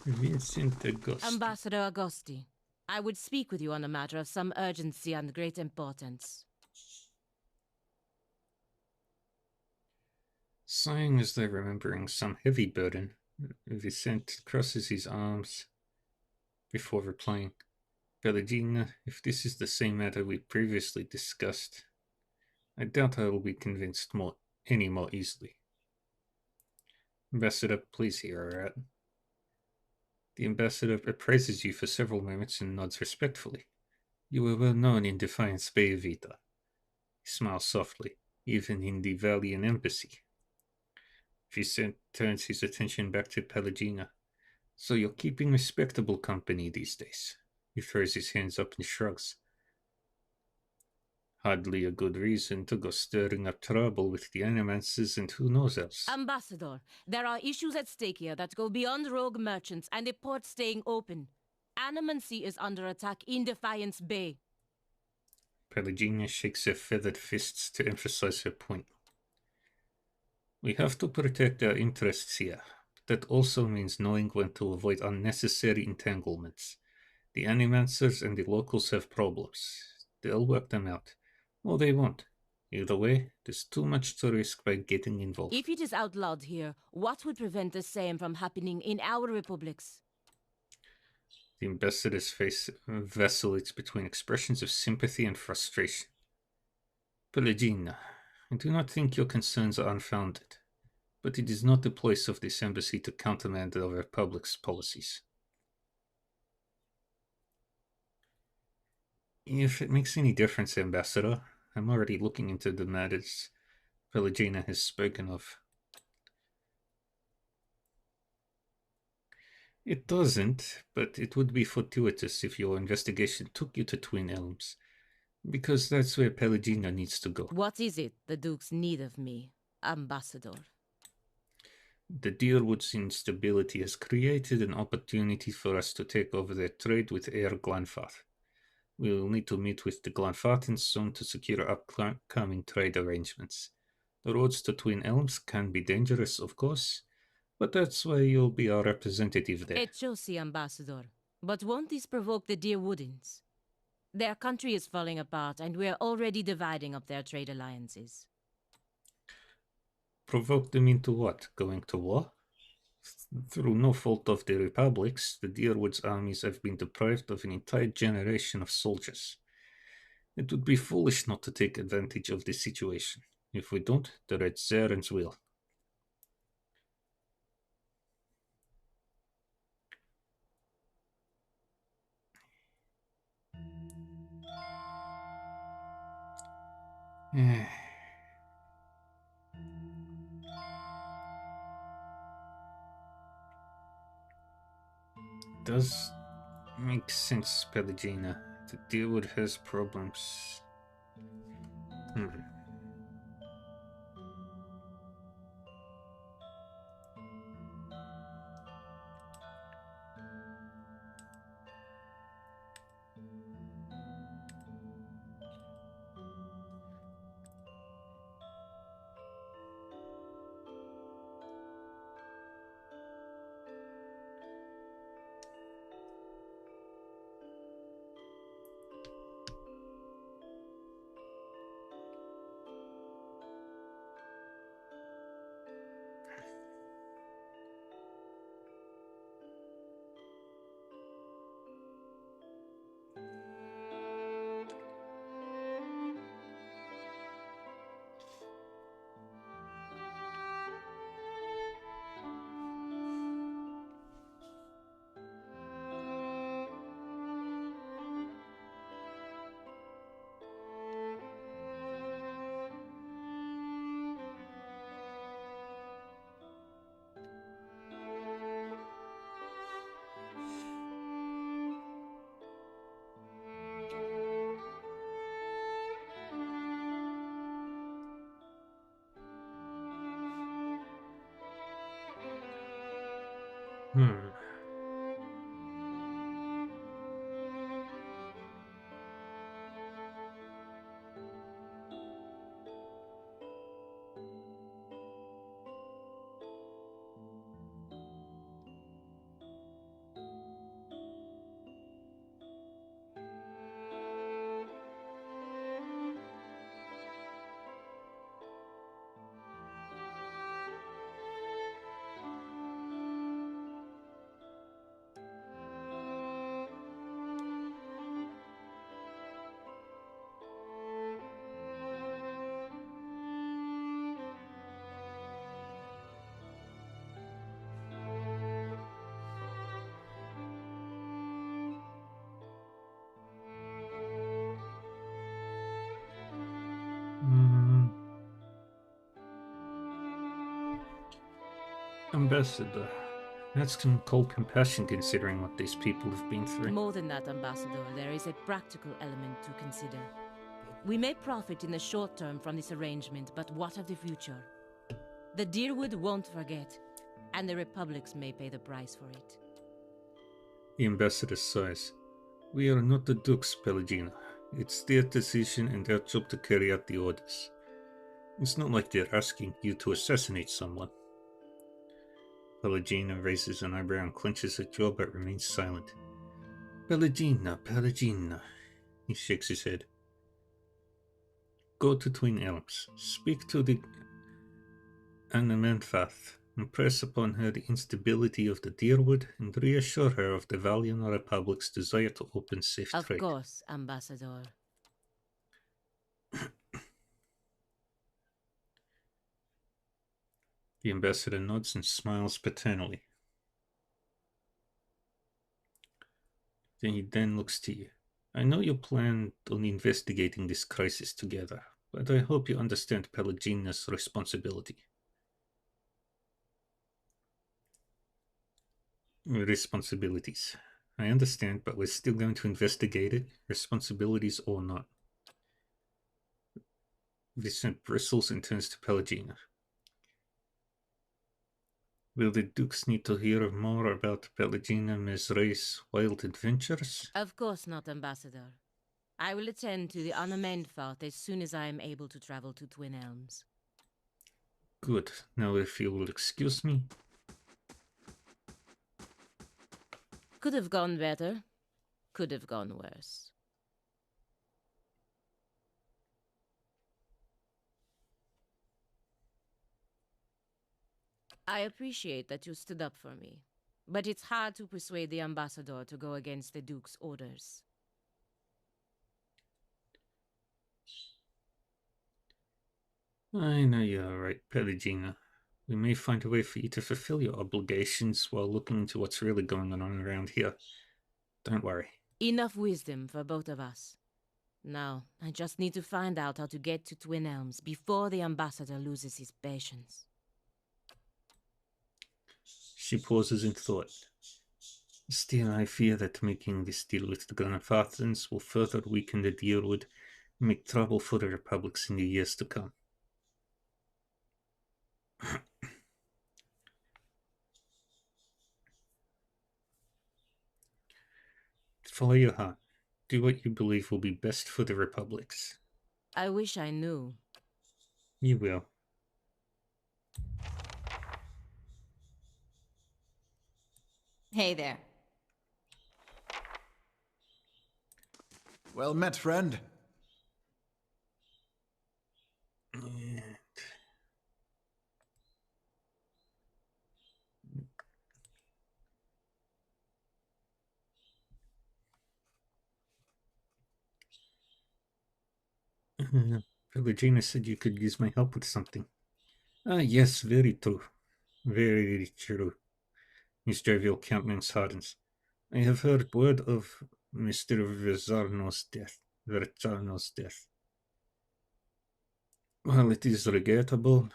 A: Vincent Agosti.
B: Ambassador Agosti, I would speak with you on a matter of some urgency and great importance.
A: Sighing as though remembering some heavy burden, Vicente crosses his arms before replying. Pelagina, if this is the same matter we previously discussed, I doubt I will be convinced any more easily. Ambassador, please hear her out. The ambassador appraises you for several moments and nods respectfully. You were well known in Defiance Bay Vita. He smiles softly, even in the Valiant Embassy. Vicente turns his attention back to Pelagina. So you're keeping respectable company these days. He throws his hands up and shrugs. Hardly a good reason to go stirring up trouble with the Animances and who knows else.
B: Ambassador, there are issues at stake here that go beyond rogue merchants and a port staying open. Animancy is under attack in Defiance Bay.
A: Pelagina shakes her feathered fists to emphasize her point. We have to protect our interests here, but that also means knowing when to avoid unnecessary entanglements. The Animancers and the locals have problems. They'll work them out. Or they won't. Either way, there's too much to risk by getting involved.
B: If it is outlawed here, what would prevent the same from happening in our republics?
A: The ambassador's face vacillates between expressions of sympathy and frustration. Pelagina, I do not think your concerns are unfounded, but it is not the place of this embassy to countermand the Republic's policies. If it makes any difference, Ambassador, I'm already looking into the matters Pelagina has spoken of. It doesn't, but it would be fortuitous if your investigation took you to Twin Elms, because that's where Pelagina needs to go.
B: What is it the Dukes need of me, Ambassador?
A: The Deerwood's instability has created an opportunity for us to take over their trade with Air Glanfar. We'll need to meet with the Glanfartans soon to secure upcoming trade arrangements. The roads to Twin Elms can be dangerous, of course, but that's why you'll be our representative there.
B: Echosi, Ambassador. But won't this provoke the Deerwoodins? Their country is falling apart, and we're already dividing up their trade alliances.
A: Provoke them into what? Going to war? Through no fault of the Republic's, the Deerwood's armies have been deprived of an entire generation of soldiers. It would be foolish not to take advantage of this situation. If we don't, the Red Zarans will. Does make sense, Pelagina. The Deerwood has problems. Ambassador, that's some cold compassion considering what these people have been through.
B: More than that, Ambassador, there is a practical element to consider. We may profit in the short term from this arrangement, but what of the future? The Deerwood won't forget, and the Republics may pay the price for it.
A: The ambassador sighs. We are not the Dukes, Pelagina. It's their decision and their job to carry out the orders. It's not like they're asking you to assassinate someone. Pelagina raises an eyebrow and clenches her jaw but remains silent. Pelagina, Pelagina. He shakes his head. Go to Twin Elms, speak to the Anamenfath, impress upon her the instability of the Deerwood, and reassure her of the Valiant Republic's desire to open safe
B: Of
A: trade.
B: course, Ambassador.
A: The ambassador nods and smiles paternally. Then he looks to you. I know you planned on investigating this crisis together, but I hope you understand Pelagina's responsibility. Responsibilities. I understand, but we're still going to investigate it, responsibilities or not. Vincent bristles and turns to Pelagina. Will the Dukes need to hear more about Pelagina Mesray's wild adventures?
B: Of course not, Ambassador. I will attend to the Anamenfath as soon as I am able to travel to Twin Elms.
A: Good. Now if you will excuse me.
B: Could have gone better. Could have gone worse. I appreciate that you stood up for me, but it's hard to persuade the Ambassador to go against the Duke's orders.
A: I know you're right, Pelagina. We may find a way for you to fulfill your obligations while looking into what's really going on around here. Don't worry.
B: Enough wisdom for both of us. Now, I just need to find out how to get to Twin Elms before the Ambassador loses his patience.
A: She pauses in thought. Still, I fear that making this deal with the Granafathans will further weaken the Deerwood and make trouble for the Republics in the years to come. Follow your heart. Do what you believe will be best for the Republics.
B: I wish I knew.
A: You will.
J: Hey there.
H: Well met, friend.
A: Pelagina said you could use my help with something. Ah, yes, very true. Very true. His jovial countenance hardens. I have heard word of Mr. Verzarno's death. Well, it is regrettable.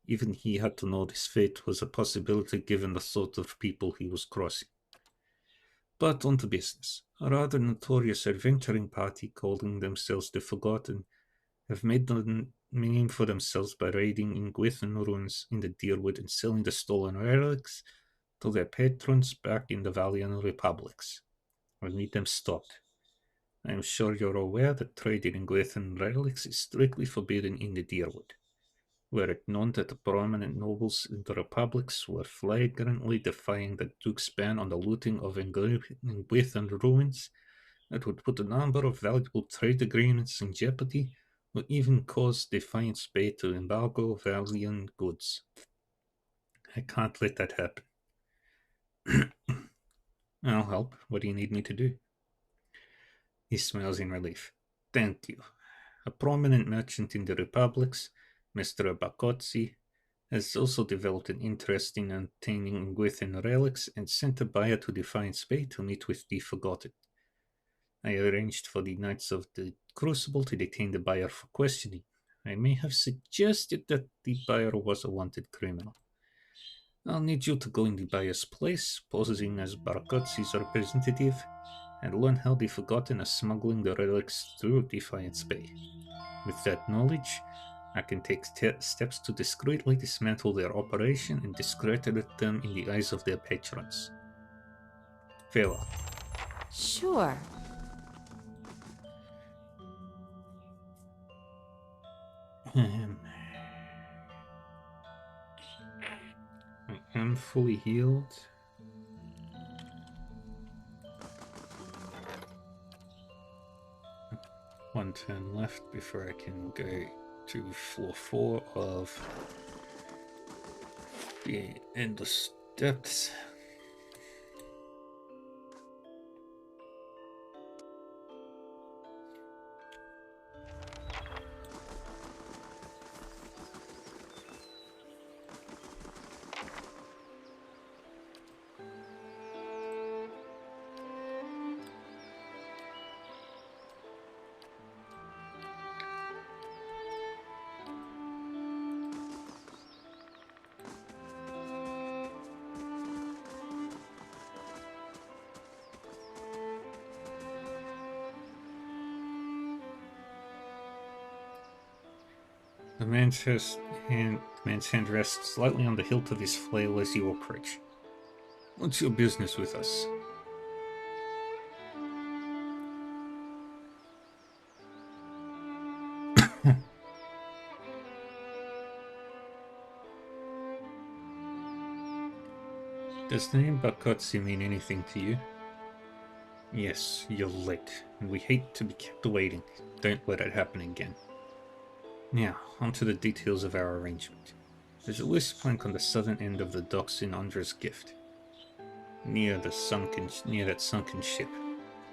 A: Even he had to know this fate was a possibility given the sort of people he was crossing. But on to business. A rather notorious adventuring party calling themselves the Forgotten have made a name for themselves by raiding in Gwithan ruins in the Deerwood and selling the stolen relics to their patrons back in the Valiant Republics. I need them stopped. I am sure you're aware that trading in Gwithan relics is strictly forbidden in the Deerwood. Were it known that the prominent nobles in the Republics were flagrantly defying the Duke's ban on the looting of Gwithan ruins, it would put a number of valuable trade agreements in jeopardy, or even cause Defiance Bay to embargo Valiant goods. I can't let that happen. I'll help. What do you need me to do? He smiles in relief. Thank you. A prominent merchant in the Republics, Mr. Bakotsi, has also developed an interest in obtaining Gwithan relics and sent a buyer to Defiance Bay to meet with the Forgotten. I arranged for the Knights of the Crucible to detain the buyer for questioning. I may have suggested that the buyer was a wanted criminal. I'll need you to go in the buyer's place, posing as Barakotsi's representative, and learn how the Forgotten are smuggling the relics through Defiance Bay. With that knowledge, I can take steps to discreetly dismantle their operation and discredit them in the eyes of their patrons. Farewell.
E: Sure.
A: I am fully healed. one turn left before I can go to floor 4 of the Endless Depths. The man's hand rests slightly on the hilt of his flail as you approach. What's your business with us? Does the name Bakotsi mean anything to you? Yes, you're late, and we hate to be kept waiting. Don't let it happen again. Now, onto the details of our arrangement. There's a loose plank on the southern end of the docks in Andra's Gift, near that sunken ship.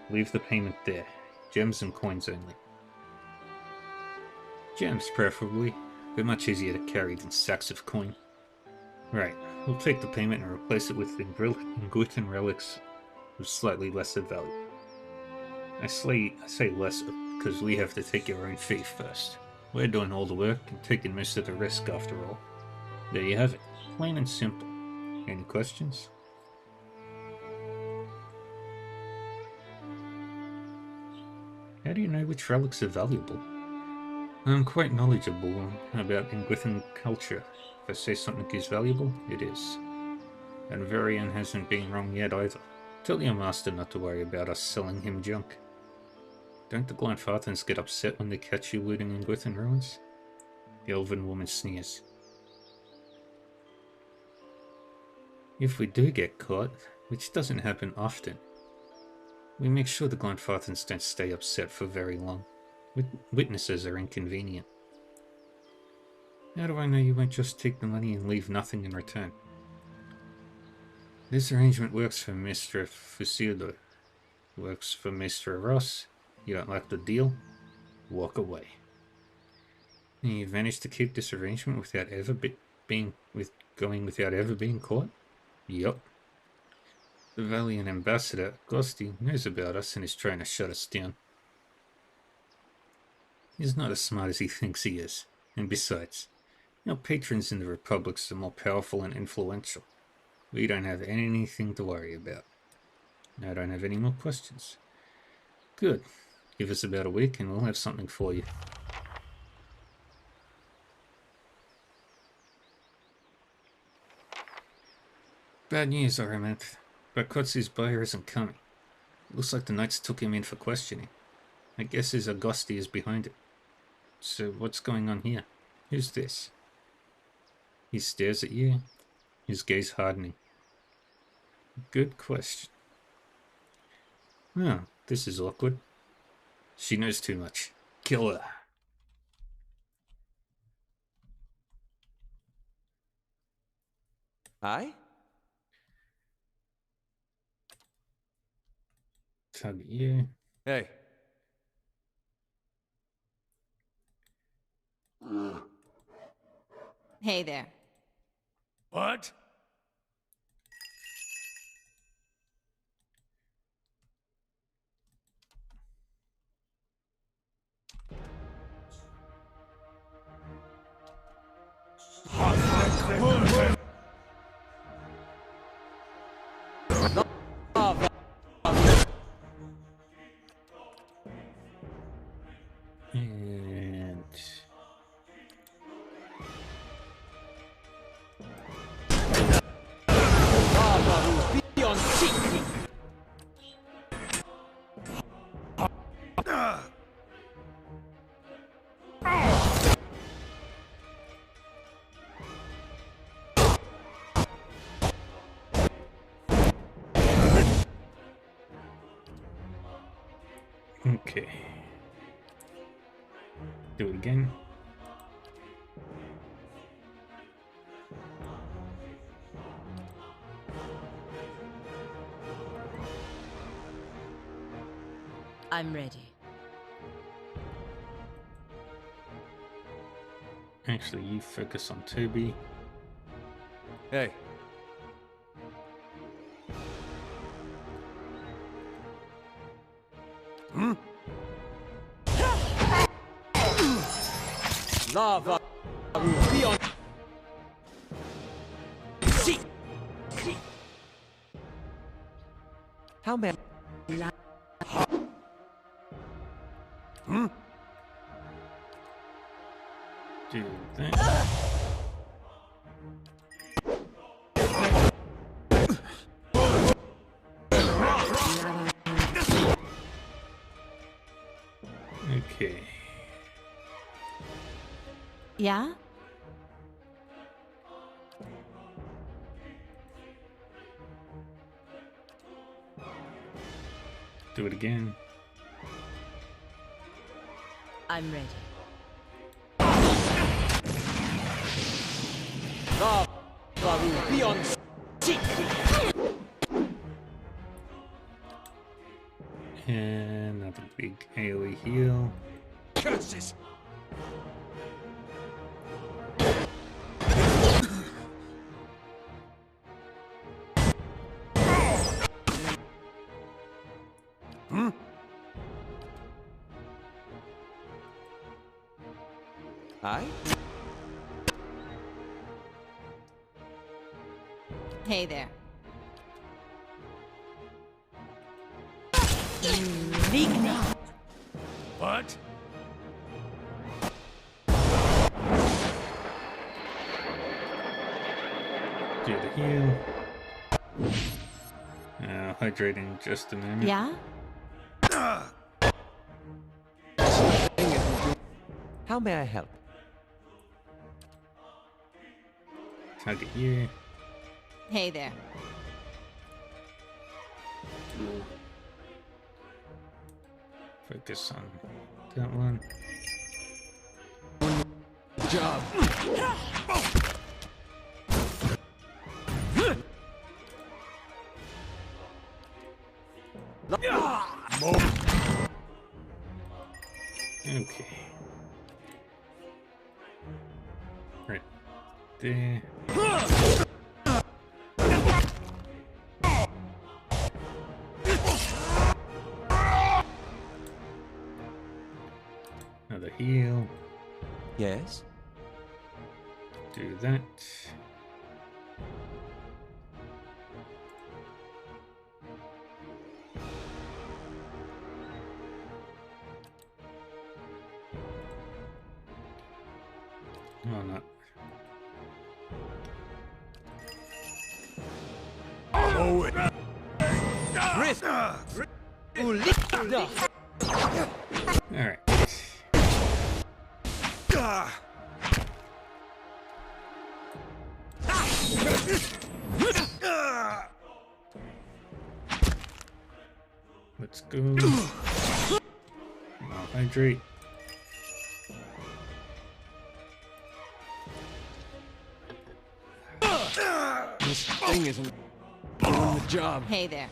A: Leave the payment there. Gems and coins only. Gems, preferably. They're much easier to carry than sacks of coin. Right, we'll take the payment and replace it with Ingwithan relics of slightly lesser value. I say lesser because we have to take your own fee first. We're doing all the work and taking most of the risk after all. There you have it. Plain and simple. Any questions? How do you know which relics are valuable? I'm quite knowledgeable about Ingwithan culture. If I say something is valuable, it is. And Varian hasn't been wrong yet either. Tell your master not to worry about us selling him junk. Don't the Glanfathans get upset when they catch you looting Ingwithan ruins? The elven woman sneers. If we do get caught, which doesn't happen often, we make sure the Glanfathans don't stay upset for very long. Witnesses are inconvenient. How do I know you won't just take the money and leave nothing in return? This arrangement works for Mr. Fusildo. Works for Mr. Ross. You don't like the deal? Walk away. And you've managed to keep this arrangement without ever being caught? Yup. The Valiant ambassador, Gosti, knows about us and is trying to shut us down. He's not as smart as he thinks he is. And besides, our patrons in the Republics are more powerful and influential. We don't have anything to worry about. I don't have any more questions. Good. Give us about a week and we'll have something for you. Bad news, Aramanth. Bakotsi's buyer isn't coming. Looks like the Knights took him in for questioning. I guess his Augusti is behind it. So what's going on here? Who's this? He stares at you, his gaze hardening. Good question. Oh, this is awkward. She knows too much. Kill her.
D: Aye?
A: Tug at you.
D: Hey.
J: Hey there.
F: What?
A: And
I: Beyond seeking.
A: okay. Do it again.
B: I'm ready.
A: Actually, you focus on Toby.
D: Hey.
I: Lava will be on. See. How many?
A: Do that. Okay.
B: Yeah?
A: Do it again.
B: I'm ready.
I: Lava will be on. See.
A: And another big AoE heal.
I: Curses. Hi.
J: Hey there.
F: What?
A: Do the heal. Hydrate in just a minute.
B: Yeah?
I: How may I help?
A: Target you.
J: Hey there.
A: Focus on that one.
I: Job.
A: Okay. Right there. Another heal.
I: Yes.
A: Do that. Oh, not.
F: Oh, it.
I: Risk.
A: Alright. Let's go. Now hydrate.
I: This thing isn't doing the job.
J: Hey there.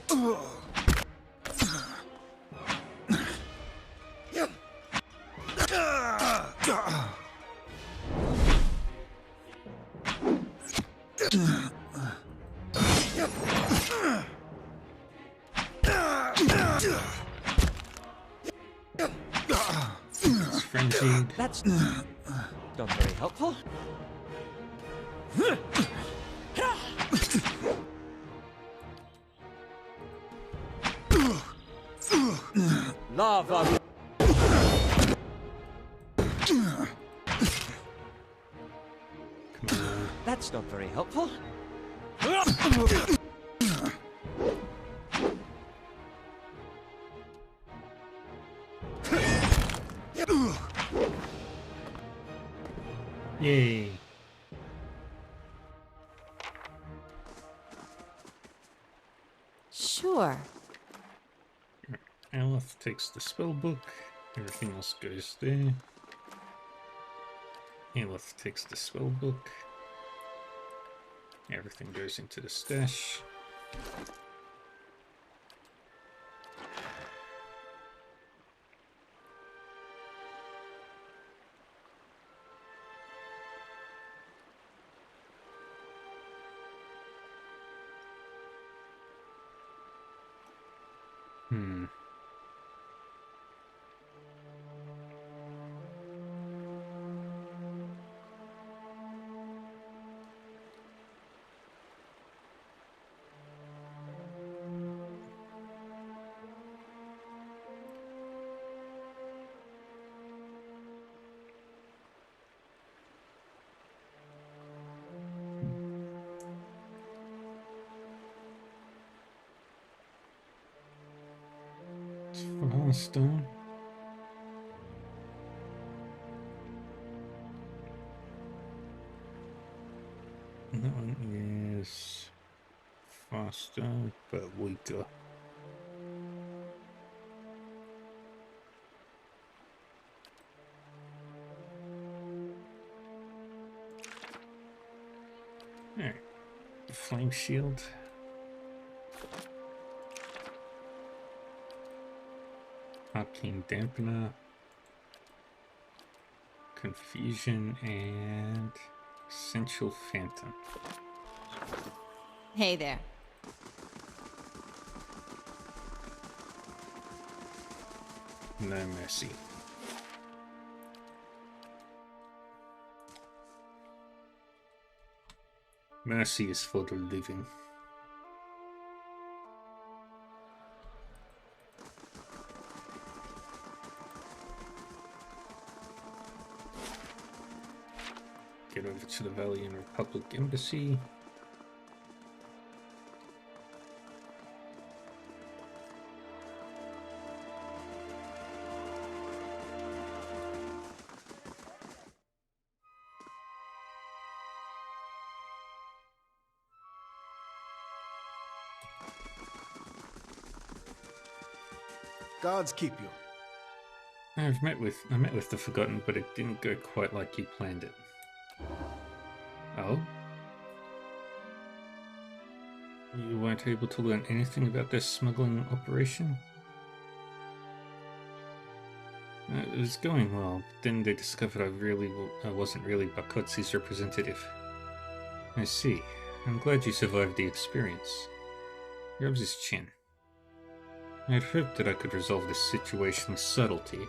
A: It's frenzied.
I: That's not very helpful. Lava.
A: Come on.
I: That's not very helpful.
A: Yay.
B: Sure.
A: Aleph takes the spell book. Everything else goes there. Aelith takes the spell book. Everything goes into the stash. Stone. That one is faster but weaker. Alright. Flame shield. Arcane Dampener, Confusion, and Essential Phantom.
J: Hey there.
A: No mercy. Mercy is for the living. Get over to the Valiant Republic Embassy.
F: Gods keep you.
A: I met with the Forgotten, but it didn't go quite like you planned it. Oh? You weren't able to learn anything about this smuggling operation? It was going well, but then they discovered I wasn't really Bakotzi's representative. I see. I'm glad you survived the experience. He rubs his chin. I had hoped that I could resolve this situation with subtlety,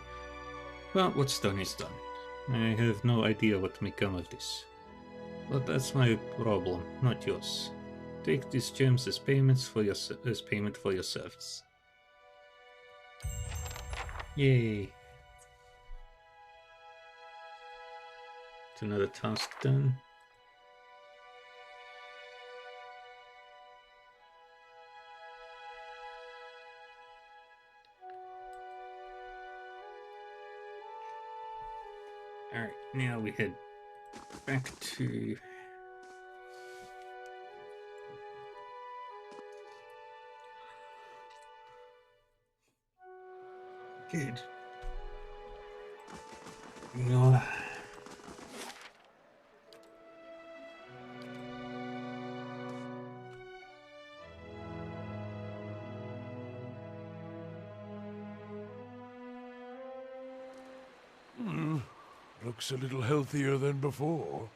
A: but what's done is done. I have no idea what may come of this. But that's my problem, not yours. Take these gems as payment for your service. Yay! It's another task done. Alright, now we head back to good. No.
F: Looks a little healthier than before.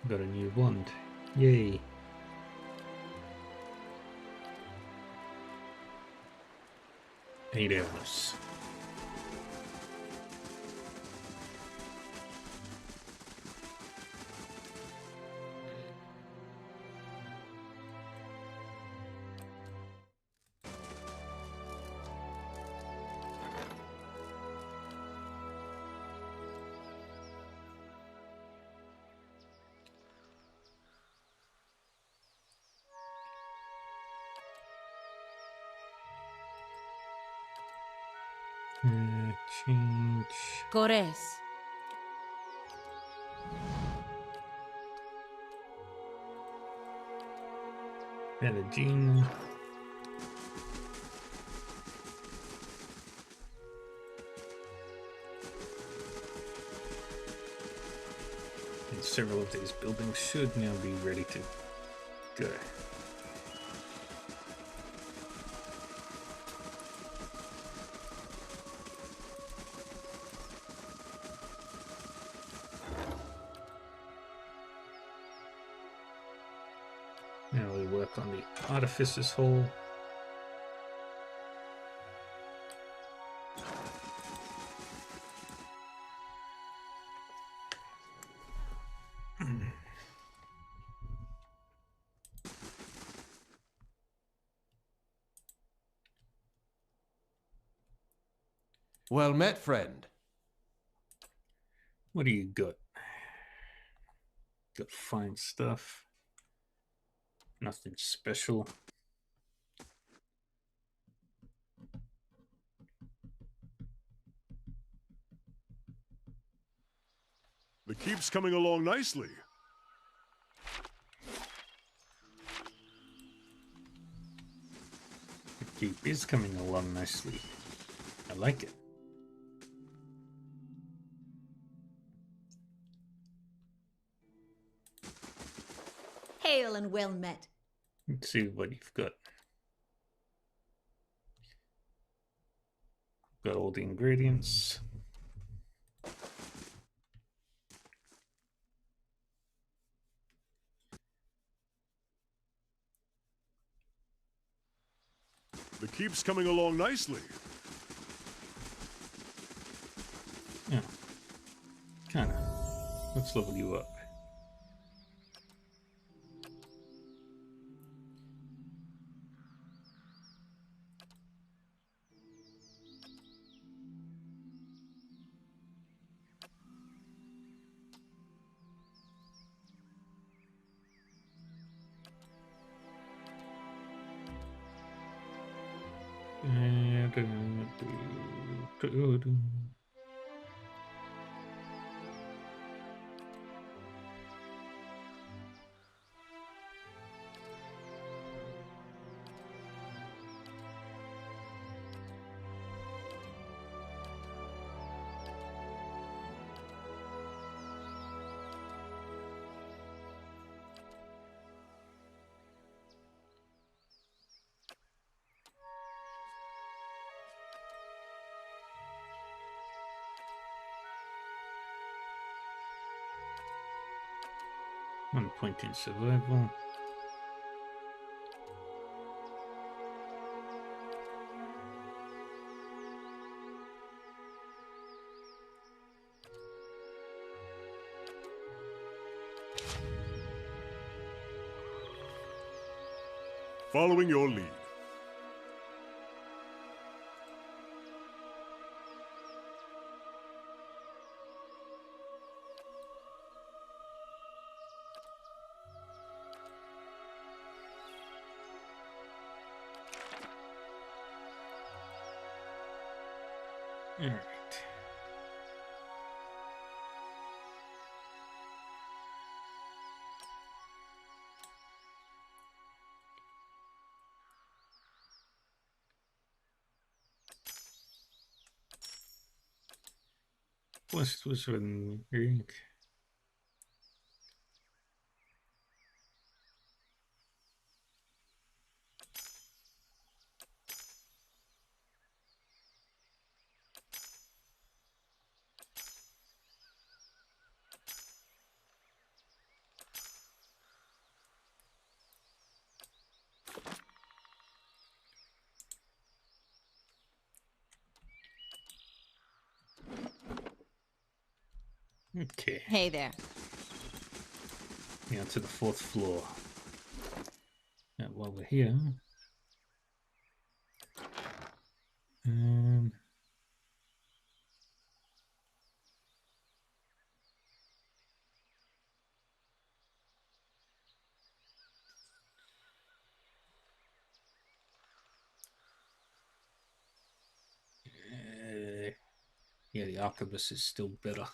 A: Got a new wand. Yay. $8. Change.
B: Cores.
A: Medellin. And several of these buildings should now be ready to go. Now we work on the Artificer's Hall.
D: Well met, friend.
A: What do you got? Got fine stuff. Nothing special.
F: The keep's coming along nicely.
A: The keep is coming along nicely. I like it.
G: Hail and well met.
A: Let's see what you've got. Got all the ingredients.
F: The keep's coming along nicely.
A: Yeah. Kinda. Let's level you up. One point in survival.
F: Following your lead.
A: All right. Was when Eric. Okay.
J: Hey there.
A: Now to the 4th floor. Now while we're here. Yeah, the arquebus is still better.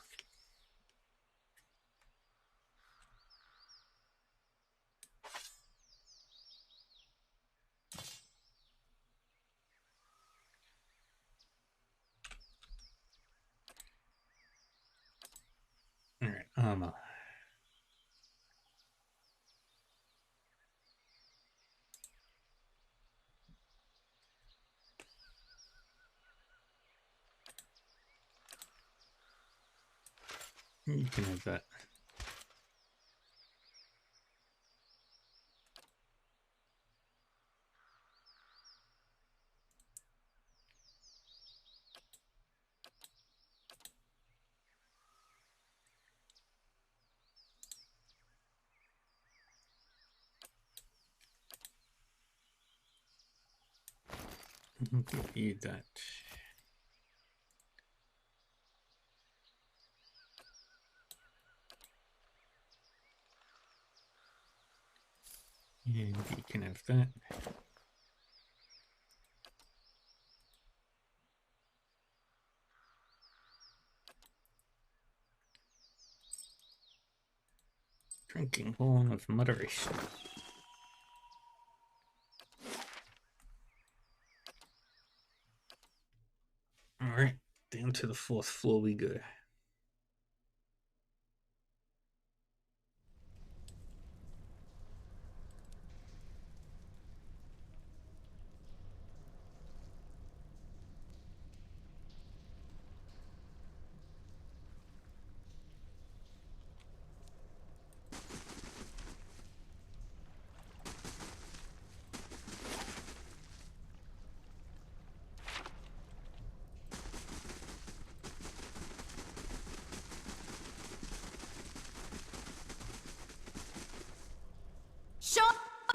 A: Alright, armor. You can have that. Give you that. And you can have that. Drinking horn of moderation. Alright, down to the 4th floor we go.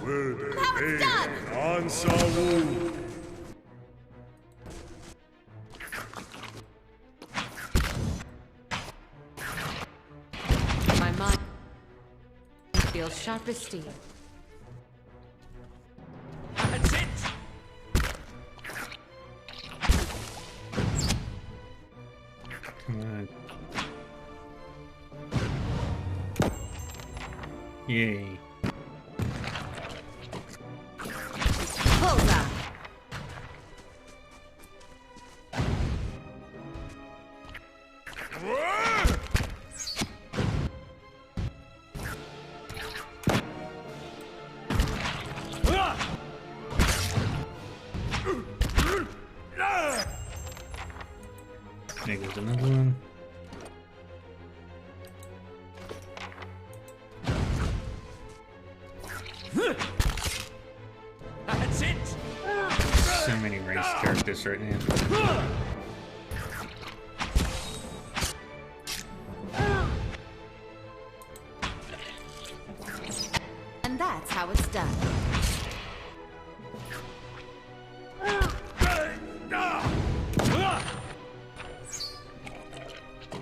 G: How it's done!
F: Ansawu!
E: My mind feels sharp as steel.
I: That's it!
A: Come on. Yay.
G: Bullseye!
A: There goes another one.
I: That's it!
A: So many race characters right now.
G: And that's how it's done.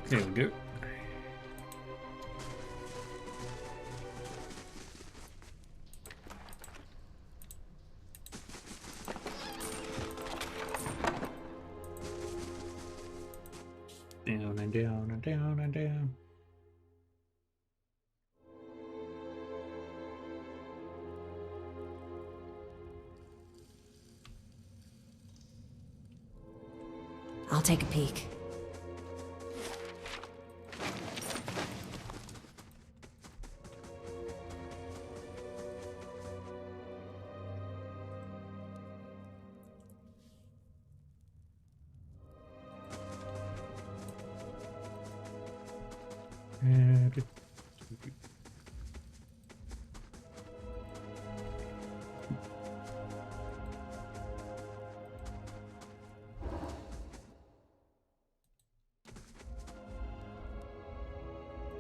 A: There we go. Down and down and down and down.
G: I'll take a peek.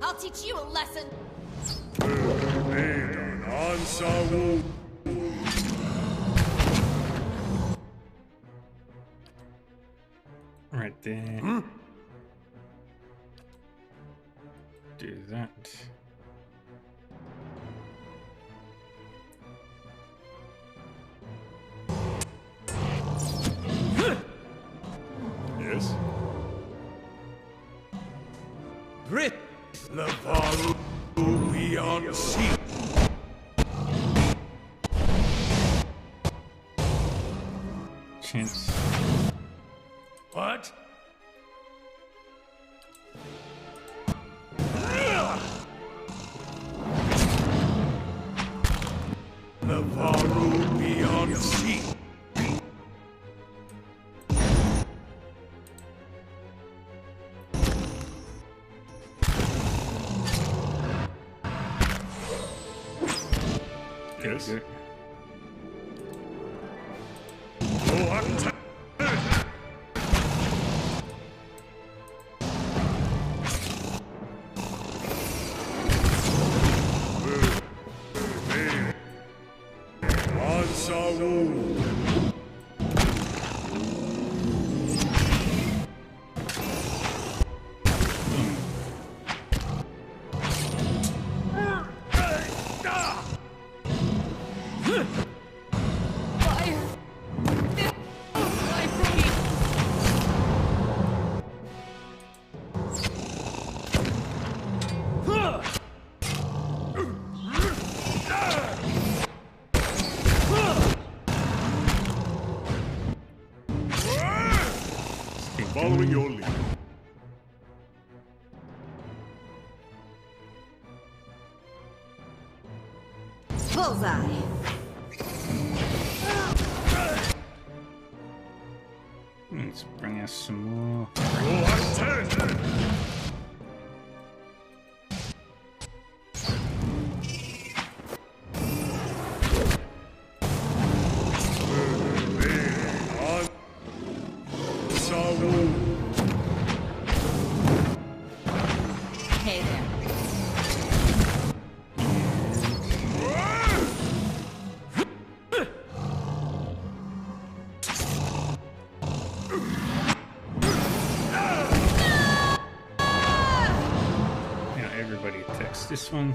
G: I'll teach you a lesson!
F: Ansawu!
A: Right there. Do that.
F: Yes? The Varu beyond sea.
A: Chance.
F: What? The Varu beyond sea.
A: Yes.
F: Following your lead.
G: Bullseye.
A: Let's bring us some more.
J: Hey there.
A: Yeah, everybody attacks this one.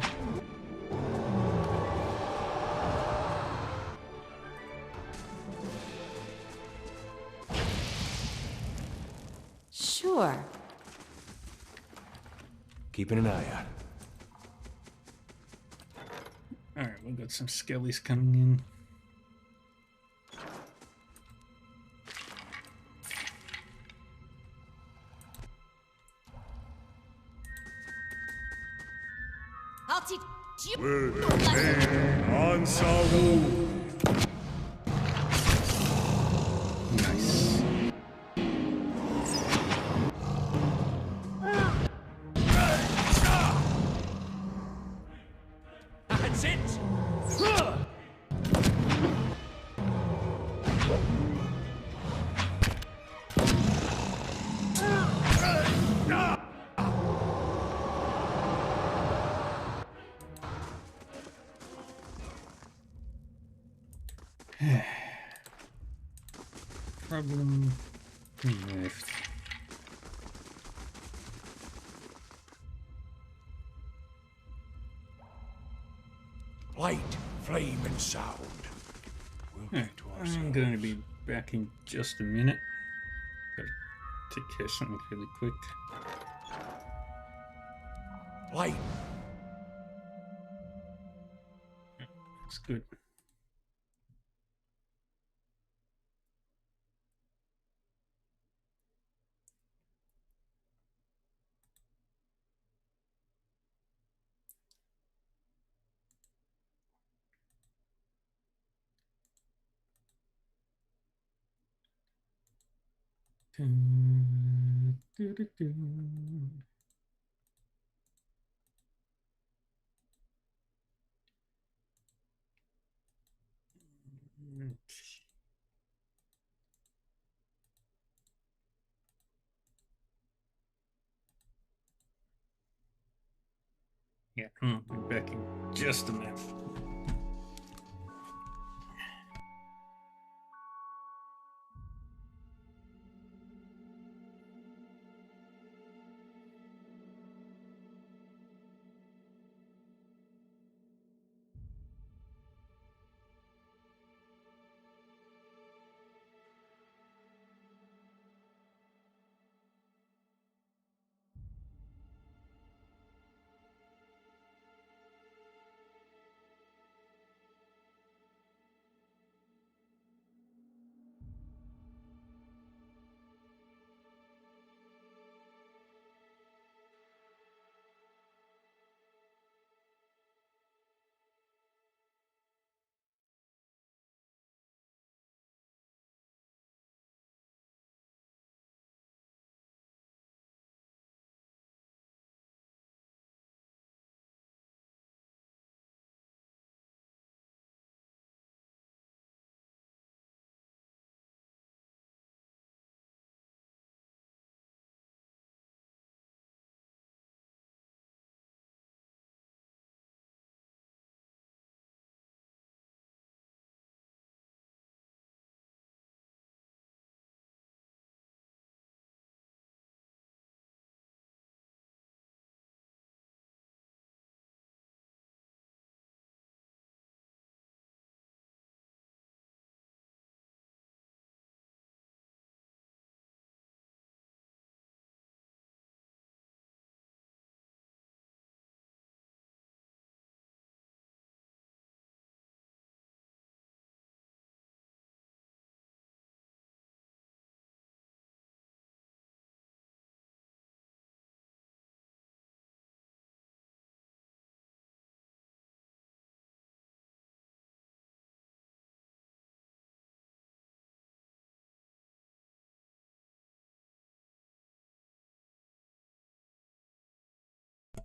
G: Sure.
D: Keeping an eye out.
A: Alright, we got some skellies coming in.
G: I'll teach you.
F: On Sawu.
A: Nice.
I: That's it!
A: Problem left.
F: Light, flame, and sound. We'll
A: Alright,
F: get to
A: I'm
F: ourselves.
A: going to be back in just a minute. Gotta take care of something really quick.
F: Light.
A: It's good. Dun, dun, dun, dun. Yeah, I'll be back in just a minute.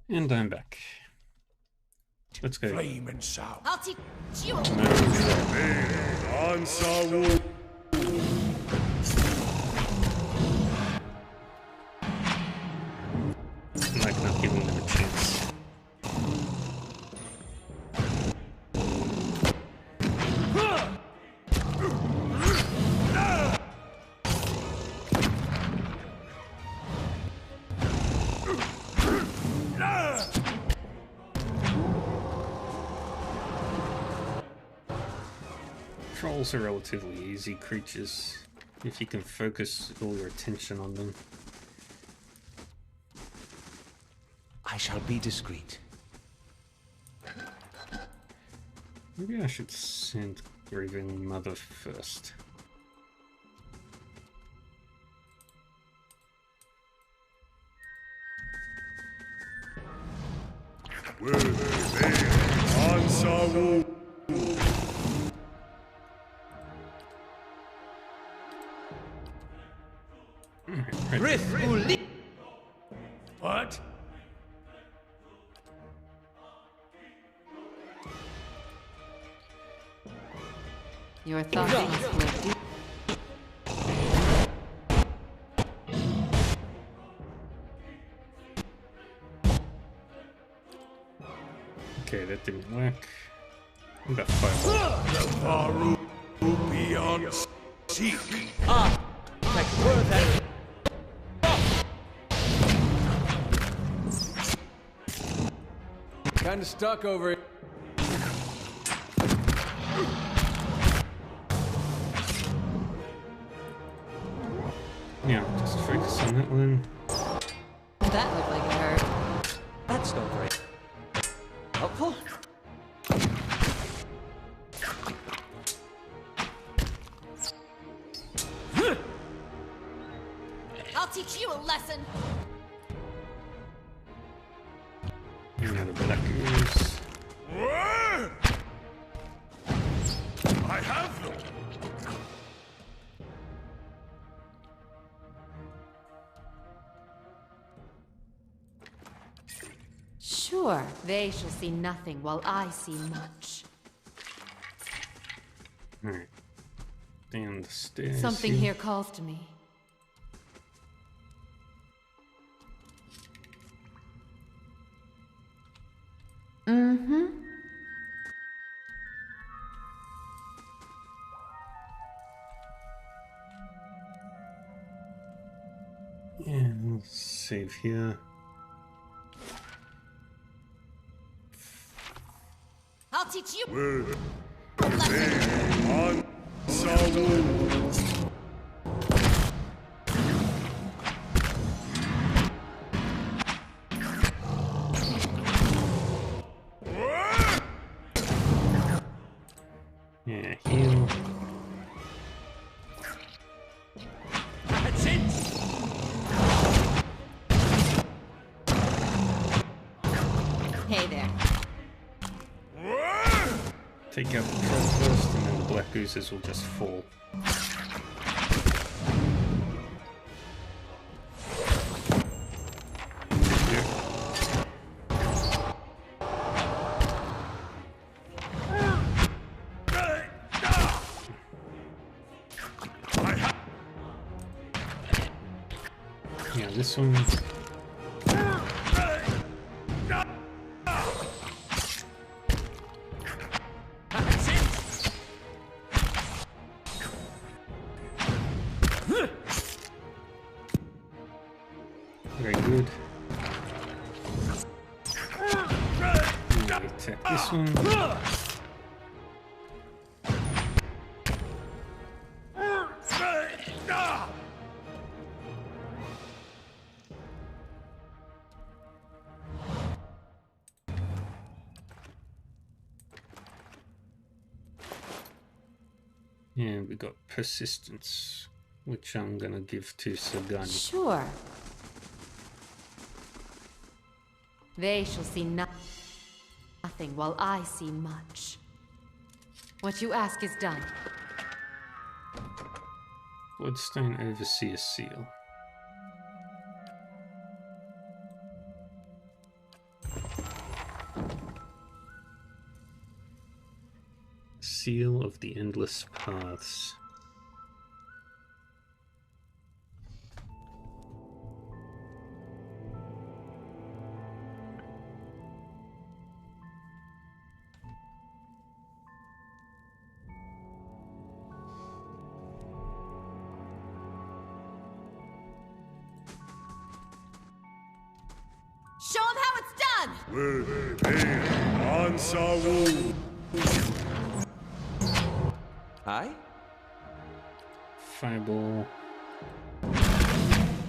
A: And I'm back. Let's go.
F: Flame and sound.
G: I'll teach you.
F: Ansawu.
A: I'm like not giving them a chance. Trolls are relatively easy creatures if you can focus all your attention on them.
I: I shall be discreet.
A: Maybe I should send Grieving Mother first.
F: Ansawu.
A: Right.
F: What?
E: Your thoughts must live.
A: Okay, that didn't work. I'm about 5.
F: Varu beyond seek.
I: Like worth it.
D: Kinda stuck over it.
A: Yeah, just focus on that one.
J: That looked like it hurt.
I: That's not great. Helpful?
G: I'll teach you a lesson.
A: And the black ooze.
F: I have them.
E: Sure, they shall see nothing while I see much.
A: Alright. Down the stairs.
E: Something here calls to me. Mm-hmm.
A: Yeah, we'll save here.
G: I'll teach you.
F: Ansawu.
A: Yeah, heal.
I: That's it!
J: Hey there.
A: Take out the troll first, and then the black oozes will just fall. Yeah, this one.
I: That's it!
A: Very good. And we attack this one. And we got persistence, which I'm gonna give to Sagani.
E: Sure. They shall see nothing while I see much. What you ask is done.
A: Bloodstone Overseer Seal. Seal of the Endless Paths.
G: Show him how it's done!
F: With Ansawu.
I: Hi?
A: Fireball.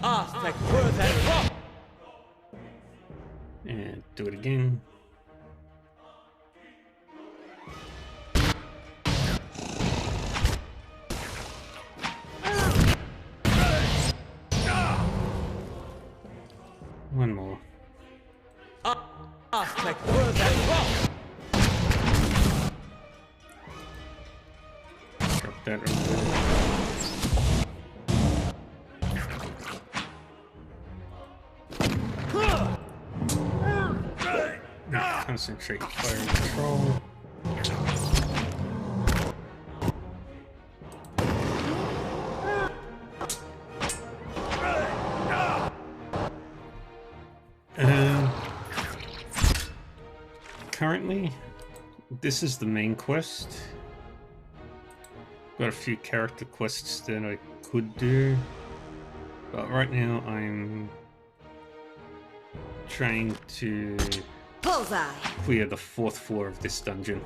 I: Aztec worth and rock!
A: And do it again. One more.
I: Aztec worth and rock!
A: Drop that right there. Concentrate fire control. Currently, this is the main quest. Got a few character quests that I could do, but right now I'm trying to
G: Bullseye!
A: clear the 4th floor of this dungeon.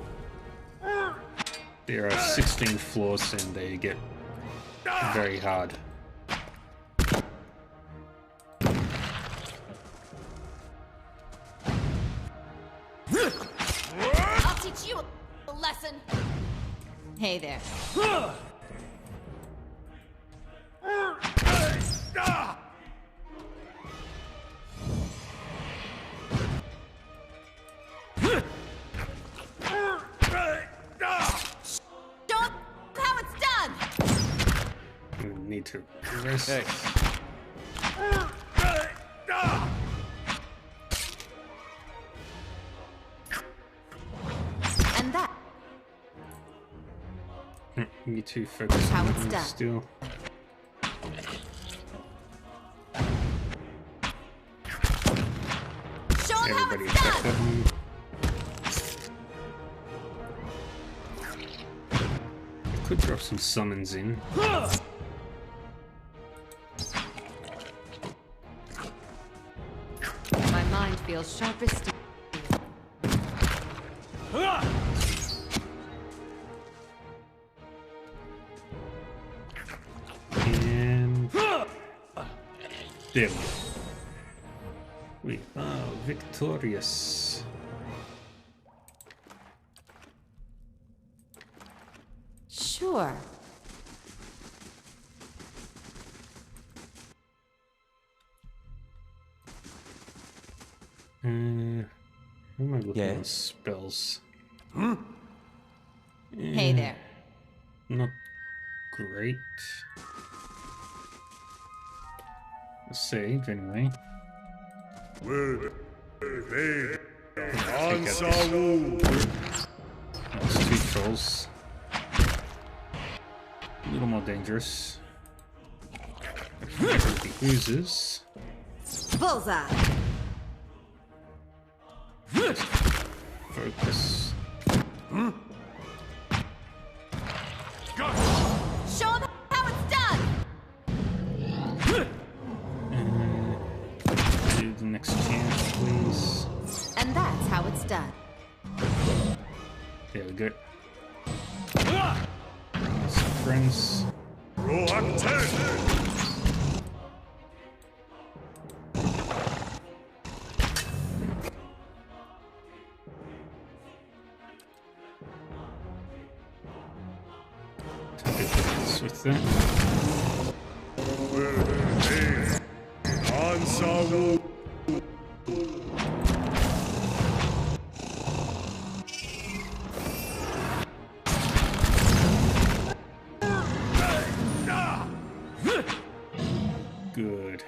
A: There are 16 floors and they get very hard.
G: I'll teach you a lesson!
J: Hey there.
G: Show him how it's done!
A: We need to rest.
D: Hey.
J: And that.
A: You two focus
J: How
A: on
J: it's
A: him
J: done.
A: still.
G: Show him how
A: Everybody
G: it's
A: attack
G: done!
A: him. Could drop some summons in.
E: My mind feels sharp as steel.
A: And there we are victorious.
E: Sure.
A: Who am I looking at
I: Yes?
A: spells?
J: Hey there.
A: Not great. Save anyway.
F: With
A: Ansawu. That's 2 trolls. A little more dangerous. The oozes.
G: Bullseye!
A: Focus.
G: Show him how it's done!
A: Do the next chance, please.
J: And that's how it's done.
A: There we go. Some friends.
F: Rock 10!
A: With that.
F: Ansawu.
A: Good.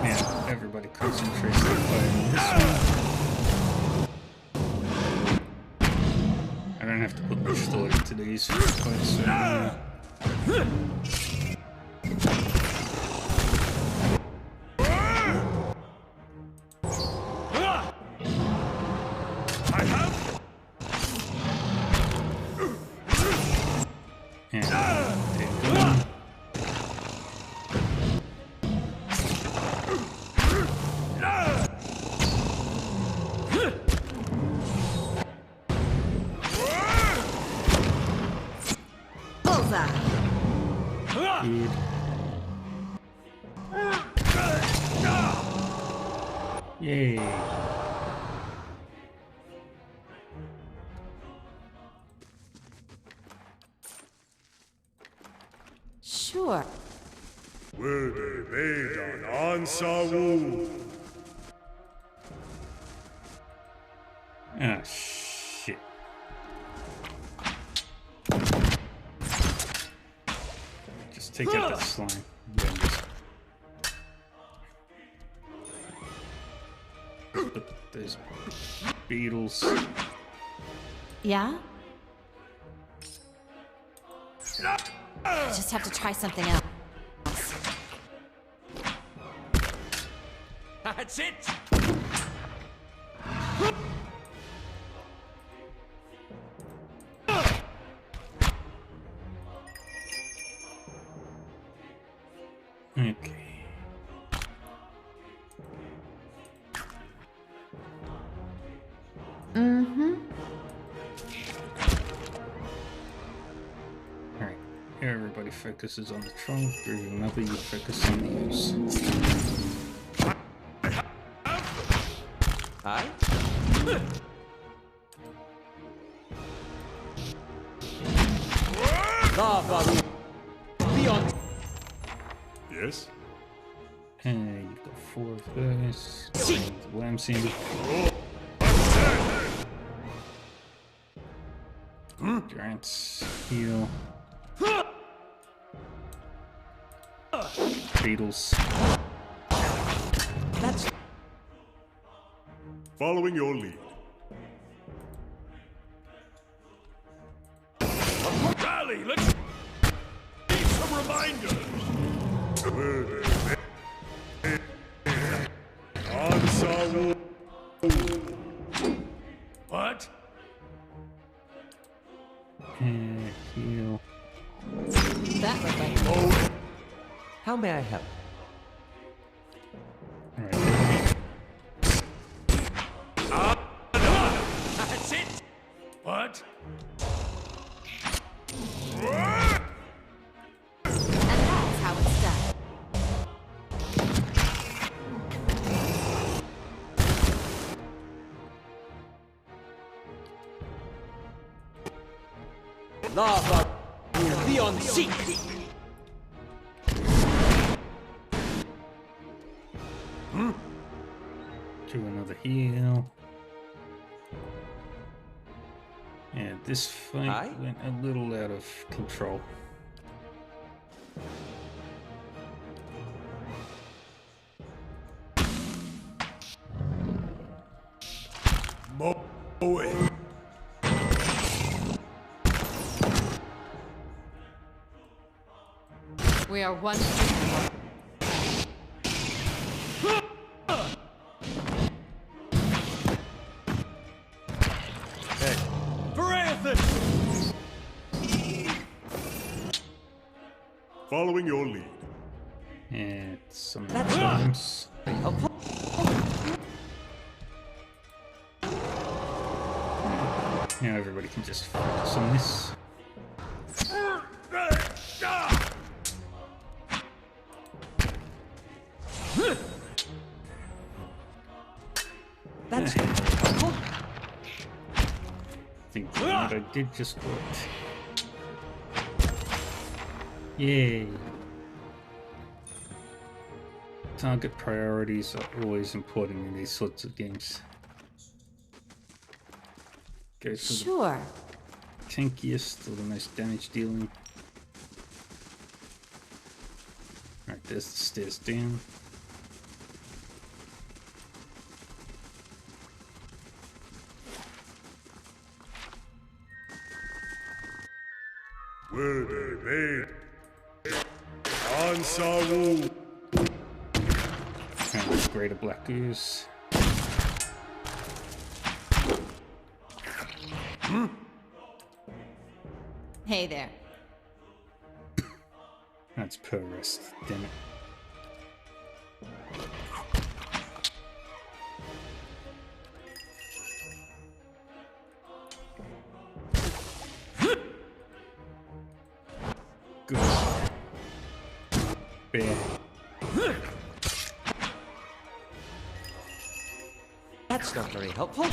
A: Yeah, everybody concentrates their fire on this one. I don't have to put much thought into these fights. Yay.
E: Sure.
F: Werde Vedan Ansawu.
A: Ah, shit. Just take out the slime. There's beetles.
E: Yeah? I just have to try something else.
I: That's it!
A: Okay.
E: Mm-hmm.
A: Alright. Everybody focuses on the trunk. Another you focus on the use.
D: Hi?
F: Yes?
A: And you've got 4 of those. Whamsing. Giants heal. Beetles.
F: That's following your lead. Rally, let's need some reminders. Ansawu. What?
A: Heal.
C: That looked like
D: How may I help?
A: Alright.
F: That's it. What?
E: And that's how it's done.
I: Lava will be on seek.
A: Do another heal. Yeah, this fight went a little out of control.
F: Moe.
E: We are one.
F: Varathon! Following your lead.
A: And some times. Now everybody can just focus on this.
I: That's
A: I think what I did just worked. Yay! Target priorities are always important in these sorts of games. Go for
E: Sure.
A: the tankiest or the most damage dealing. Alright, there's the stairs down.
F: Word made. Ansaru.
A: Greater Black Goose.
J: Hey there.
A: That's per rest, damn it. Good. Bear.
I: That's not very helpful.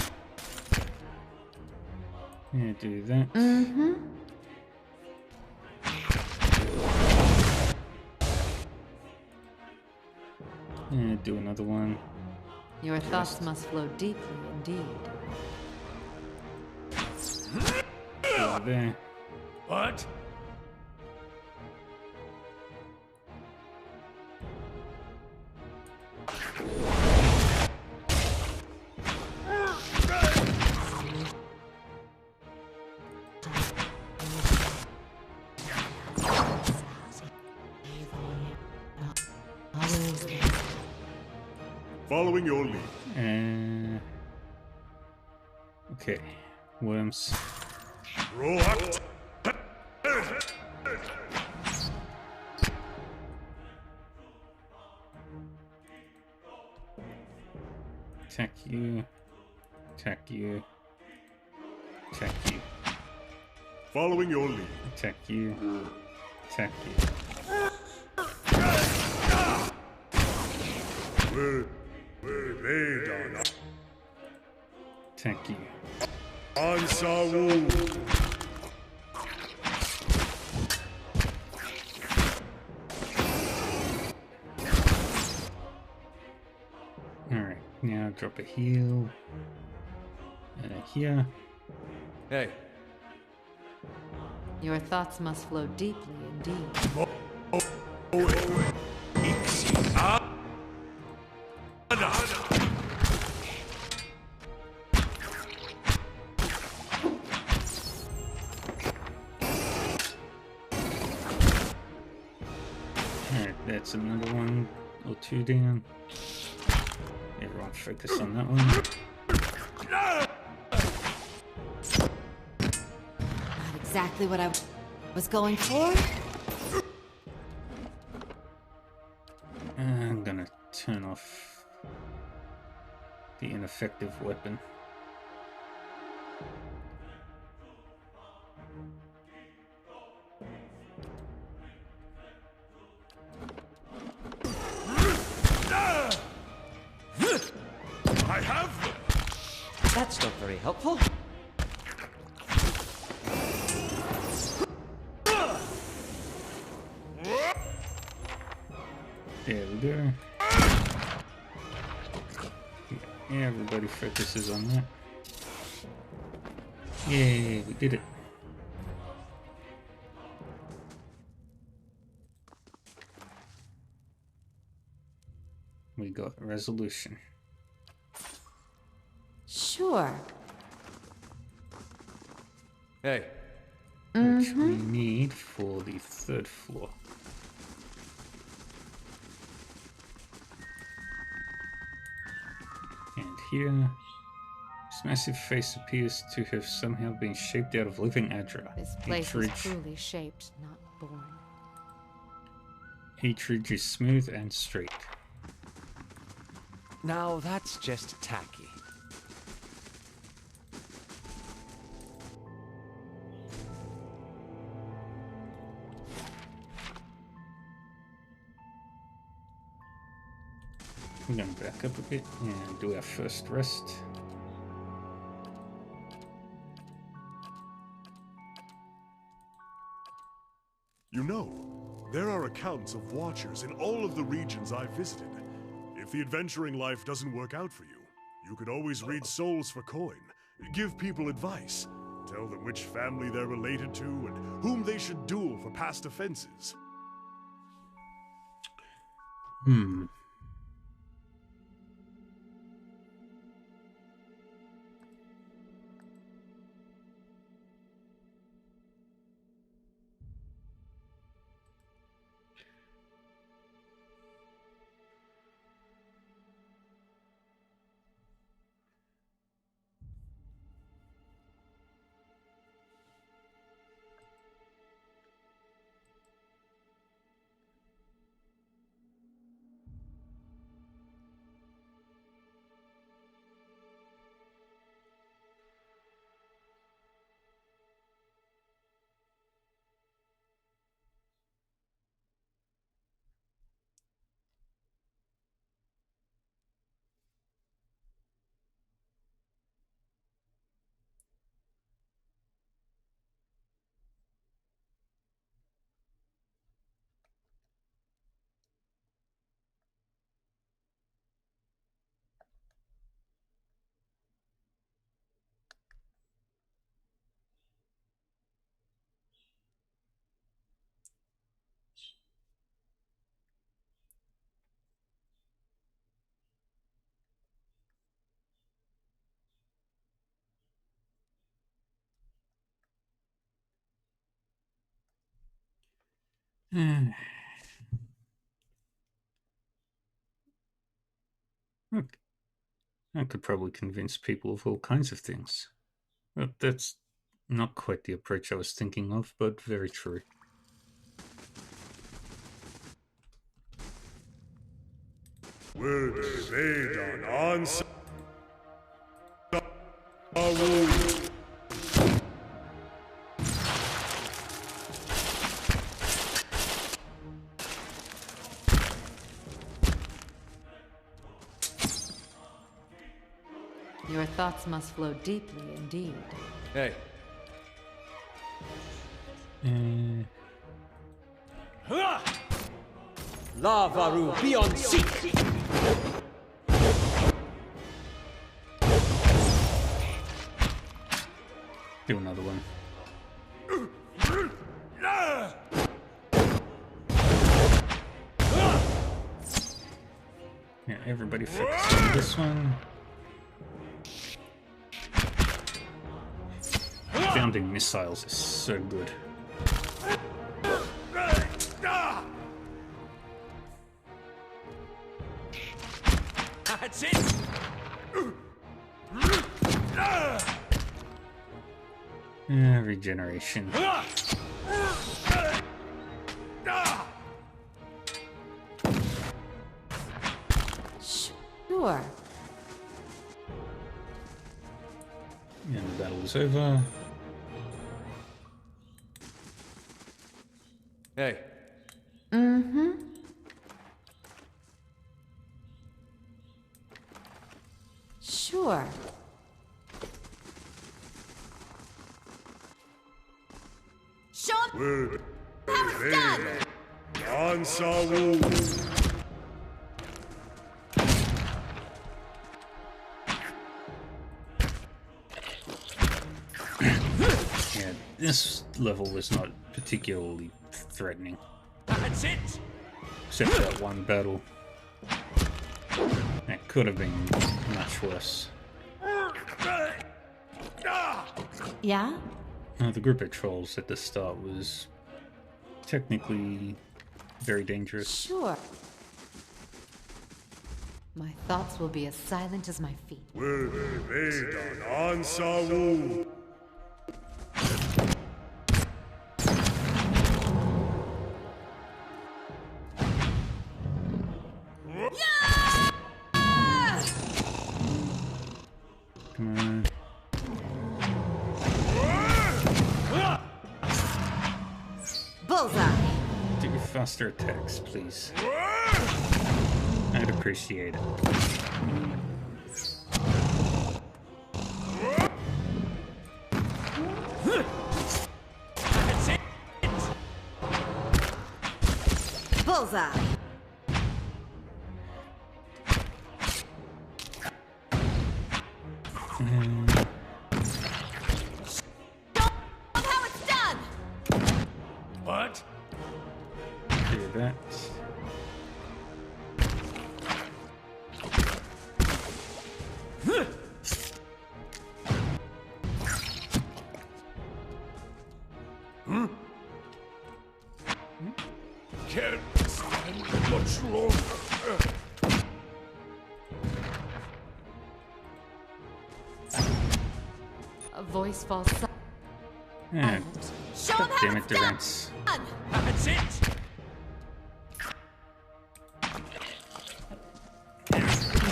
A: Yeah, do that.
J: Mm-hmm.
A: Yeah, do another one.
E: Your thoughts must flow deeply indeed.
A: Go there.
F: What? Following your lead.
A: Okay. Worms.
F: Rohat.
A: Attack you. Attack you. Attack you.
F: Following your lead.
A: Attack you. Attack you.
F: Word made on.
A: Attack you.
F: Ansaru.
A: Alright, now drop a heal. Here.
D: Hey,
E: Your thoughts must flow deeply indeed.
A: Alright, that's another one or two down. Everyone focus on that one.
J: Not exactly what I was going for.
A: I'm gonna turn off the ineffective weapon.
F: I have.
I: That's not very helpful.
A: There we go. Yeah, everybody focuses on that. Yay, we did it. We got a resolution.
J: Sure.
D: hey,
A: Which we need for the third floor. And here, this massive face appears to have somehow been shaped out of living Adra.
E: This place is
A: Each
E: truly shaped, not born.
A: ridge is smooth and straight.
D: now that's just tacky.
A: We're gonna back up a bit and do our first rest.
F: You know, there are accounts of Watchers in all of the regions I've visited. If the adventuring life doesn't work out for you, you could always read souls for coin, give people advice, tell them which family they're related to, and whom they should duel for past offenses.
A: Look, I could probably convince people of all kinds of things. Well, that's not quite the approach I was thinking of, but very true.
F: Will evade on onslaught.
E: Your thoughts must flow deeply indeed.
D: Hey.
I: Lavaru, be on seek!
A: Do another one. Yeah, everybody focus on this one. Founding missiles is so good.
I: That's it!
A: Regeneration.
E: Sure.
A: And the battle is over.
D: Hey.
E: Mm-hmm. Sure.
G: Show 'em
F: Will
G: how it's done!
F: on Saul.
A: Yeah, this level was not particularly threatening.
I: That's it!
A: Except for that one battle. That could have been much worse.
E: Yeah?
A: The group of trolls at the start was technically very dangerous.
E: Sure. My thoughts will be as silent as my feet.
F: Will evade on Saul.
A: Come on.
G: Bullseye!
A: Do faster attacks, please. I'd appreciate it.
I: That's it!
G: Bullseye! How it's done!
I: What?
A: Do that.
F: Can't stand much longer.
E: A voice falls silent.
A: Yeah,
G: Show 'em how
A: damn
G: it's
A: it,
G: done!
A: Durance.
I: That's it!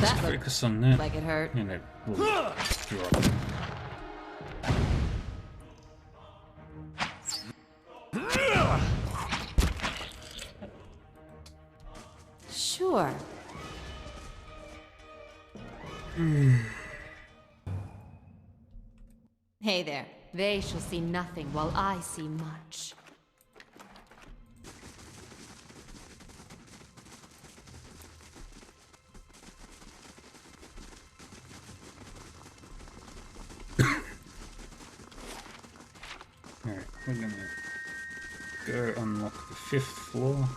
E: That looked
A: Focus on that.
E: like it hurt.
A: And it will drop.
E: Sure. Hey there. They shall see nothing while I see much.
A: Alright, we're gonna go unlock the 5th floor.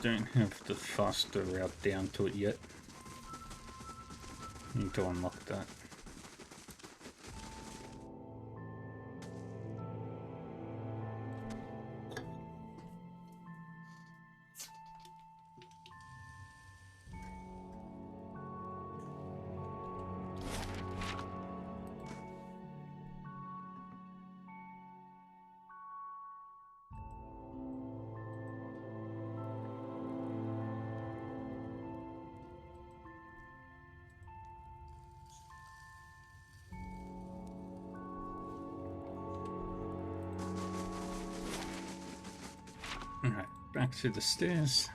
A: Don't have the faster route down to it yet. Need to unlock that. Alright, back to the stairs.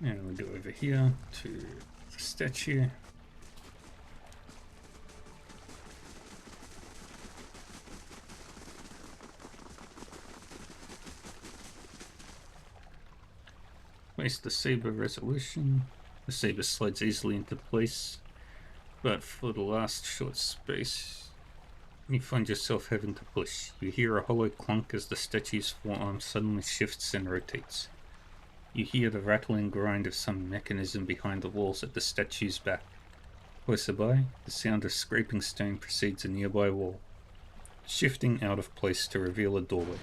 A: And we'll go over here to the statue. Place the saber resolution. The saber slides easily into place, but for the last short space, you find yourself having to push. You hear a hollow clunk as the statue's forearm suddenly shifts and rotates. You hear the rattling grind of some mechanism behind the walls at the statue's back. Closer by, the sound of scraping stone precedes a nearby wall, shifting out of place to reveal a doorway.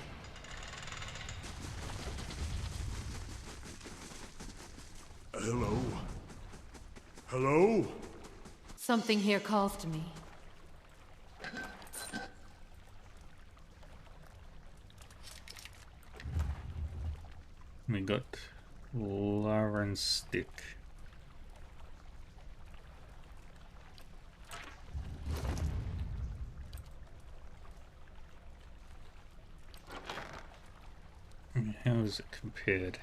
F: Hello? Hello?
E: Something here calls to me.
A: We got Lauren's stick. How is it compared?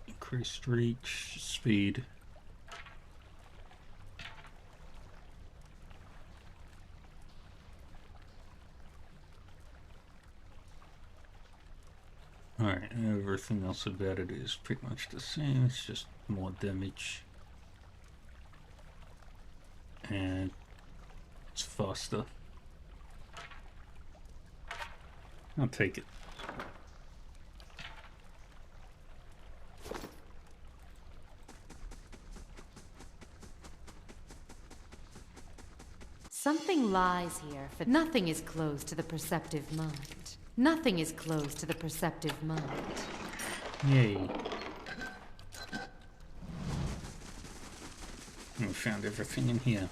A: Increased reach, speed. Alright, everything else about it is pretty much the same, it's just more damage. And it's faster. I'll take it.
E: Something lies here, for nothing is closed to the perceptive mind. Nothing is closed to the perceptive mind.
A: Yay. We found everything in here.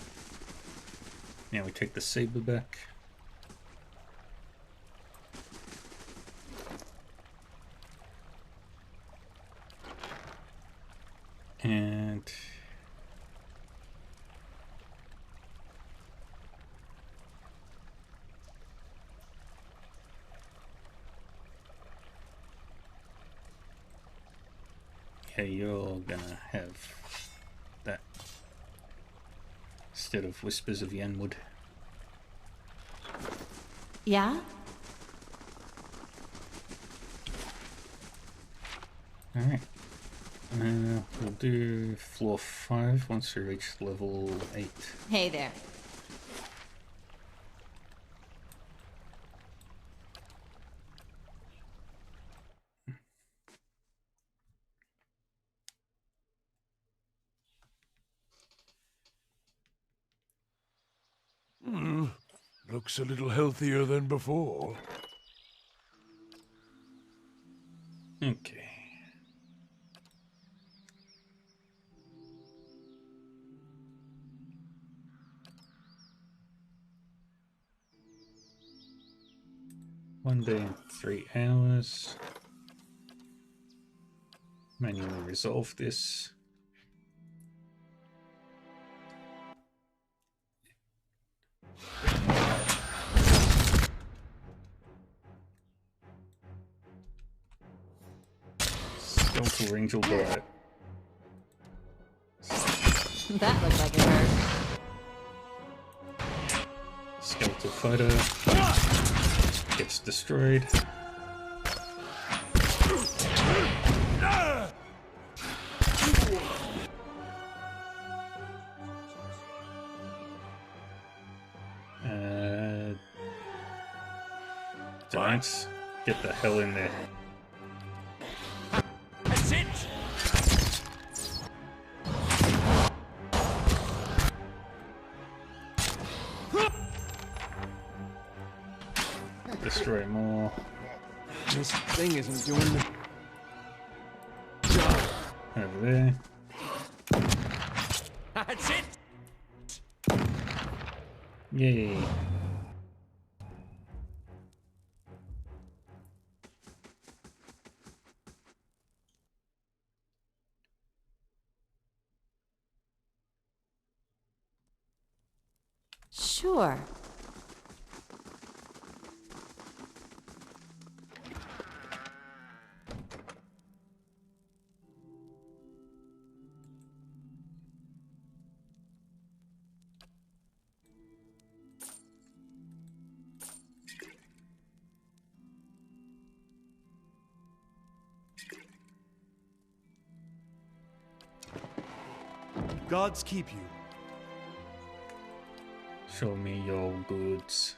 A: Now we take the saber back. And yeah, you're gonna have that instead of Whispers of Yenwood.
E: Yeah?
A: Alright. We'll do floor 5 once we reach level 8.
E: Hey there.
F: Looks a little healthier than before.
A: Okay. One day and 3 hours. Manually resolve this. Skeletal range will die.
C: That looked like it hurt.
A: Skeletal fighter gets destroyed. Giants, get the hell in there.
I: That's it!
A: Destroy more.
D: This thing isn't doing the job.
A: Over there.
I: That's it!
A: Yay.
J: Sure.
F: Gods keep you.
A: Show me your goods.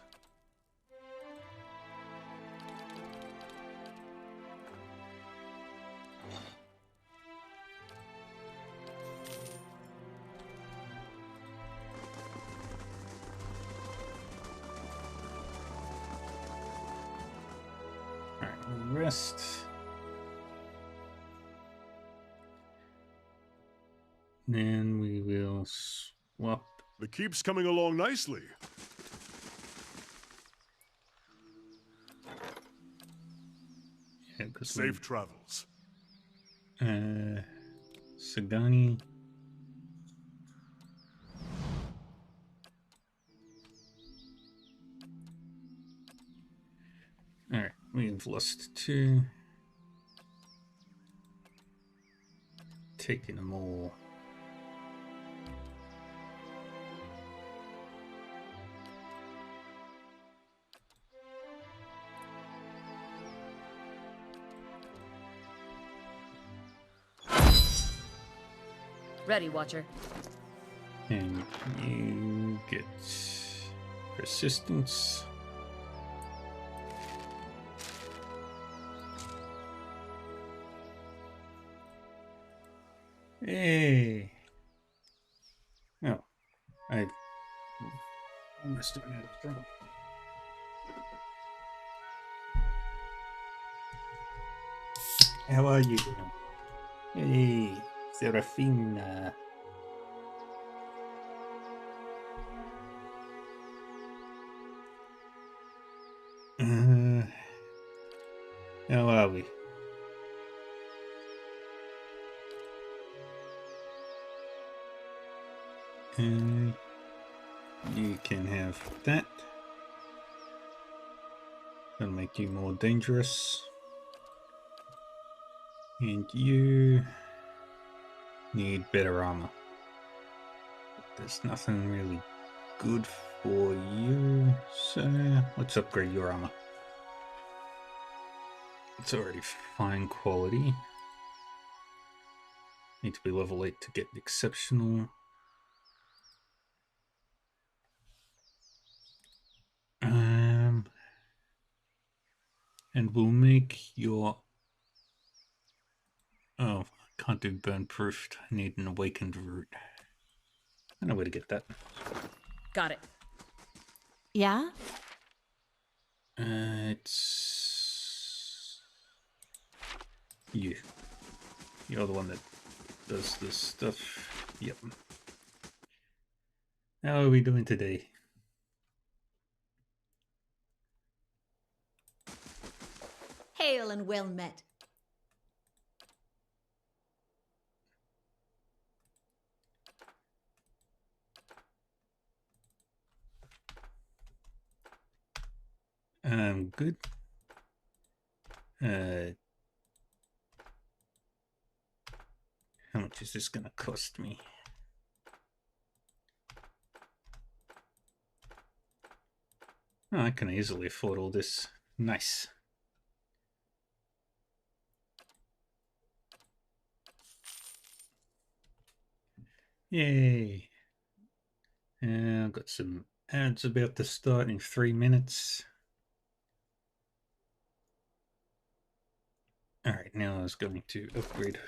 A: Alright, rest. Then we will swap.
F: The keep's coming along nicely.
A: Yeah, 'cause
F: Safe travels.
A: Sagani. Alright, we've lost 2. Taking them all.
C: Ready, Watcher.
A: And you get persistence. Hey. Oh, I must have been out of trouble. How are you doing? Hey, Serafina. How are we? You can have that. That'll make you more dangerous. And you need better armor. There's nothing really good for you, so let's upgrade your armor. It's already fine quality. Need to be level 8 to get exceptional. And we'll make your... Oh, can't do burn proofed. I need an awakened root. I know where to get that.
C: Got it.
J: Yeah?
A: It's... you. You're the one that does this stuff. Yep. How are we doing today?
G: Hail and well met.
A: Good. How much is this gonna cost me? Oh, I can easily afford all this. Nice. Yay. I've got some ads about to start in 3 minutes. Alright, now I was going to upgrade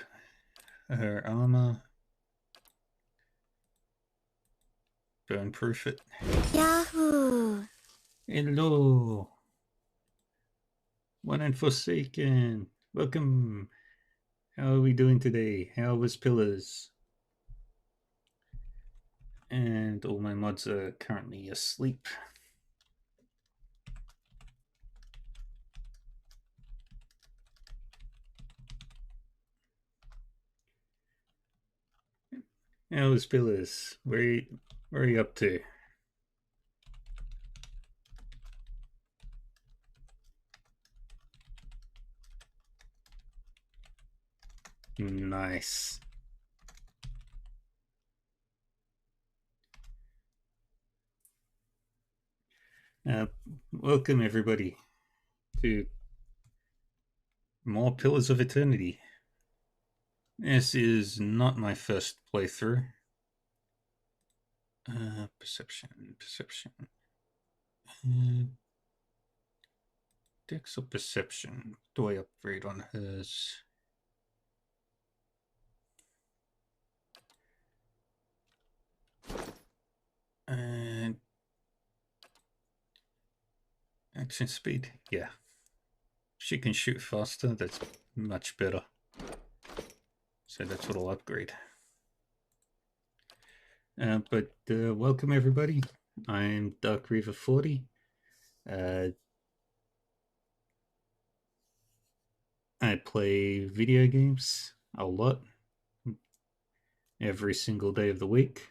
A: her armor. Burn-proof it.
J: Yahoo!
A: Hello! One and Forsaken! Welcome! How are we doing today? How was Pillars? And all my mods are currently asleep. How was Pillars? Where are you up to? Nice. Welcome everybody to more Pillars of Eternity. This is not my first playthrough. Perception. Dex or Perception? Do I upgrade on hers? And action speed, yeah. She can shoot faster, that's much better. So that's what I'll upgrade. But welcome everybody. I'm Dark Reaver 40. I play video games a lot, every single day of the week.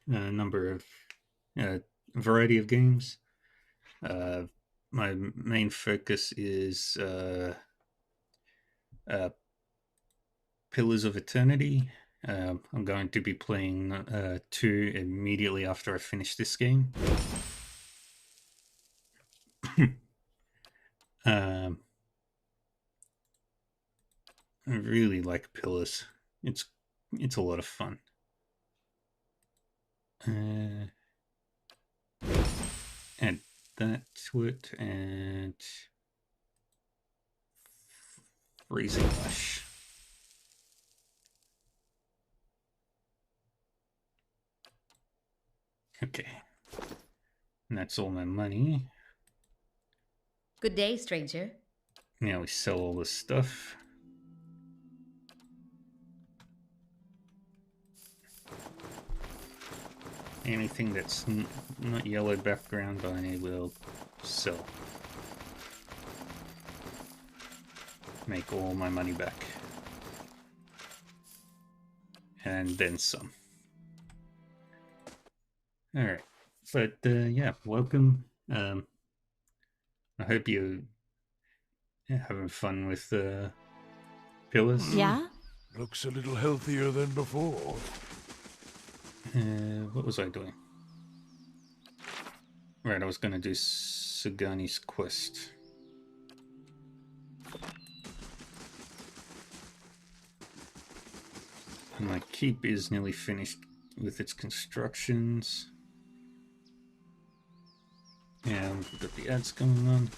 A: A number of variety of games. My main focus is Pillars of Eternity. I'm going to be playing 2 immediately after I finish this game. I really like Pillars. It's a lot of fun. Add that to it and Freezing Lash. Okay. And that's all my money.
G: Good day, stranger.
A: Now we sell all this stuff. Anything that's not yellow background, I will sell. Make all my money back. And then some. Alright. But, yeah, welcome. I hope you're having fun with Pillars.
J: Yeah?
F: Looks a little healthier than before.
A: What was I doing? Right, I was going to do Sagani's quest. And my keep is nearly finished with its constructions. And we've got the ads going on.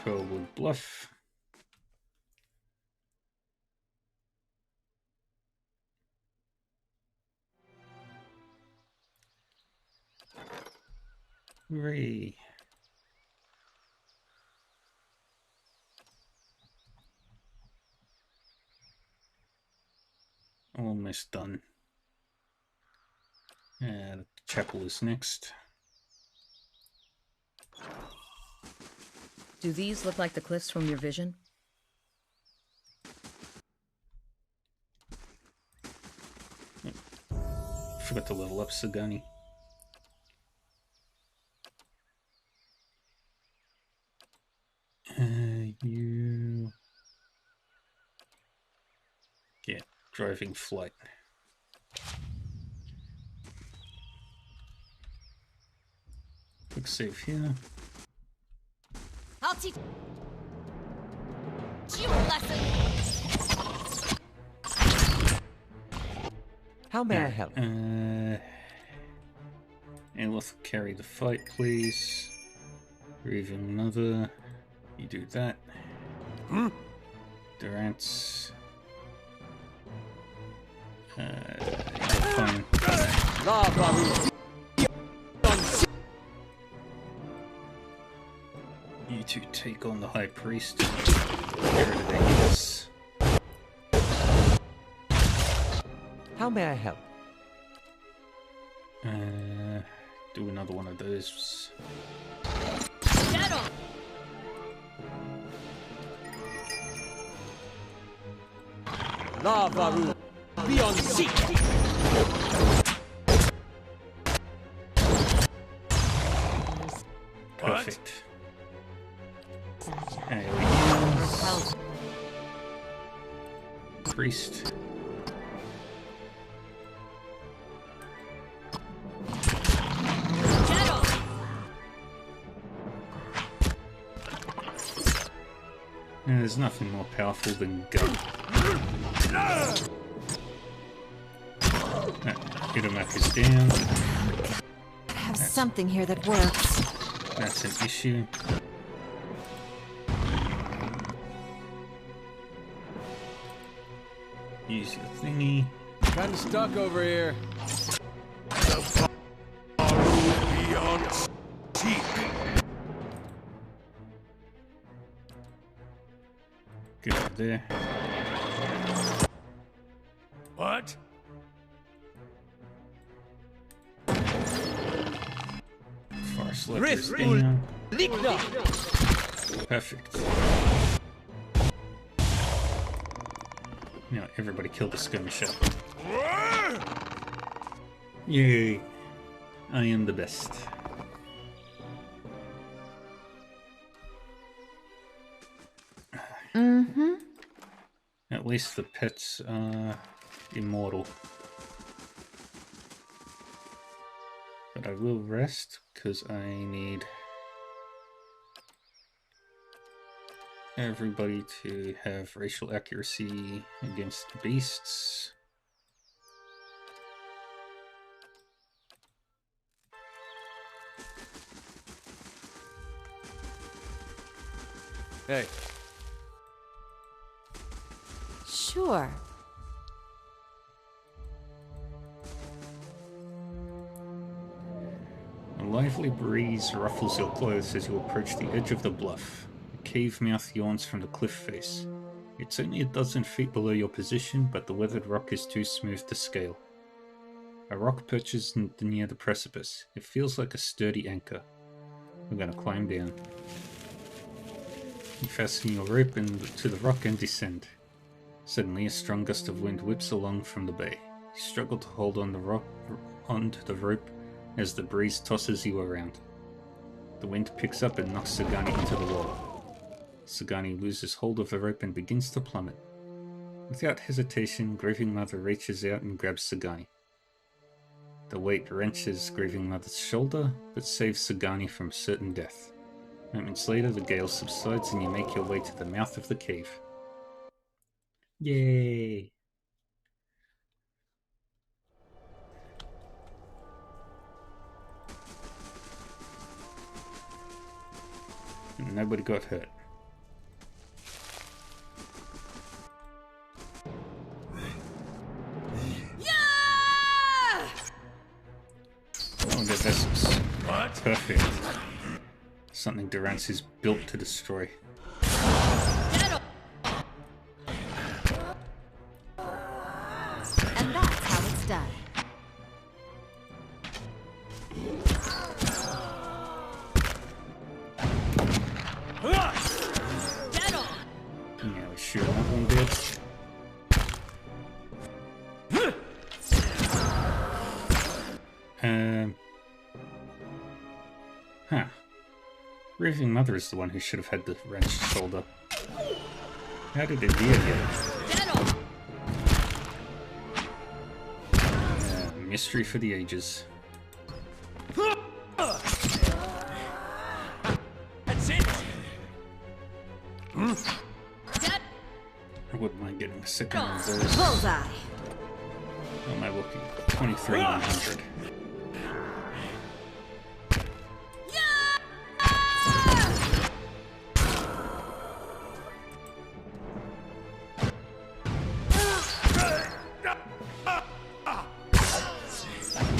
A: Pearlwood Bluff. Hooray. Almost done. And the chapel is next.
C: Do these look like the cliffs from your vision?
A: Forgot to level up Sagani. You jumping flight. Quick save here.
B: I'll teach you a lesson.
I: How may I help?
A: Aelith, carry the fight, please. Grieving Mother, you do that. Durance. Fine. You two take on the High Priest. Get rid of the heals.
I: How may I help?
A: Do another one of those.
I: Lavaru, be on seat.
A: Perfect. Priest. There's nothing more powerful than gun. Hidomak is down.
J: I have something here that works.
A: That's an issue. Use your thingy.
D: Kinda stuck over here.
F: Beyond deep.
A: Get over there.
F: What?
A: Forest Leper is down. Perfect. Now everybody kill the skirmisher. Yay! I am the best.
J: Mm-hmm.
A: At least the pets are immortal. But I will rest because I need everybody to have racial accuracy against the beasts.
D: Hey.
J: Sure.
A: A lively breeze ruffles your clothes as you approach the edge of the bluff. A cave mouth yawns from the cliff face. It's only a dozen feet below your position, but the weathered rock is too smooth to scale. A rock perches near the precipice. It feels like a sturdy anchor. We're gonna climb down. You fasten your rope to the rock and descend. Suddenly, a strong gust of wind whips along from the bay. You struggle to hold onto the rope as the breeze tosses you around. The wind picks up and knocks Sagani into the water. Sagani loses hold of the rope and begins to plummet. Without hesitation, Grieving Mother reaches out and grabs Sagani. The weight wrenches Grieving Mother's shoulder, but saves Sagani from certain death. Moments later, the gale subsides and you make your way to the mouth of the cave. Yay! And nobody got hurt. Oh, the vessels. What? Perfect. Something Durance is built to destroy.
J: And that's how it's done.
A: Now we shoot that one bitch. Huh. Grieving Mother is the one who should have had the wrenched shoulder. How did it deal yet? mystery for the ages.
I: That's it!
A: I wouldn't mind getting a second one of those.
B: Bullseye!
A: What am I looking? 23,100.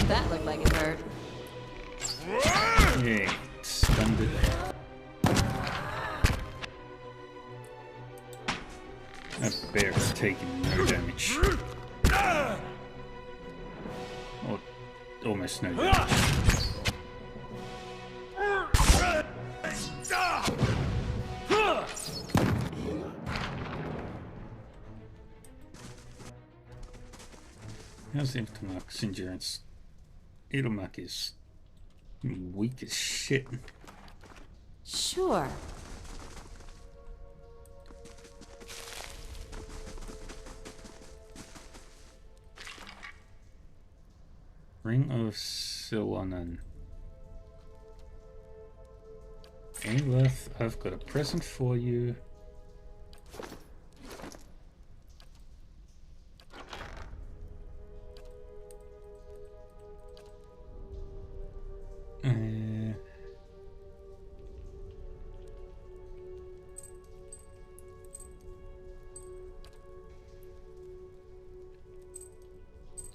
E: That looked like it hurt.
A: Yay, stunned it. That bear's taking no damage. Or almost no damage. How's Edelmark's endurance? Edelmark is weak as shit.
J: Sure.
A: Ring of Silonan. Aelith, I've got a present for you.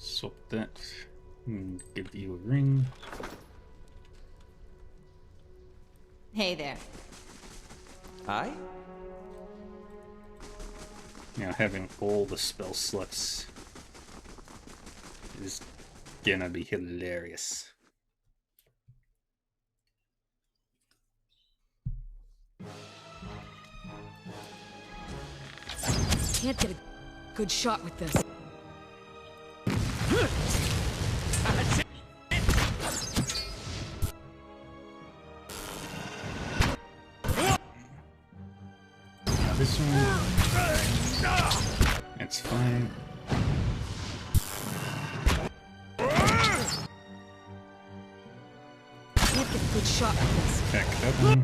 A: Swap that and give you a ring.
J: Hey there.
D: Hi?
A: Now having all the spell slots is gonna be hilarious.
C: Can't get a good shot with this.
A: Now this one, it's fine.
C: Can't get a good shot with this.
A: Attack that one.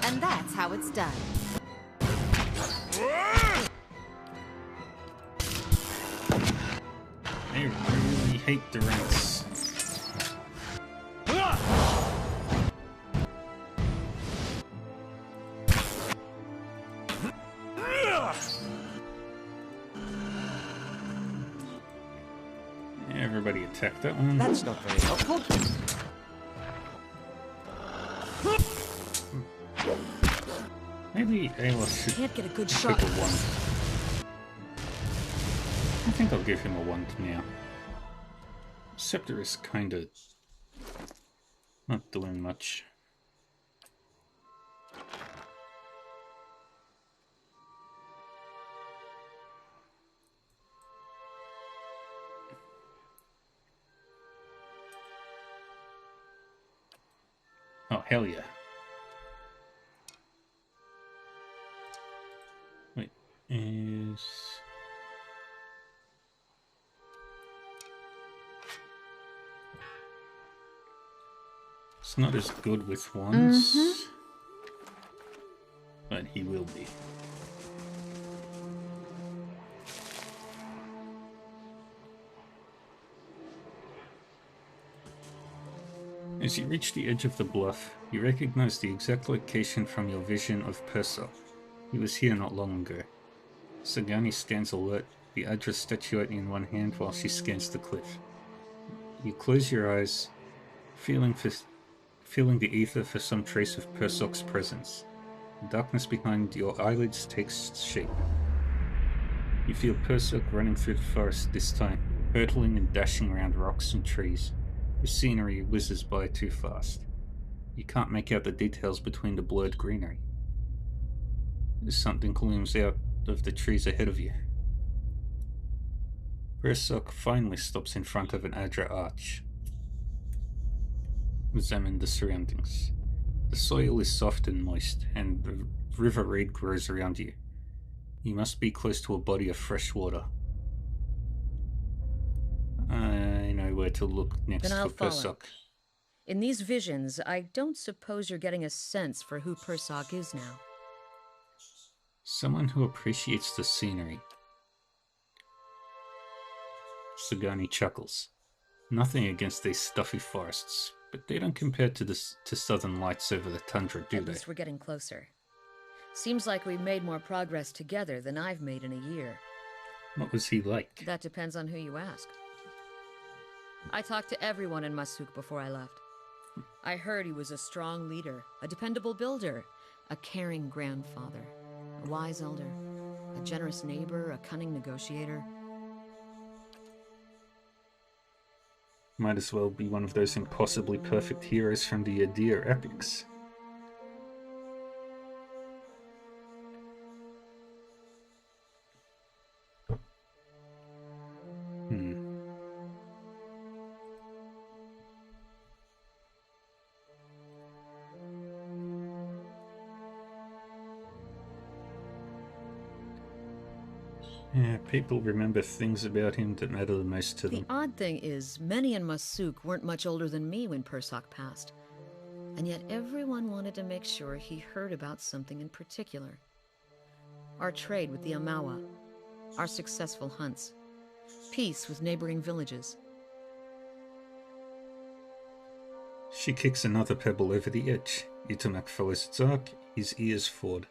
J: And that's how it's done.
A: I really hate the rats. Everybody attack that one.
D: That's not very helpful.
A: Maybe Aelith should
C: Can't get a good
A: pick
C: shot
A: a
C: with
A: one.
C: this.
A: I think I'll give him a 1 now. Scepter is kinda not doing much. Oh, hell yeah. Wait, is... It's not as good with ones, but he will be. As you reach the edge of the bluff, you recognize the exact location from your vision of Persok. He was here not long ago. Sagani stands alert, the Adra statuette in one hand while she scans the cliff. You close your eyes, feeling the ether for some trace of Persok's presence. The darkness behind your eyelids takes shape. You feel Persok running through the forest this time, hurtling and dashing around rocks and trees. The scenery whizzes by too fast. You can't make out the details between the blurred greenery. Something looms out of the trees ahead of you. Persok finally stops in front of an Adra arch. Examine the surroundings. The soil is soft and moist, and the river reed grows around you. You must be close to a body of fresh water. I know where to look next
C: Then I'll
A: for
C: follow.
A: Persok.
C: In these visions, I don't suppose you're getting a sense for who Persok is now.
A: Someone who appreciates the scenery. Sagani chuckles. Nothing against these stuffy forests, but they don't compare to southern lights over the tundra, do
C: At
A: they?
C: least we're getting closer. Seems like we've made more progress together than I've made in a year.
A: What was he like?
C: That depends on who you ask. I talked to everyone in Masuk before I left. I heard he was a strong leader, a dependable builder, a caring grandfather, a wise elder, a generous neighbor, a cunning negotiator.
A: Might as well be one of those impossibly perfect heroes from the Adir epics. Yeah, people remember things about him that matter the most to them.
C: The odd thing is, many in Masuk weren't much older than me when Persok passed. And yet everyone wanted to make sure he heard about something in particular. Our trade with the Amawa, our successful hunts, peace with neighboring villages.
A: She kicks another pebble over the edge. Itamak follows its arc, his ears forward.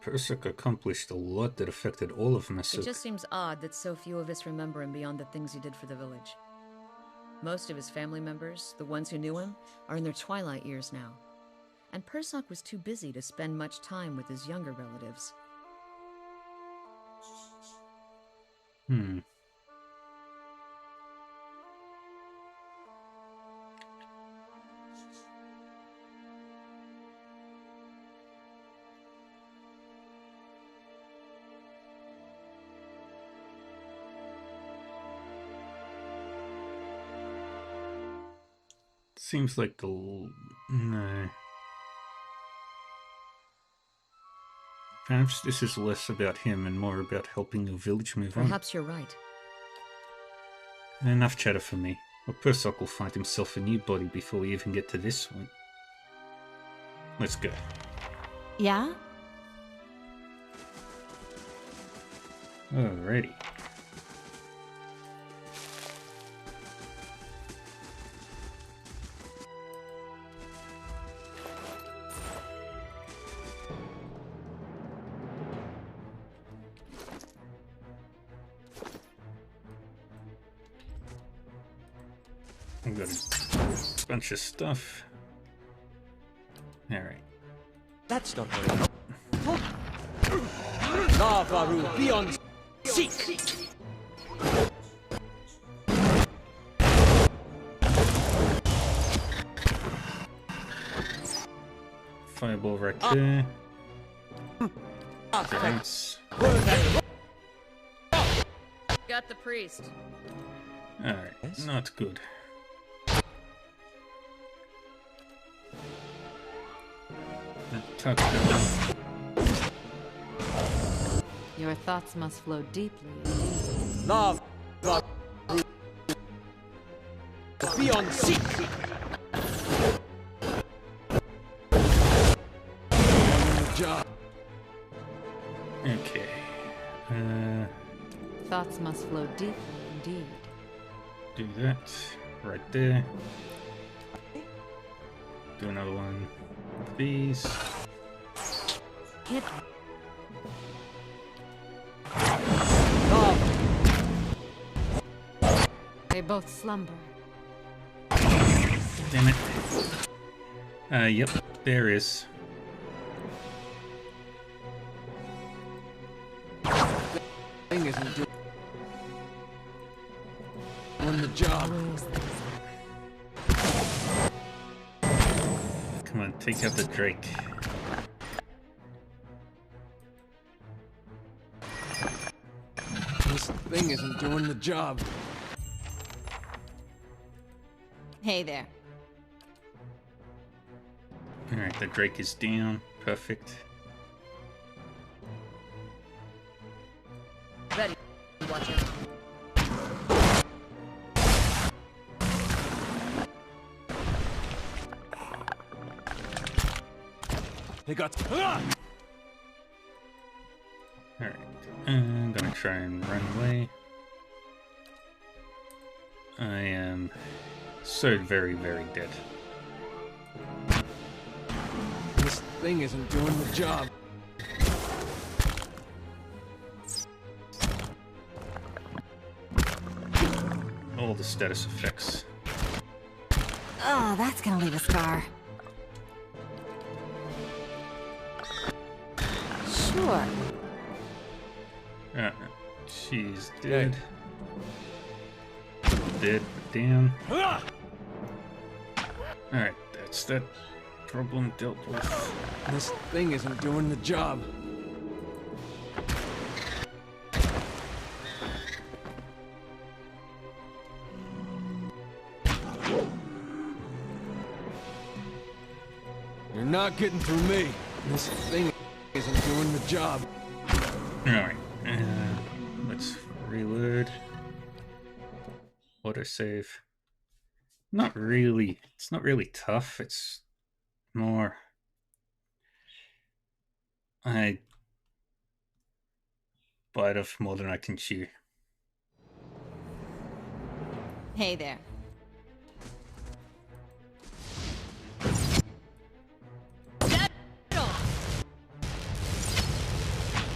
A: Persok accomplished a lot that affected all of Masuk.
C: It just seems odd that so few of us remember him beyond the things he did for the village. Most of his family members, the ones who knew him, are in their twilight years now. And Persok was too busy to spend much time with his younger relatives.
A: Seems like no. Perhaps this is less about him and more about helping the village move on.
C: Perhaps you're right.
A: Enough chatter for me. Or Persok will find himself a new body before we even get to this one. Let's go.
J: Yeah?
A: Alrighty. I've got a bunch of stuff. Alright.
I: That's not very Lavaru, beyond seek!
A: Fireball right there. Thanks.
C: Got the priest.
A: Alright,
I: Yes?
A: not good.
J: Your thoughts must flow deeply.
I: Lavaru, beyond seek!
A: Okay.
J: Thoughts must flow deeply indeed.
A: Do that. Right there. Do another one of these.
C: Can't...
J: They both slumber.
A: Damn it. Yep, there is.
D: Thing isn't doing on the job.
A: Come on, take out the Drake.
D: This thing isn't doing the job.
J: Hey there.
A: Alright, the Drake is down. Perfect.
C: Ready. Watch out.
I: They got.
A: Alright, I'm gonna try and run away. I am so very, very dead.
D: This thing isn't doing the job.
A: All the status effects.
J: Oh, that's gonna leave a scar. Sure.
A: She's dead. Dead, but down. Alright, that's that problem dealt with.
D: This thing isn't doing the job. You're not getting through me. This thing isn't doing the job.
A: Alright, let's reload. Autosave. Not really. It's not really tough. It's more. I bite off more than I can chew.
J: Hey there.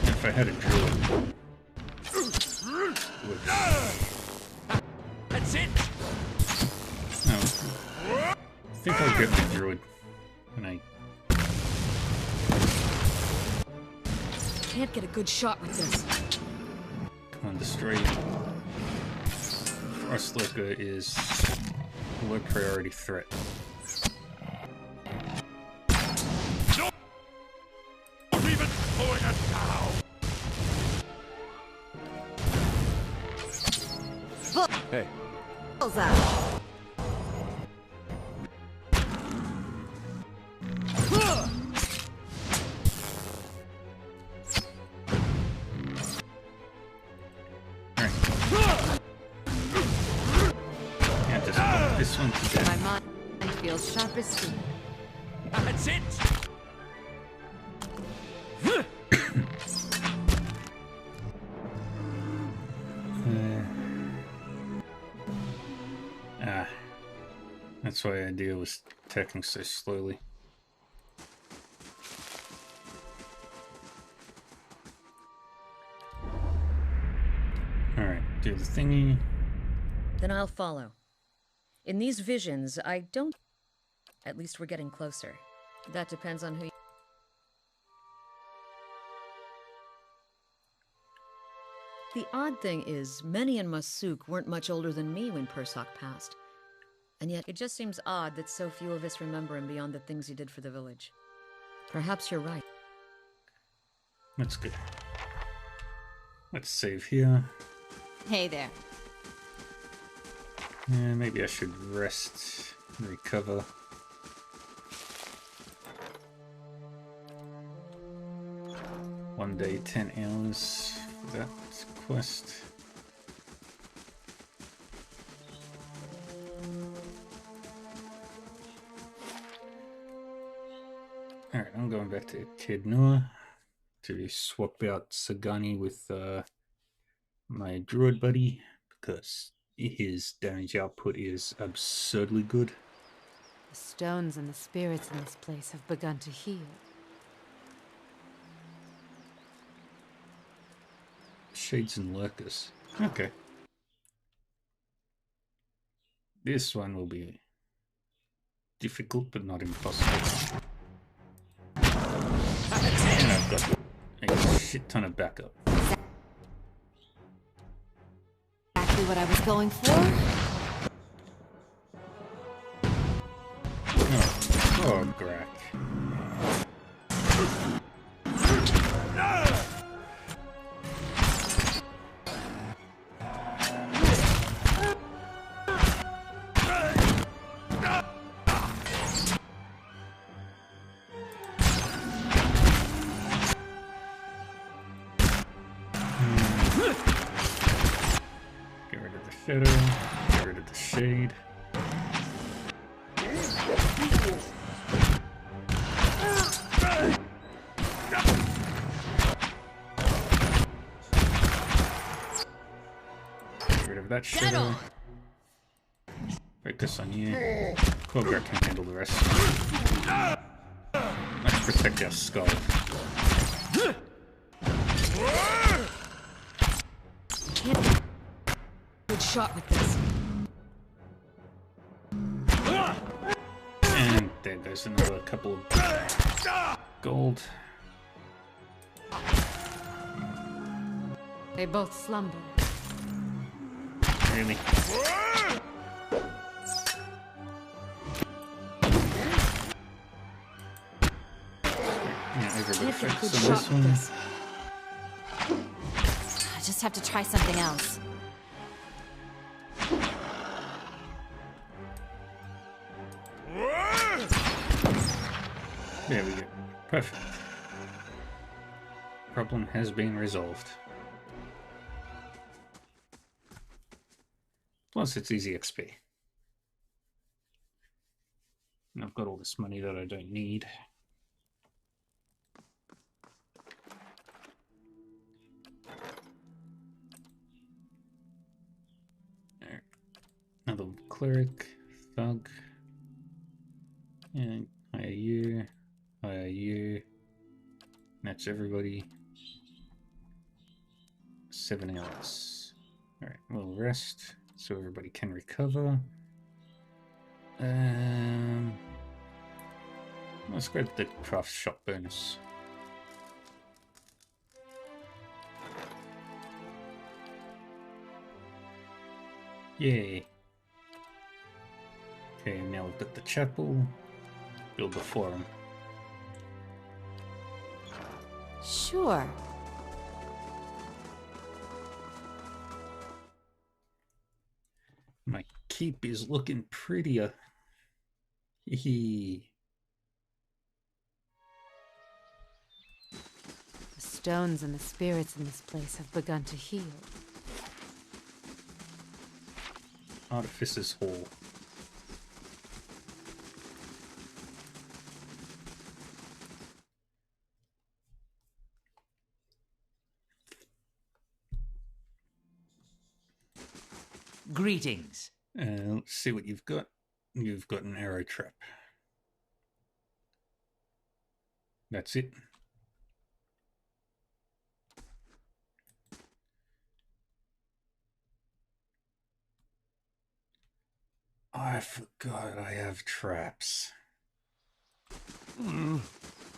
A: If I had a druid.
I: That's it.
A: No. I think I'll get the druid when I.
C: Can't get a good shot with this.
A: Come on, destroy you. Frostlurker is a low priority threat.
F: Not even pulling us down!
D: Hey,
J: Bullseye.
A: Yeah, just put this one to death.
E: My mind feels sharp as steel.
I: That's it.
A: That's why Idea was attacking so slowly. Alright, do the thingy.
C: Then I'll follow. In these visions, I don't... At least we're getting closer. That depends on who you... The odd thing is, many in Masuk weren't much older than me when Persak passed. And yet, it just seems odd that so few of us remember him beyond the things he did for the village. Perhaps you're right.
A: That's good. Let's save here.
J: Hey there.
A: Yeah, maybe I should rest and recover. One day, 10 hours for that quest. Alright, I'm going back to Kednua to swap out Sagani with my druid buddy because his damage output is absurdly good.
E: The stones and the spirits in this place have begun to heal.
A: Shades and Lurkers. Okay. This one will be difficult but not impossible. And I've got a shit ton of backup.
J: Exactly what I was going for.
A: Oh, Grak. shadow. Get rid of the shade. Get rid of that shadow. Focus on you. Cobra can handle the rest. Let's protect our skull.
C: Can't good shot with this.
A: And there goes another couple of gold.
E: They both slumber.
A: Really? Yeah, everybody focus on this one.
J: I just have to try something else.
A: There we go. Perfect. Problem has been resolved. Plus, it's easy XP. And I've got all this money that I don't need. There. Another cleric, thug, and hire you, hire you. That's everybody. 7 hours. Alright, we'll rest so everybody can recover. Let's grab the craft shop bonus. Yay. Okay, now we've got the chapel. Build the forum.
J: Sure.
A: My keep is looking prettier. Hee.
E: The stones and the spirits in this place have begun to heal.
A: Artificer's Hall.
K: Greetings.
A: Let's see what you've got. You've got an arrow trap. That's it. I forgot I have traps.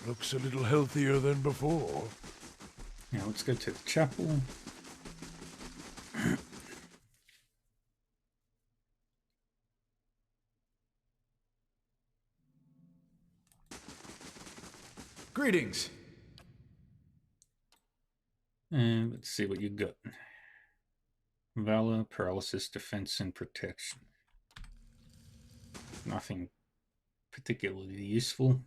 F: Looks a little healthier than before.
A: Now let's go to the chapel.
D: Greetings.
A: And let's see what you got. Valor, paralysis, defense, and protection. Nothing particularly useful.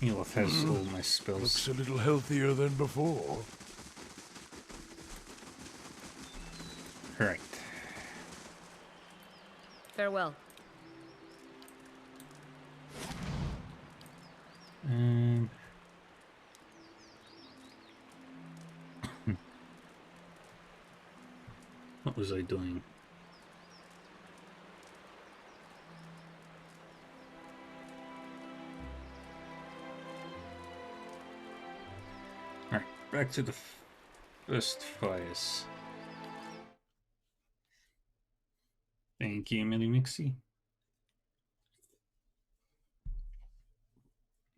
A: Elof has all my spells.
F: Looks a little healthier than before.
A: Right.
C: Farewell.
A: What was I doing? Alright, back to the first fires. Thank you, Millie Mixie.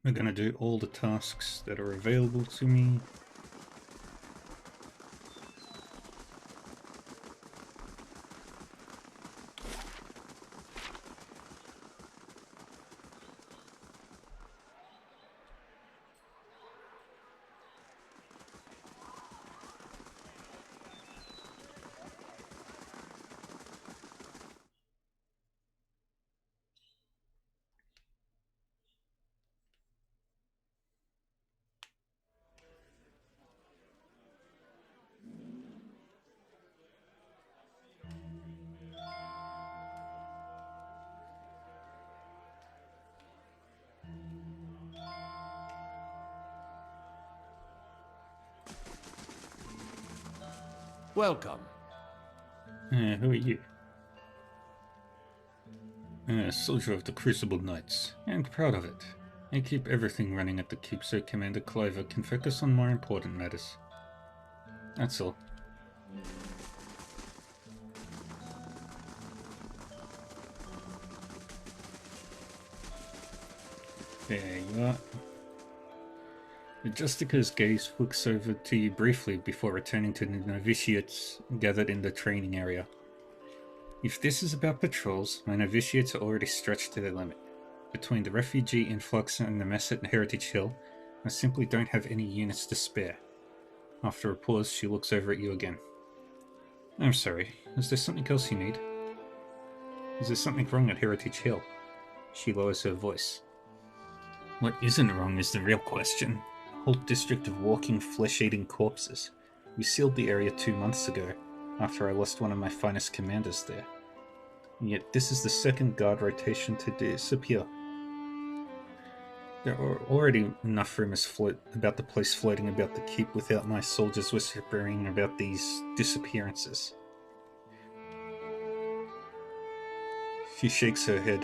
A: We're gonna do all the tasks that are available to me.
I: Welcome.
A: Who are you? Soldier of the Crucible Knights, and proud of it. I keep everything running at the keep so Commander Cliver can focus on more important matters. That's all. There you are. Justica's gaze looks over to you briefly before returning to the novitiates gathered in the training area. If this is about patrols, my novitiates are already stretched to their limit. Between the refugee influx and the mess at Heritage Hill, I simply don't have any units to spare. After a pause, she looks over at you again. I'm sorry, is there something else you need? Is there something wrong at Heritage Hill? She lowers her voice. What isn't wrong is the real question. Whole district of walking, flesh-eating corpses. We sealed the area 2 months ago, after I lost one of my finest commanders there. And yet this is the second guard rotation to disappear. There are already enough rumors about the place floating about the keep without my soldiers whispering about these disappearances. She shakes her head.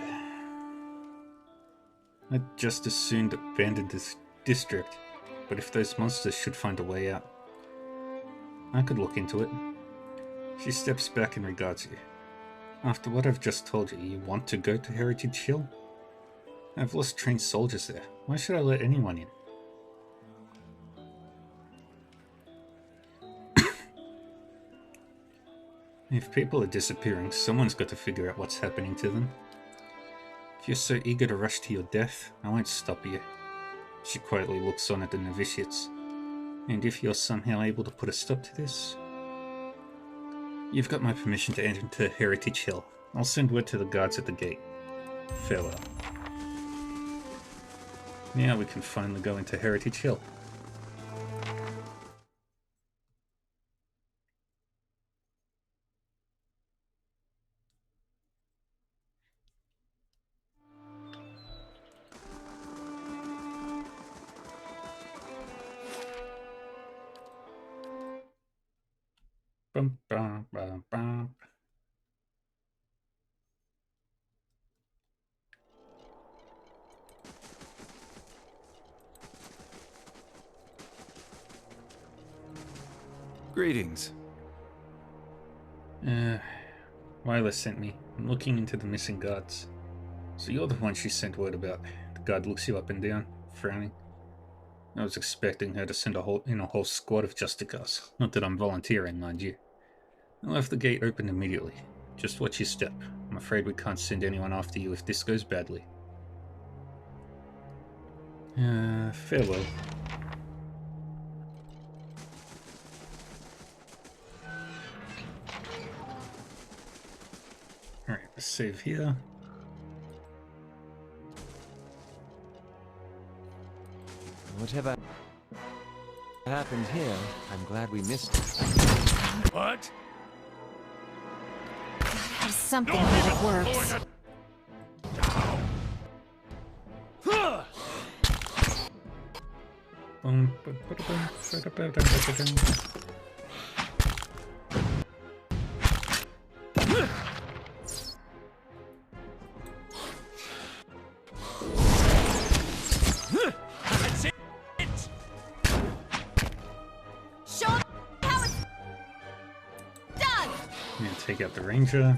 A: I'd just as soon abandon this district, but if those monsters should find a way out, I could look into it. She steps back and regards you. After what I've just told you, you want to go to Heritage Hill? I've lost trained soldiers there. Why should I let anyone in? If people are disappearing, someone's got to figure out what's happening to them. If you're so eager to rush to your death, I won't stop you. She quietly looks on at the novitiates. And if you're somehow able to put a stop to this, you've got my permission to enter Heritage Hill. I'll send word to the guards at the gate. Farewell. Now we can finally go into Heritage Hill. Bum, bum, bum, bum.
H: Greetings.
A: Wyla sent me. I'm looking into the missing guards. So you're the one she sent word about. The guard looks you up and down, frowning. I was expecting her to send a whole squad of Justicars. Not that I'm volunteering, mind you. I'll have the gate open immediately. Just watch your step. I'm afraid we can't send anyone after you if this goes badly. Farewell. Alright, let's save here.
D: Whatever happened here, I'm glad we missed it.
I: What?
J: There's something that works.
A: Take out the ranger.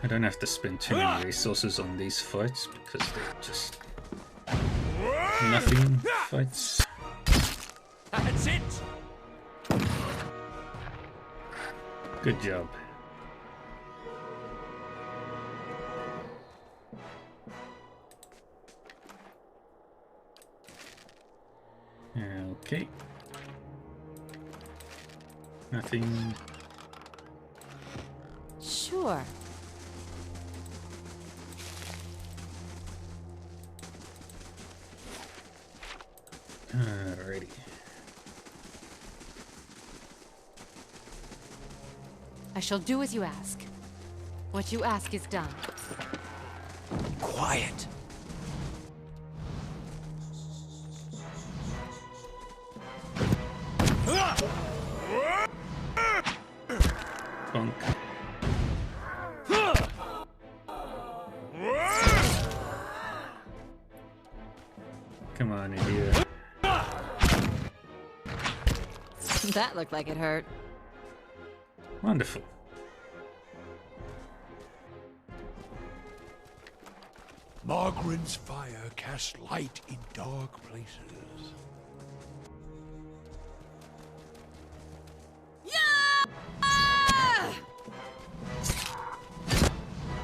A: I don't have to spend too many resources on these fights because they're just nothing fights.
I: That's it.
A: Good job. Okay. Nothing.
J: Sure.
A: Alrighty.
E: I shall do as you ask. What you ask is done.
I: Quiet.
A: Bunk. Come on, idiot.
J: That looked like it hurt.
A: Wonderful.
L: Margaren's fire casts light in dark places.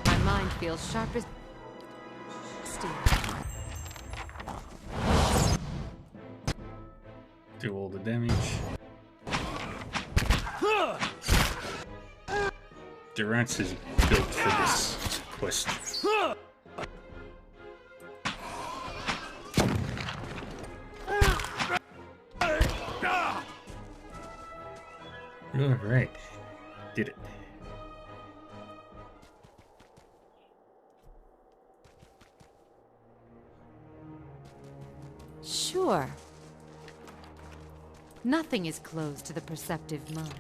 E: My mind feels sharp as steel.
A: Do all the damage. Durance is built for this quest. Alright. Did it.
E: Sure. Nothing is closed to the perceptive mind.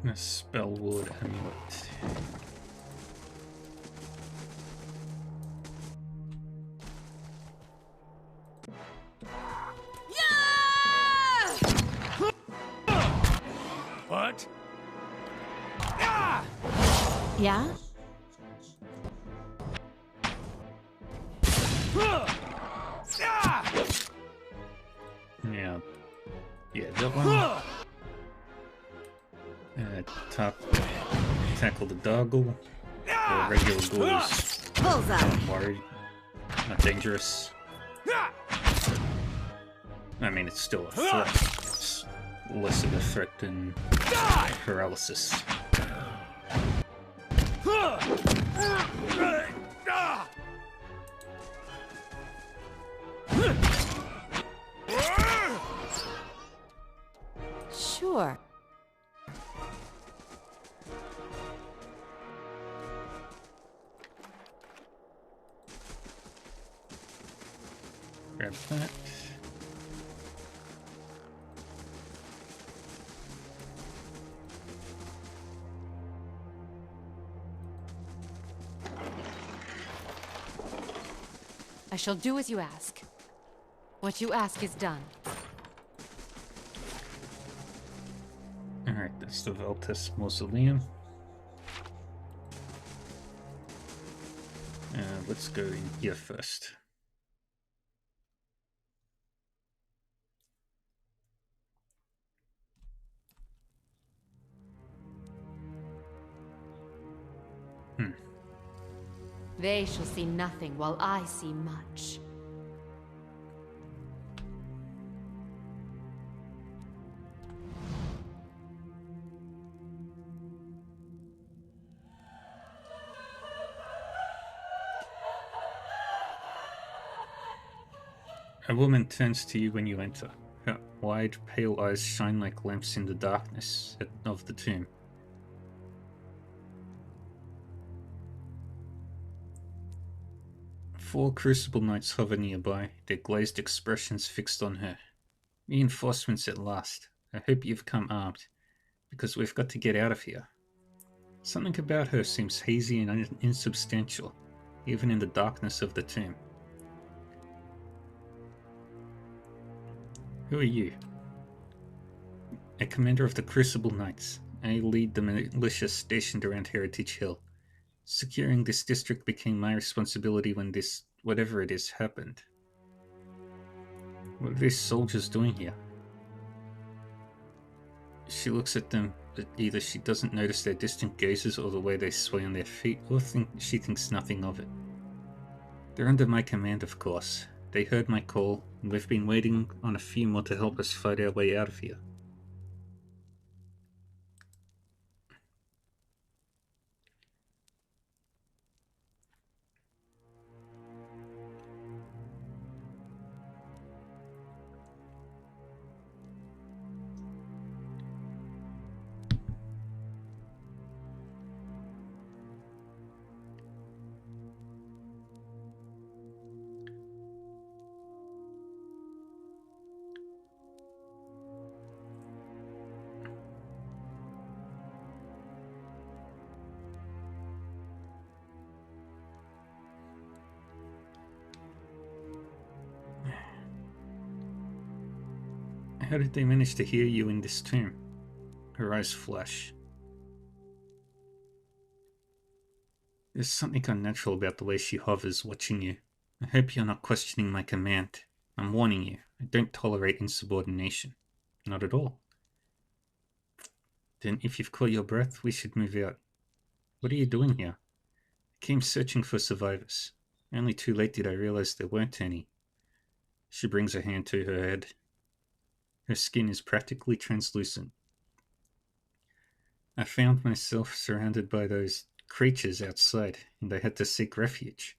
A: A Spellwood amulet.
L: What?
B: Yeah?
A: Yeah. Yeah, that one. Tackle the doggle. Or regular ghouls.
J: Bullseye.
A: Don't worry. Not dangerous. I mean, it's still a threat. It's less of a threat than paralysis.
E: Sure.
A: Grab that.
E: I shall do as you ask. What you ask is done.
A: Alright, that's the Veltus Mausoleum. Let's go in here first.
E: They shall see nothing while I see much.
A: A woman turns to you when you enter. Her wide, pale eyes shine like lamps in the darkness of the tomb. Four Crucible Knights hover nearby, their glazed expressions fixed on her. Reinforcements at last. I hope you've come armed, because we've got to get out of here. Something about her seems hazy and insubstantial, even in the darkness of the tomb. Who are you? A commander of the Crucible Knights. I lead the militia stationed around Heritage Hill. Securing this district became my responsibility when this, whatever it is, happened. What are these soldiers doing here? She looks at them, but either she doesn't notice their distant gazes or the way they sway on their feet, or she thinks nothing of it. They're under my command, of course. They heard my call, and we've been waiting on a few more to help us fight our way out of here. How did they manage to hear you in this tomb? Her eyes flash. There's something unnatural about the way she hovers, watching you. I hope you're not questioning my command. I'm warning you, I don't tolerate insubordination. Not at all. Then if you've caught your breath, we should move out. What are you doing here? I came searching for survivors. Only too late did I realize there weren't any. She brings a hand to her head. Her skin is practically translucent. I found myself surrounded by those creatures outside, and I had to seek refuge.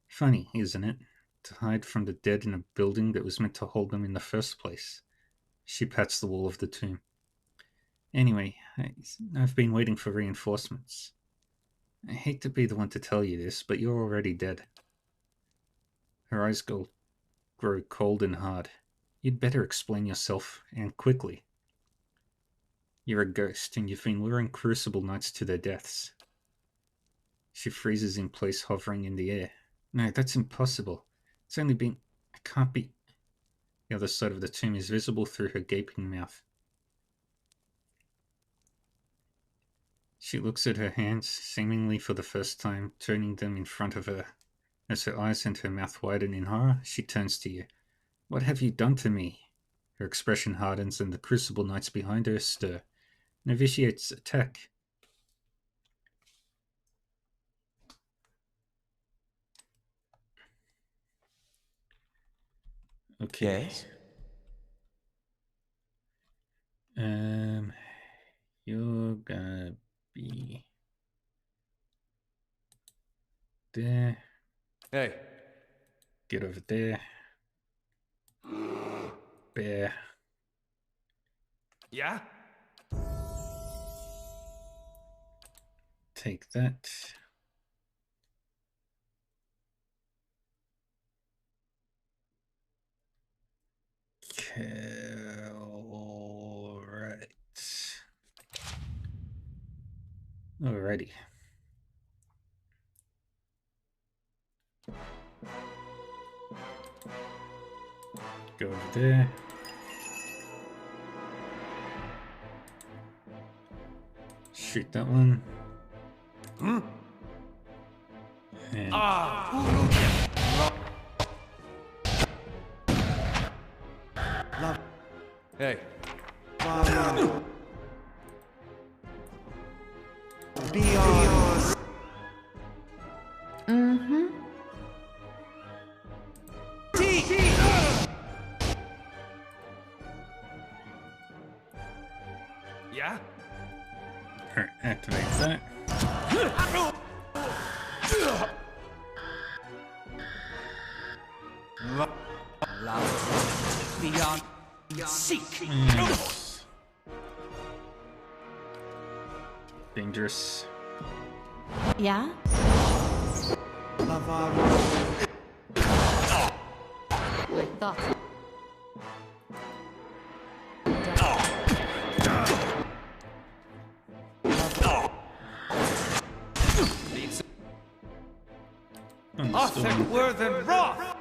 A: Funny, isn't it? To hide from the dead in a building that was meant to hold them in the first place. She pats the wall of the tomb. Anyway, I've been waiting for reinforcements. I hate to be the one to tell you this, but you're already dead. Her eyes grow cold and hard. You'd better explain yourself, and quickly. You're a ghost, and you've been luring Crucible Knights to their deaths. She freezes in place, hovering in the air. No, that's impossible. It's only been... I can't be... The other side of the tomb is visible through her gaping mouth. She looks at her hands, seemingly for the first time, turning them in front of her. As her eyes and her mouth widen in horror, she turns to you. What have you done to me? Her expression hardens and the Crucible Knights behind her stir. Novitiates attack. Okay.
H: Yes?
A: You're gonna be there.
D: Hey.
A: Get over there. Bear.
I: Yeah?
A: Take that. Okay, alright. Alrighty. Go over there. Shoot that one.
I: Hmm?
A: And
D: Hey.
E: Mm-hmm.
I: Yeah?
A: Alright, activate that.
K: Beyond seek.
A: Yes. Dangerous.
E: Yeah? I thought.
I: Arthur Worthen Roth!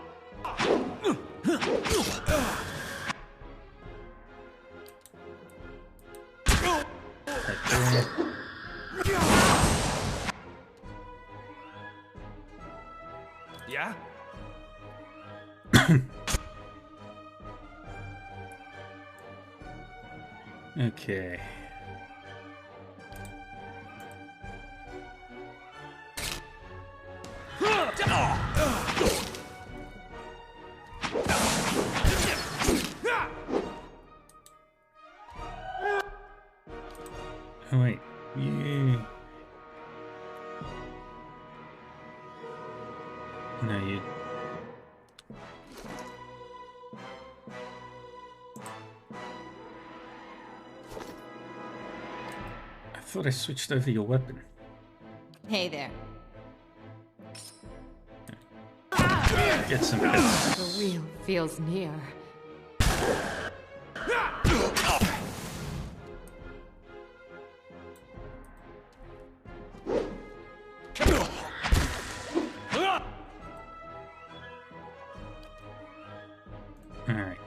I: Yeah?
A: Okay. Oh wait, you... No, you... I thought I switched over your weapon.
E: Hey there.
A: Get some hits.
E: The wheel feels near.
A: Alright.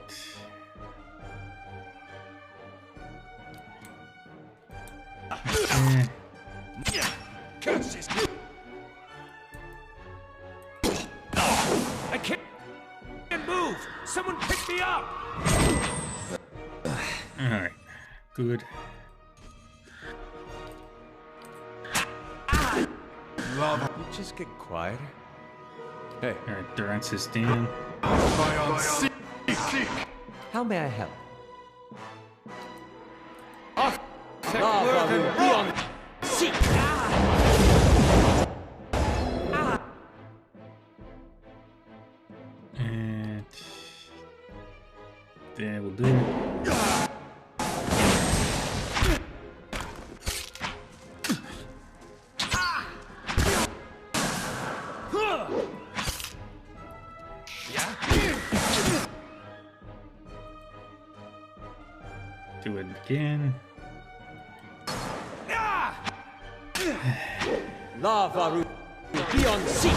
I: Curses! I can't move! Someone pick me up!
A: Alright, good.
D: Lava. You just get quieter. Hey.
A: Alright, Durance is down.
D: How may I help?
A: And there, we'll do it. Do it again.
I: Lava beyond seek.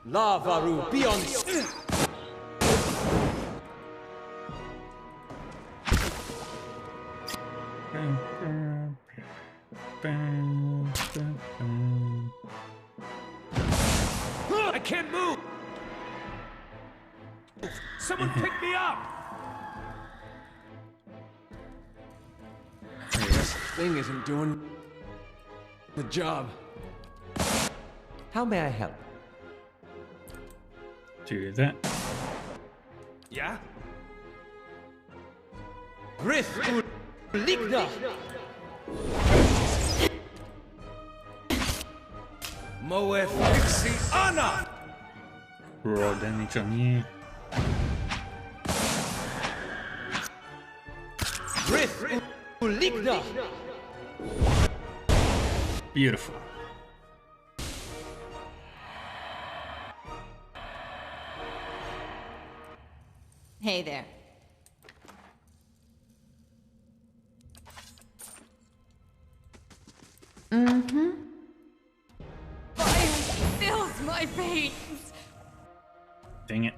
I: Lava beyond. I can't move. Someone pick me up.
D: This thing isn't doing the job. How may I help?
A: Do that.
I: Yeah? Rith Ligna! Moeth Ixiana!
A: Raw damage on you.
I: Rith Ligna!
A: Beautiful.
J: Hey there.
E: Mm-hmm. Fire fills my veins!
A: Dang it.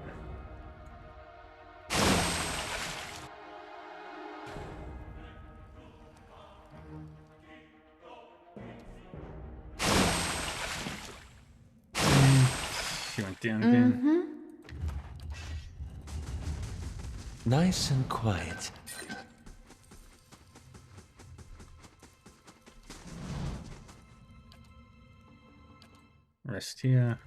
A: She went down again.
E: Mm-hmm.
D: Nice and quiet.
A: Rest here.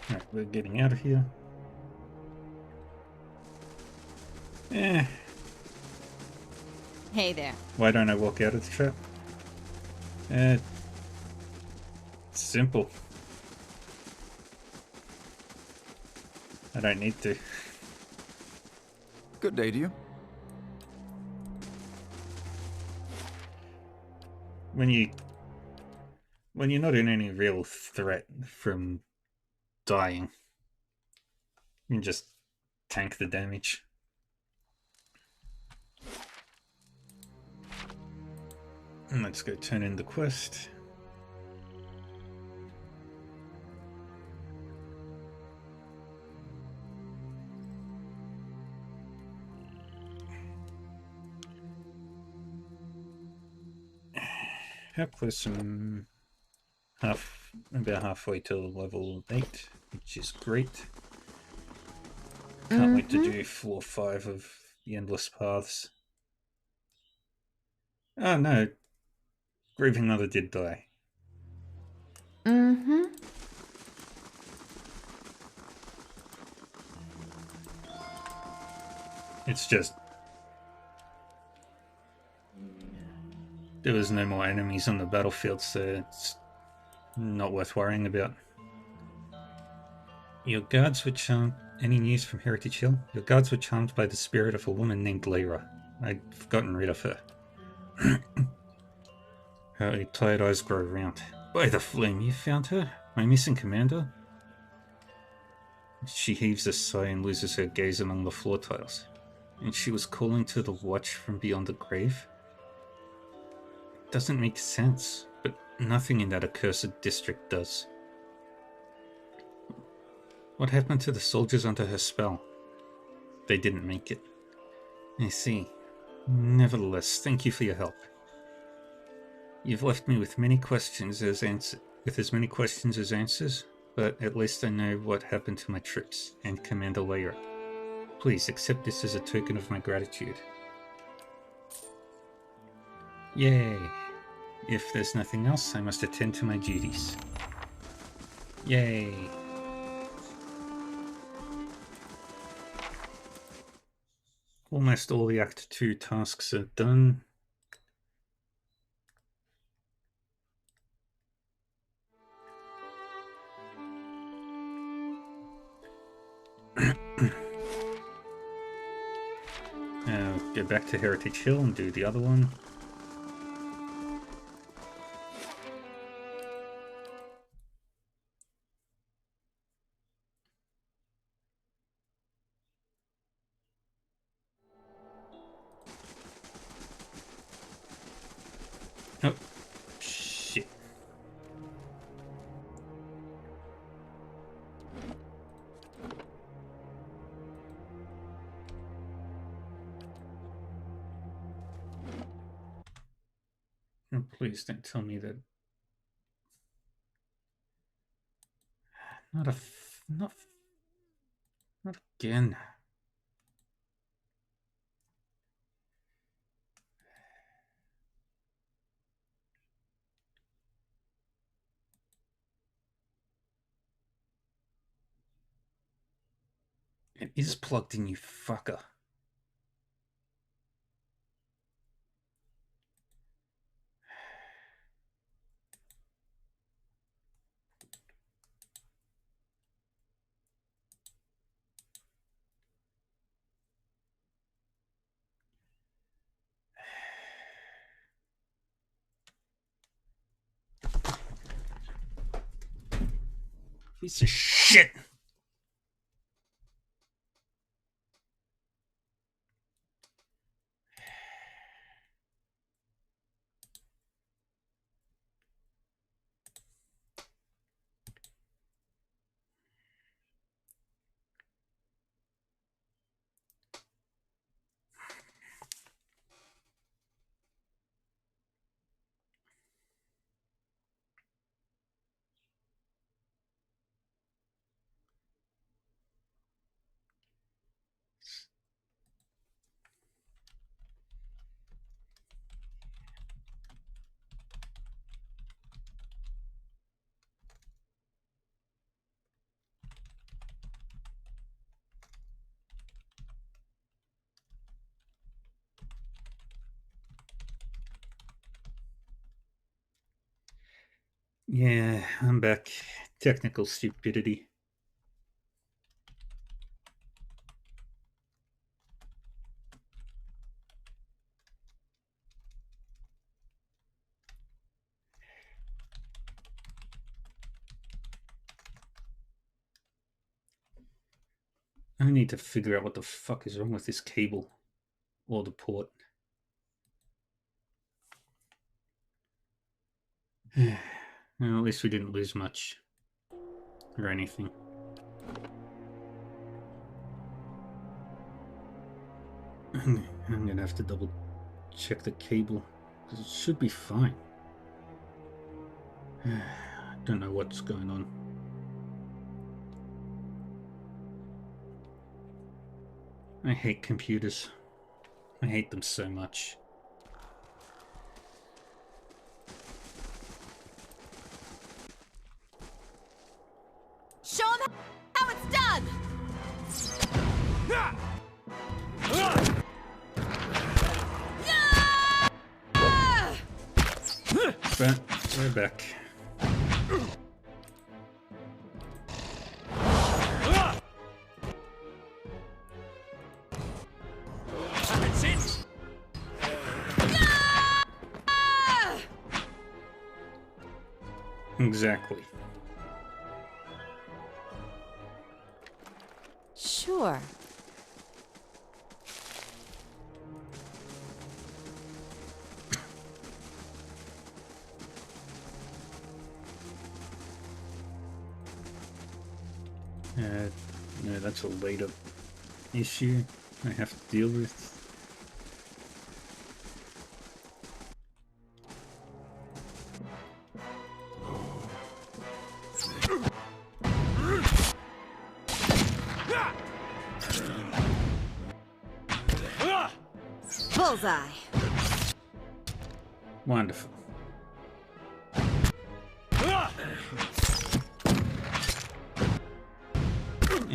A: Alright, we're getting out of here.
J: Hey there.
A: Why don't I walk out of the trap? It's simple. I don't need to.
H: Good day to you.
A: When you're not in any real threat from dying, you can just tank the damage. And let's go turn in the quest. How close? About halfway to level 8, which is great. Can't wait to do 4 or 5 of the Endless Paths. Oh no, Grieving Mother did die.
E: Mm-hmm.
A: It's just there was no more enemies on the battlefield, so it's not worth worrying about. Your guards were charmed. Any news from Heritage Hill? Your guards were charmed by the spirit of a woman named Lyra. I'd gotten rid of her. Her tired eyes grow round. By the flame, you found her? My missing commander? She heaves a sigh and loses her gaze among the floor tiles. And she was calling to the watch from beyond the grave? Doesn't make sense, but nothing in that accursed district does. What happened to the soldiers under her spell? They didn't make it. I see. Nevertheless, thank you for your help. You've left me with as many questions as answers, but at least I know what happened to my troops and Commander Lyra. Please accept this as a token of my gratitude. Yay! If there's nothing else, I must attend to my duties. Yay! Almost all the Act 2 tasks are done. Go back to Heritage Hill and do the other one. Oh, shit. Oh, please don't tell me that. Not again. It is plugged in, you fucker. Piece of shit! Yeah, I'm back. Technical stupidity. I need to figure out what the fuck is wrong with this cable or the port. Well, at least we didn't lose much or anything. I'm gonna have to double check the cable because it should be fine. Don't know what's going on. I hate computers. I hate them so much.
J: Show them how it's done!
A: But we're back.
I: That's it!
A: Exactly.
J: Sure.
A: No, that's a later issue I have to deal with.
J: Bullseye.
A: Wonderful.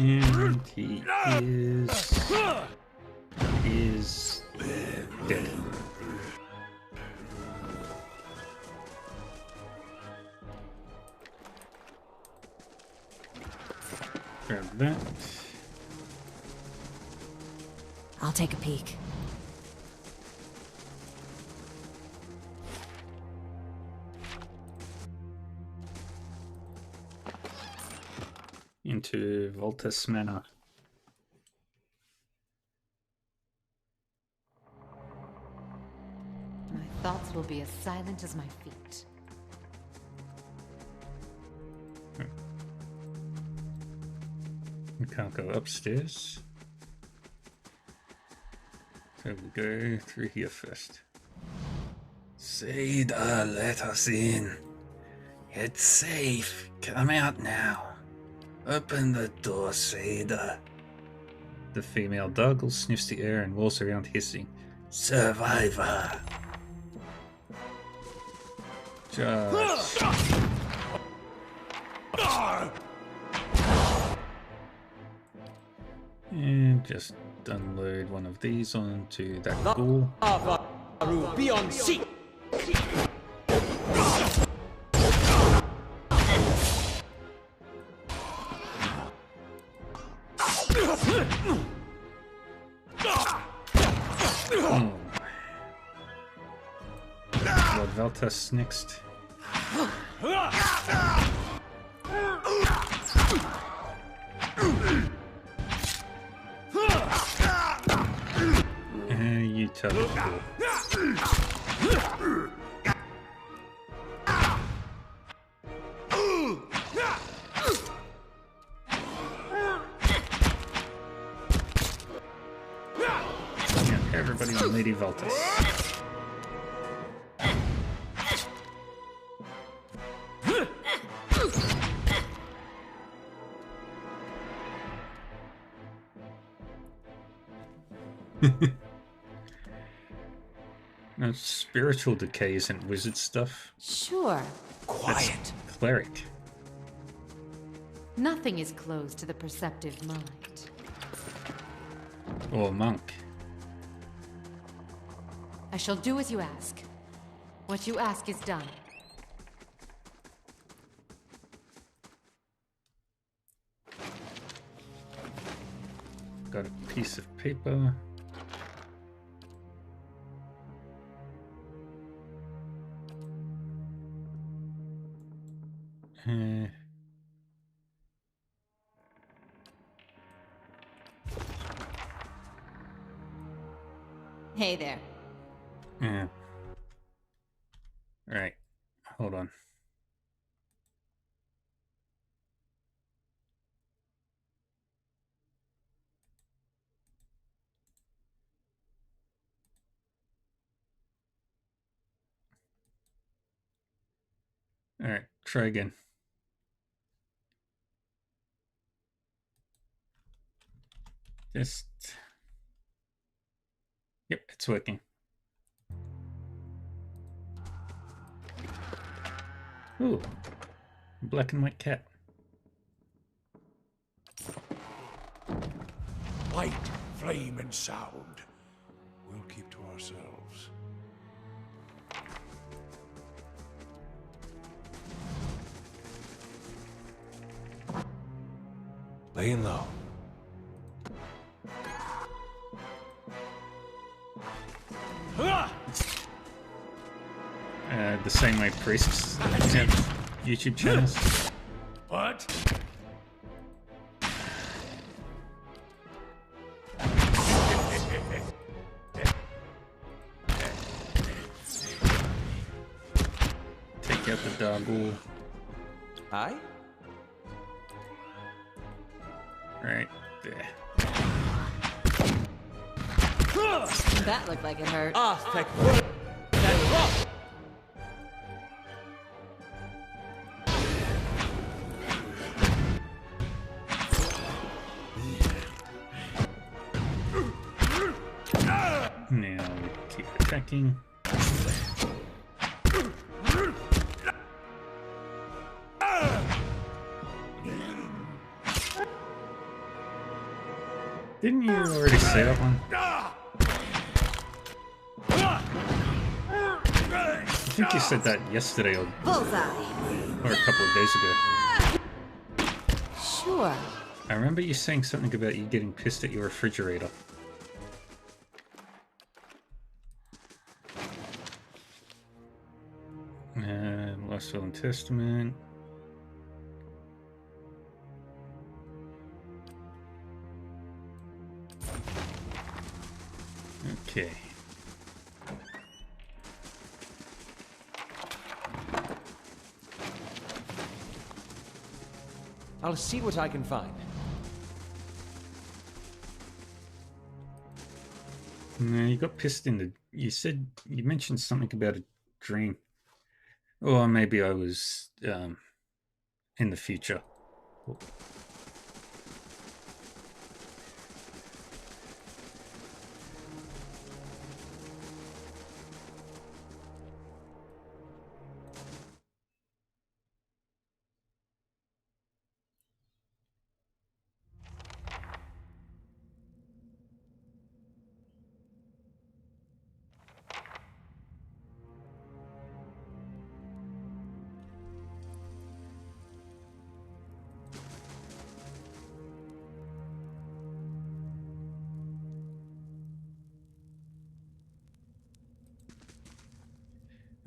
A: And he is dead. Grab that.
J: I'll take a peek.
A: Into Voltus Manor.
E: My thoughts will be as silent as my feet.
A: We can't go upstairs. So we go through here first. Seda, let us in. It's safe. Come out now. Open the door, Seda. The female Dargle sniffs the air and rolls around hissing. Survivor! Charge. And just unload one of these onto that ghoul.
I: Be on seat.
A: Lord Valtas next. You tell it. Everybody on Lady Valtas. No, spiritual decay isn't wizard stuff.
J: Sure.
A: Quiet. That's cleric.
E: Nothing is closed to the perceptive mind.
A: Or monk.
E: I shall do as you ask. What you ask is done.
A: Got a piece of paper.
J: Hey there.
A: Yeah. Right. Hold on. All right, try again. Just... Yep, it's working. Ooh, black and white cat.
L: Light, flame, and sound. We'll keep to ourselves. Laying low.
A: The same way priests have YouTube channels.
L: What?
A: got the doggle.
I: Aye?
A: Right there.
E: That looked like it hurt.
I: Ah, thank God. That's rough.
A: Now we keep attacking. Didn't you already say that one? I think you said that yesterday or a couple of days ago.
E: Sure.
A: I remember you saying something about you getting pissed at your refrigerator. Lost Will and Testament. Okay.
I: I'll see what I can find.
A: No, you got pissed in the... You said... You mentioned something about a dream. Or maybe I was, in the future.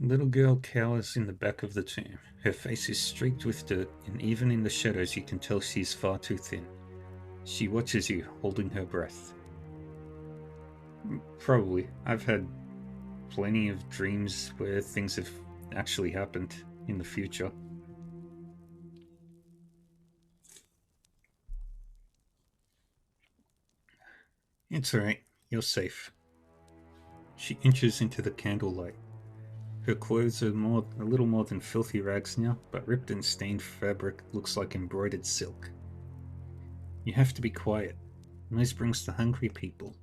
A: A little girl cowers in the back of the tomb. Her face is streaked with dirt, and even in the shadows you can tell she's far too thin. She watches you, holding her breath. Probably. I've had plenty of dreams where things have actually happened in the future. It's alright. You're safe. She inches into the candlelight. Her clothes are a little more than filthy rags now, but ripped and stained fabric looks like embroidered silk. You have to be quiet. Noise brings the hungry people.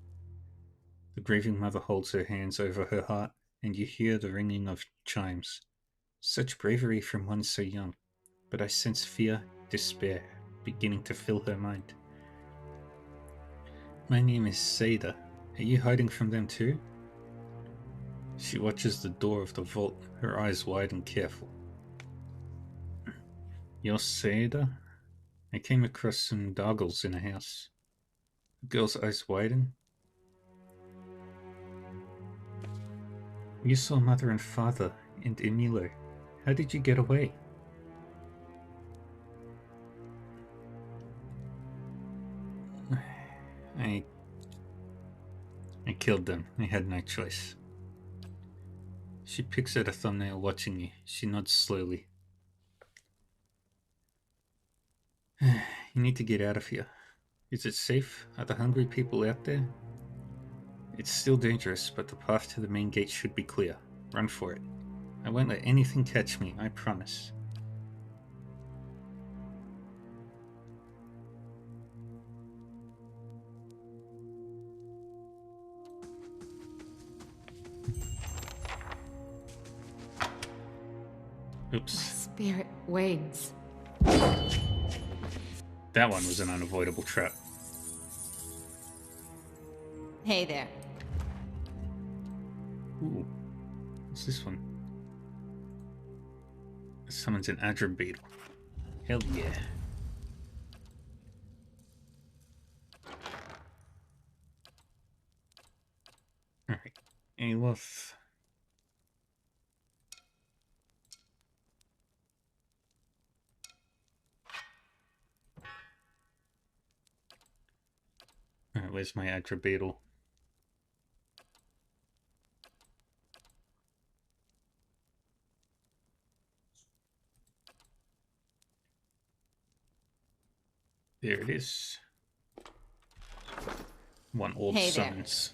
A: The grieving mother holds her hands over her heart, and you hear the ringing of chimes. Such bravery from one so young, but I sense fear, despair, beginning to fill her mind. My name is Seda. Are you hiding from them too? She watches the door of the vault, her eyes wide and careful. You're Seda? I came across some doggles in a house. The girl's eyes widen. You saw Mother and Father and Emilo. How did you get away? I killed them. I had no choice. She picks at a thumbnail watching you. She nods slowly. You need to get out of here. Is it safe? Are the hungry people out there? It's still dangerous, but the path to the main gate should be clear. Run for it. I won't let anything catch me, I promise. Oops.
E: Spirit wanes.
A: That one was an unavoidable trap.
J: Hey there.
A: Ooh. What's this one? Summons an Adra beetle. Hell yeah. Alright. Aloth. Alright, where's my Adra beetle? There it is. One old
E: Hey there.
A: summons.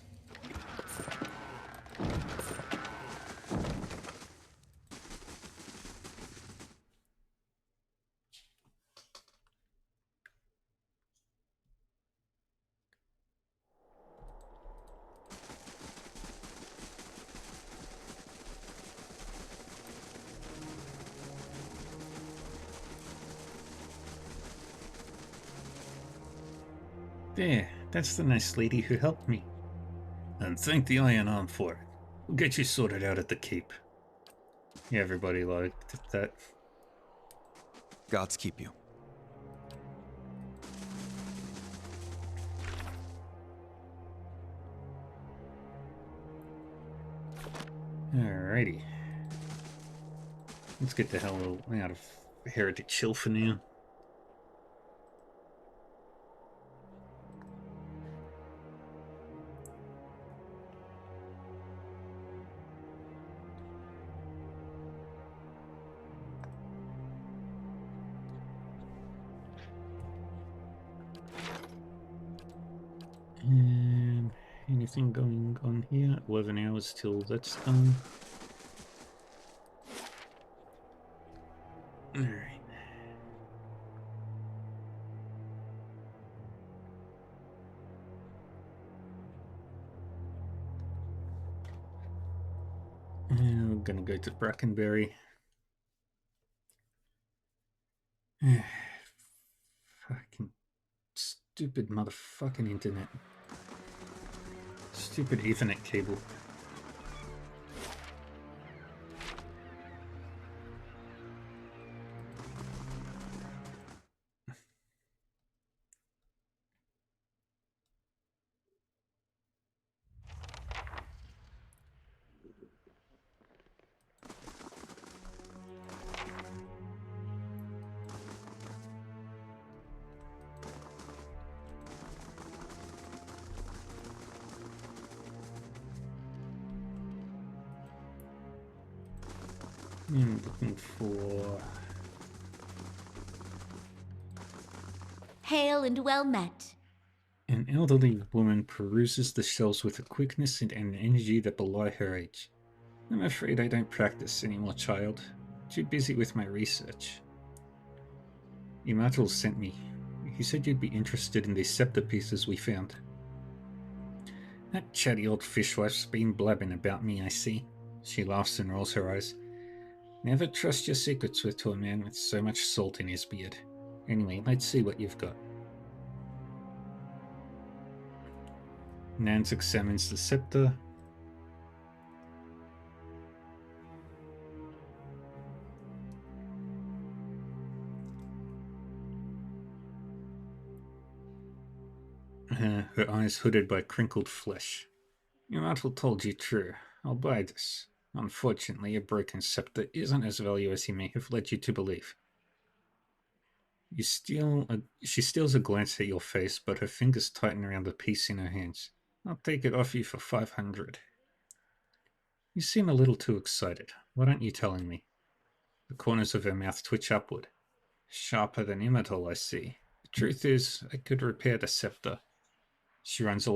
A: There, that's the nice lady who helped me. And thank the Iron Arm for it. We'll get you sorted out at the Keep. Yeah, everybody liked that.
H: Gods keep you.
A: Alrighty. Let's get the hell out of Heretic Hill for now. Anything going on here? 11 hours till that's done. Alright. We're gonna go to Brackenberry. Fucking stupid motherfucking internet. Stupid Ethernet cable. I'm looking for...
G: Hail and well met.
A: An elderly woman peruses the shelves with a quickness and an energy that belie her age. I'm afraid I don't practice anymore, child. Too busy with my research. Imatul sent me. He said you'd be interested in these scepter pieces we found. That chatty old fishwife's been blabbing about me, I see. She laughs and rolls her eyes. Never trust your secrets to a man with so much salt in his beard. Anyway, let's see what you've got. Nance examines the scepter. Her eyes hooded by crinkled flesh. Immortal told you true. I'll buy this. Unfortunately, a broken scepter isn't as valuable as he may have led you to believe. She steals a glance at your face, but her fingers tighten around the piece in her hands. I'll take it off you for 500. You seem a little too excited. What aren't you telling me? The corners of her mouth twitch upward. Sharper than Immortal, I see. The truth is, I could repair the scepter. She runs her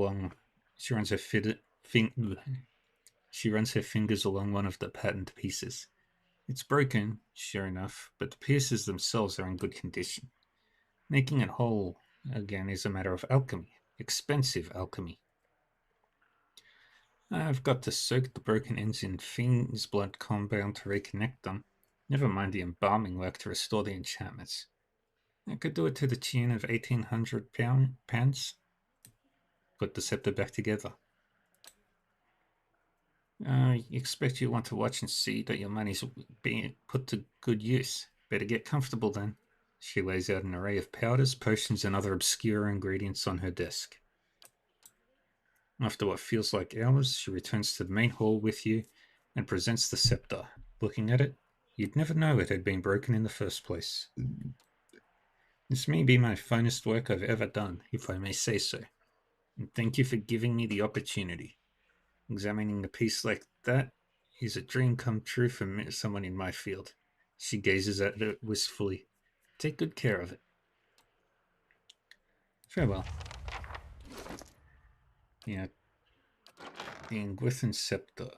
A: fingers along one of the patterned pieces. It's broken, sure enough, but the pieces themselves are in good condition. Making it whole again is a matter of alchemy, expensive alchemy. I've got to soak the broken ends in fiend's blood compound to reconnect them. Never mind the embalming work to restore the enchantments. I could do it to the tune of 1,800 pounds. Put the scepter back together. I expect you want to watch and see that your money's being put to good use. Better get comfortable then. She lays out an array of powders, potions, and other obscure ingredients on her desk. After what feels like hours, she returns to the main hall with you and presents the scepter. Looking at it, you'd never know it had been broken in the first place. This may be my finest work I've ever done, if I may say so. And thank you for giving me the opportunity. Examining a piece like that is a dream come true for someone in my field. She gazes at it wistfully. Take good care of it. Farewell. Yeah. The Ingwithan Scepter.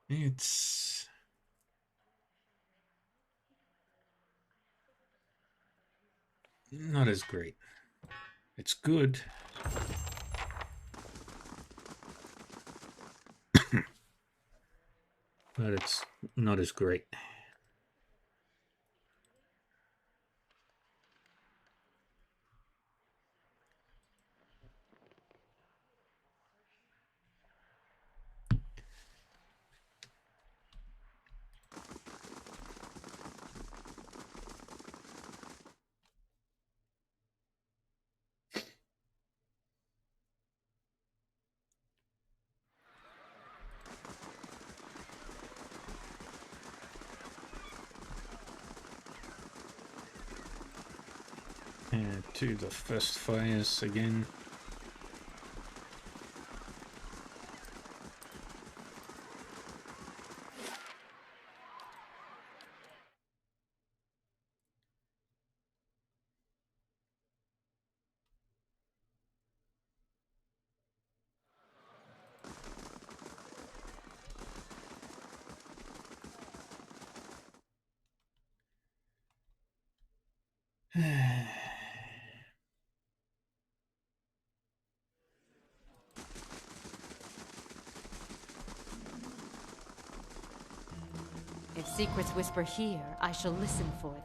A: It's not as great. It's good. But it's not as great. And to the first fires again.
E: If secrets whisper here, I shall listen for them.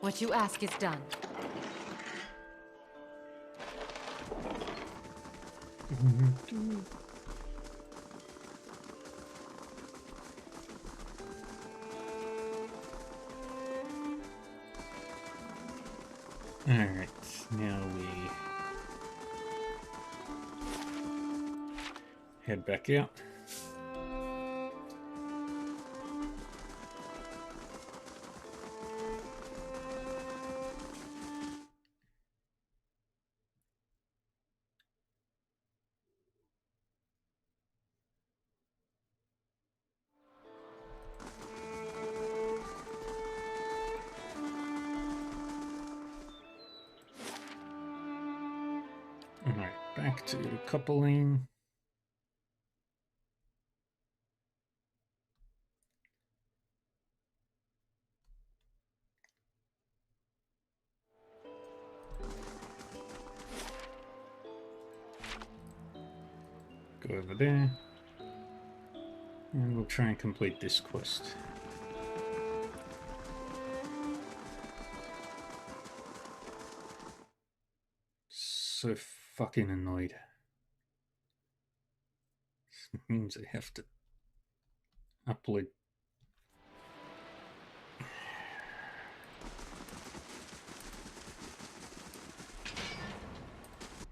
E: What you ask is done.
A: Alright, now we head back out. Alright, back to coupling. Go over there. And we'll try and complete this quest. So fucking annoyed. This means I have to upload.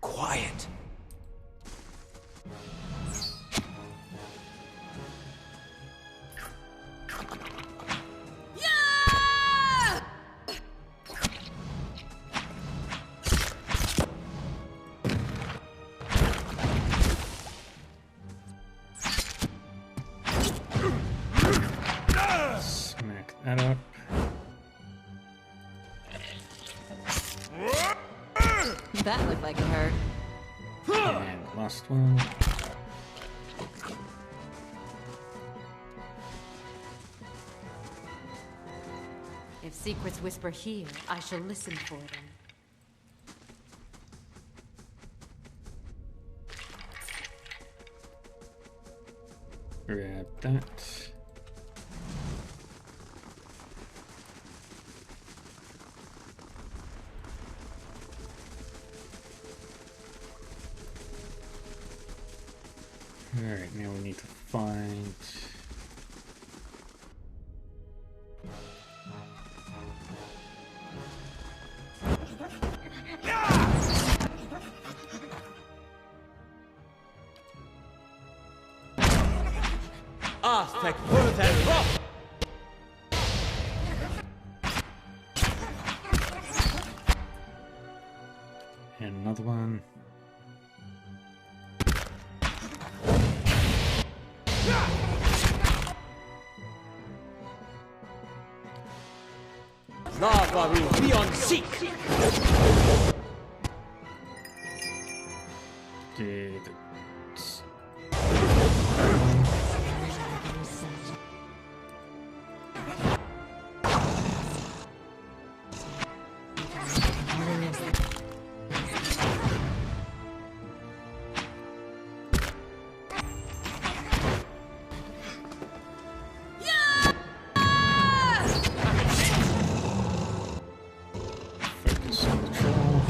K: Quiet.
A: Smack that up.
E: That looked like it hurt.
A: And last one.
E: If secrets whisper here, I shall listen for them.
A: Grab that. Alright, now we need to find...
I: Aztec Hurten Rock!
A: And another one.
I: Nagaru beyond seek!
A: Did... Focus on the troll.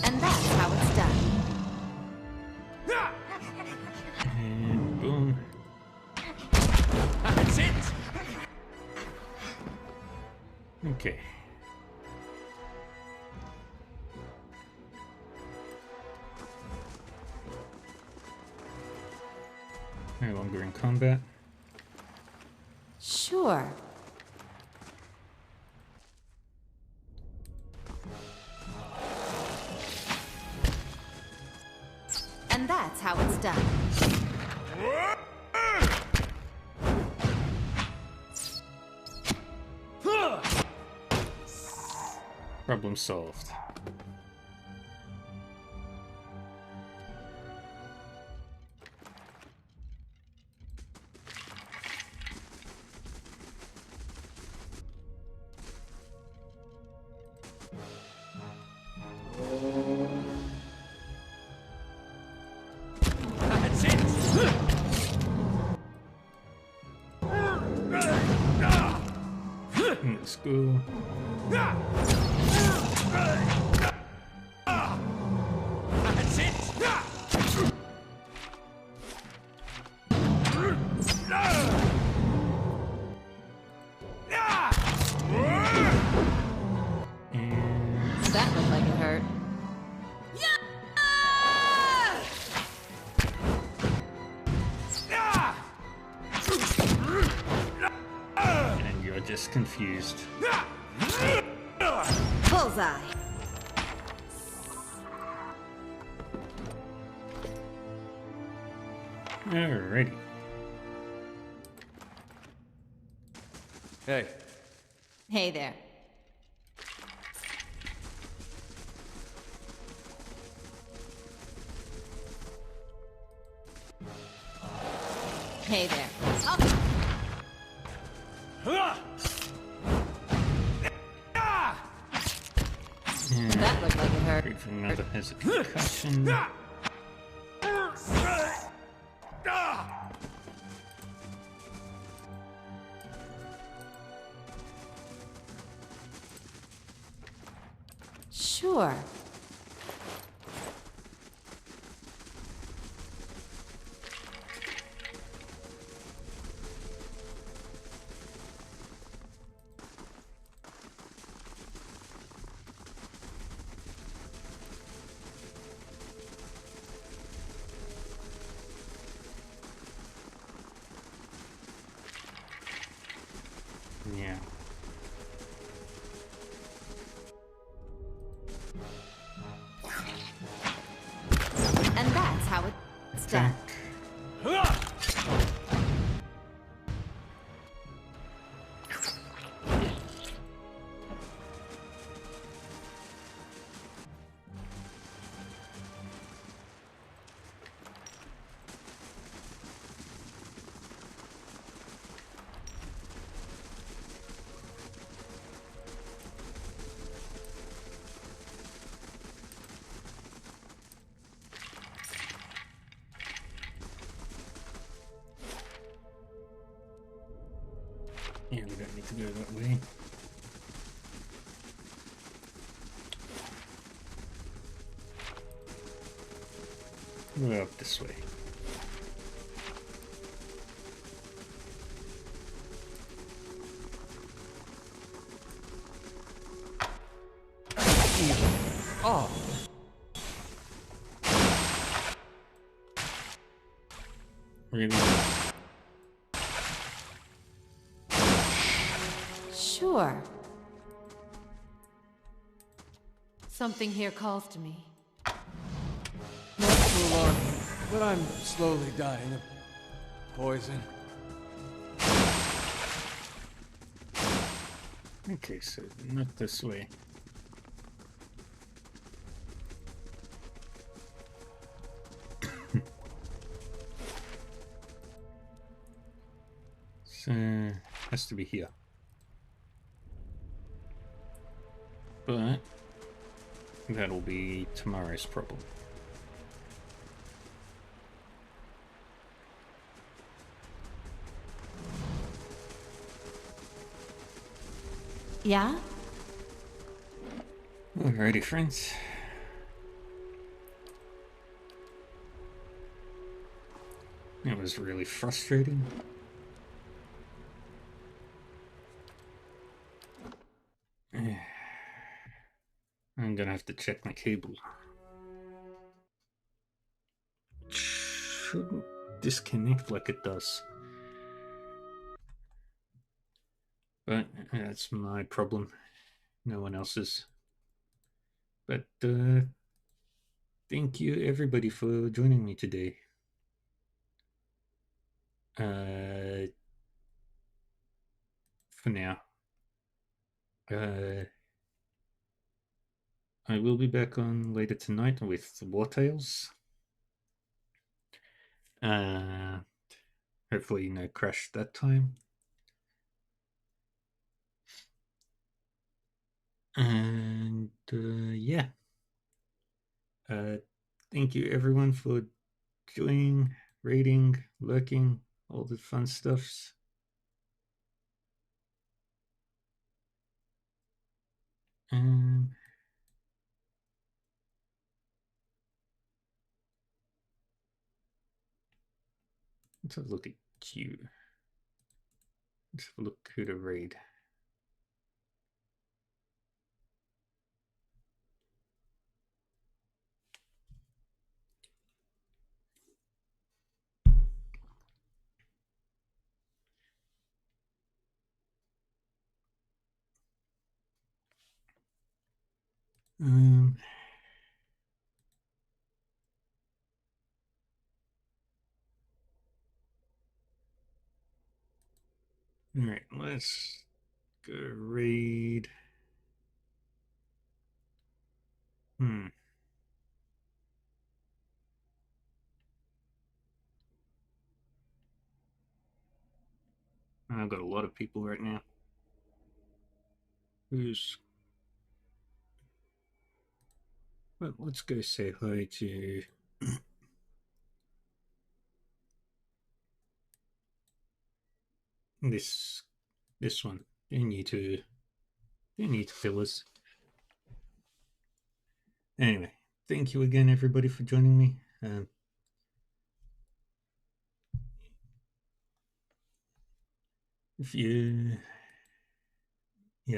E: And that's how it's done.
A: And boom.
I: That's it!
A: Okay. No longer in combat.
E: Sure. And that's how it's done.
A: Problem solved.
I: That's it!
A: Let's go.
I: That's it!
A: And
E: That looked like it hurt.
A: and you're just confused.
E: Bullseye.
A: Alrighty.
D: Hey,
E: Hey there. Hey there.
A: And
E: That looked like it hurt.
A: great for another has a concussion.
E: Sure.
A: Yeah.
E: And that's how it's done.
A: Yeah, we don't need to go that way. We're up this way.
I: Oh.
A: Really?
E: Sure. Something here calls to me.
I: Not too alarming, but I'm slowly dying of poison.
A: Okay, so not this way. So, has to be here. But that'll be tomorrow's problem.
E: Yeah?
A: Alrighty, friends. It was really frustrating. I'm gonna have to check my cable. It shouldn't disconnect like it does. But that's my problem. No one else's. But thank you everybody for joining me today. For now. I will be back on later tonight with War Tales. Hopefully no crash that time. And yeah. Thank you everyone for joining, raiding, lurking, all the fun stuffs. Let's have a look at Q. Let's have a look who to raid. Alright, let's go raid. I've got a lot of people right now. Well, let's go say hi to this one. They need to fill us. Anyway, thank you again everybody for joining me.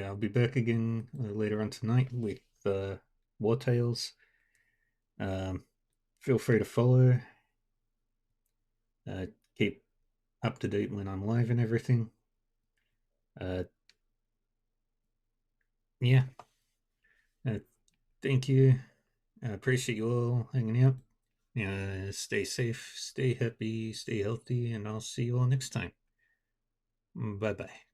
A: I'll be back again later on tonight with War Tales. Feel free to follow. Keep up to date when I'm live and everything. Thank you. I appreciate you all hanging out. Stay safe, stay happy, stay healthy, and I'll see you all next time. Bye-bye.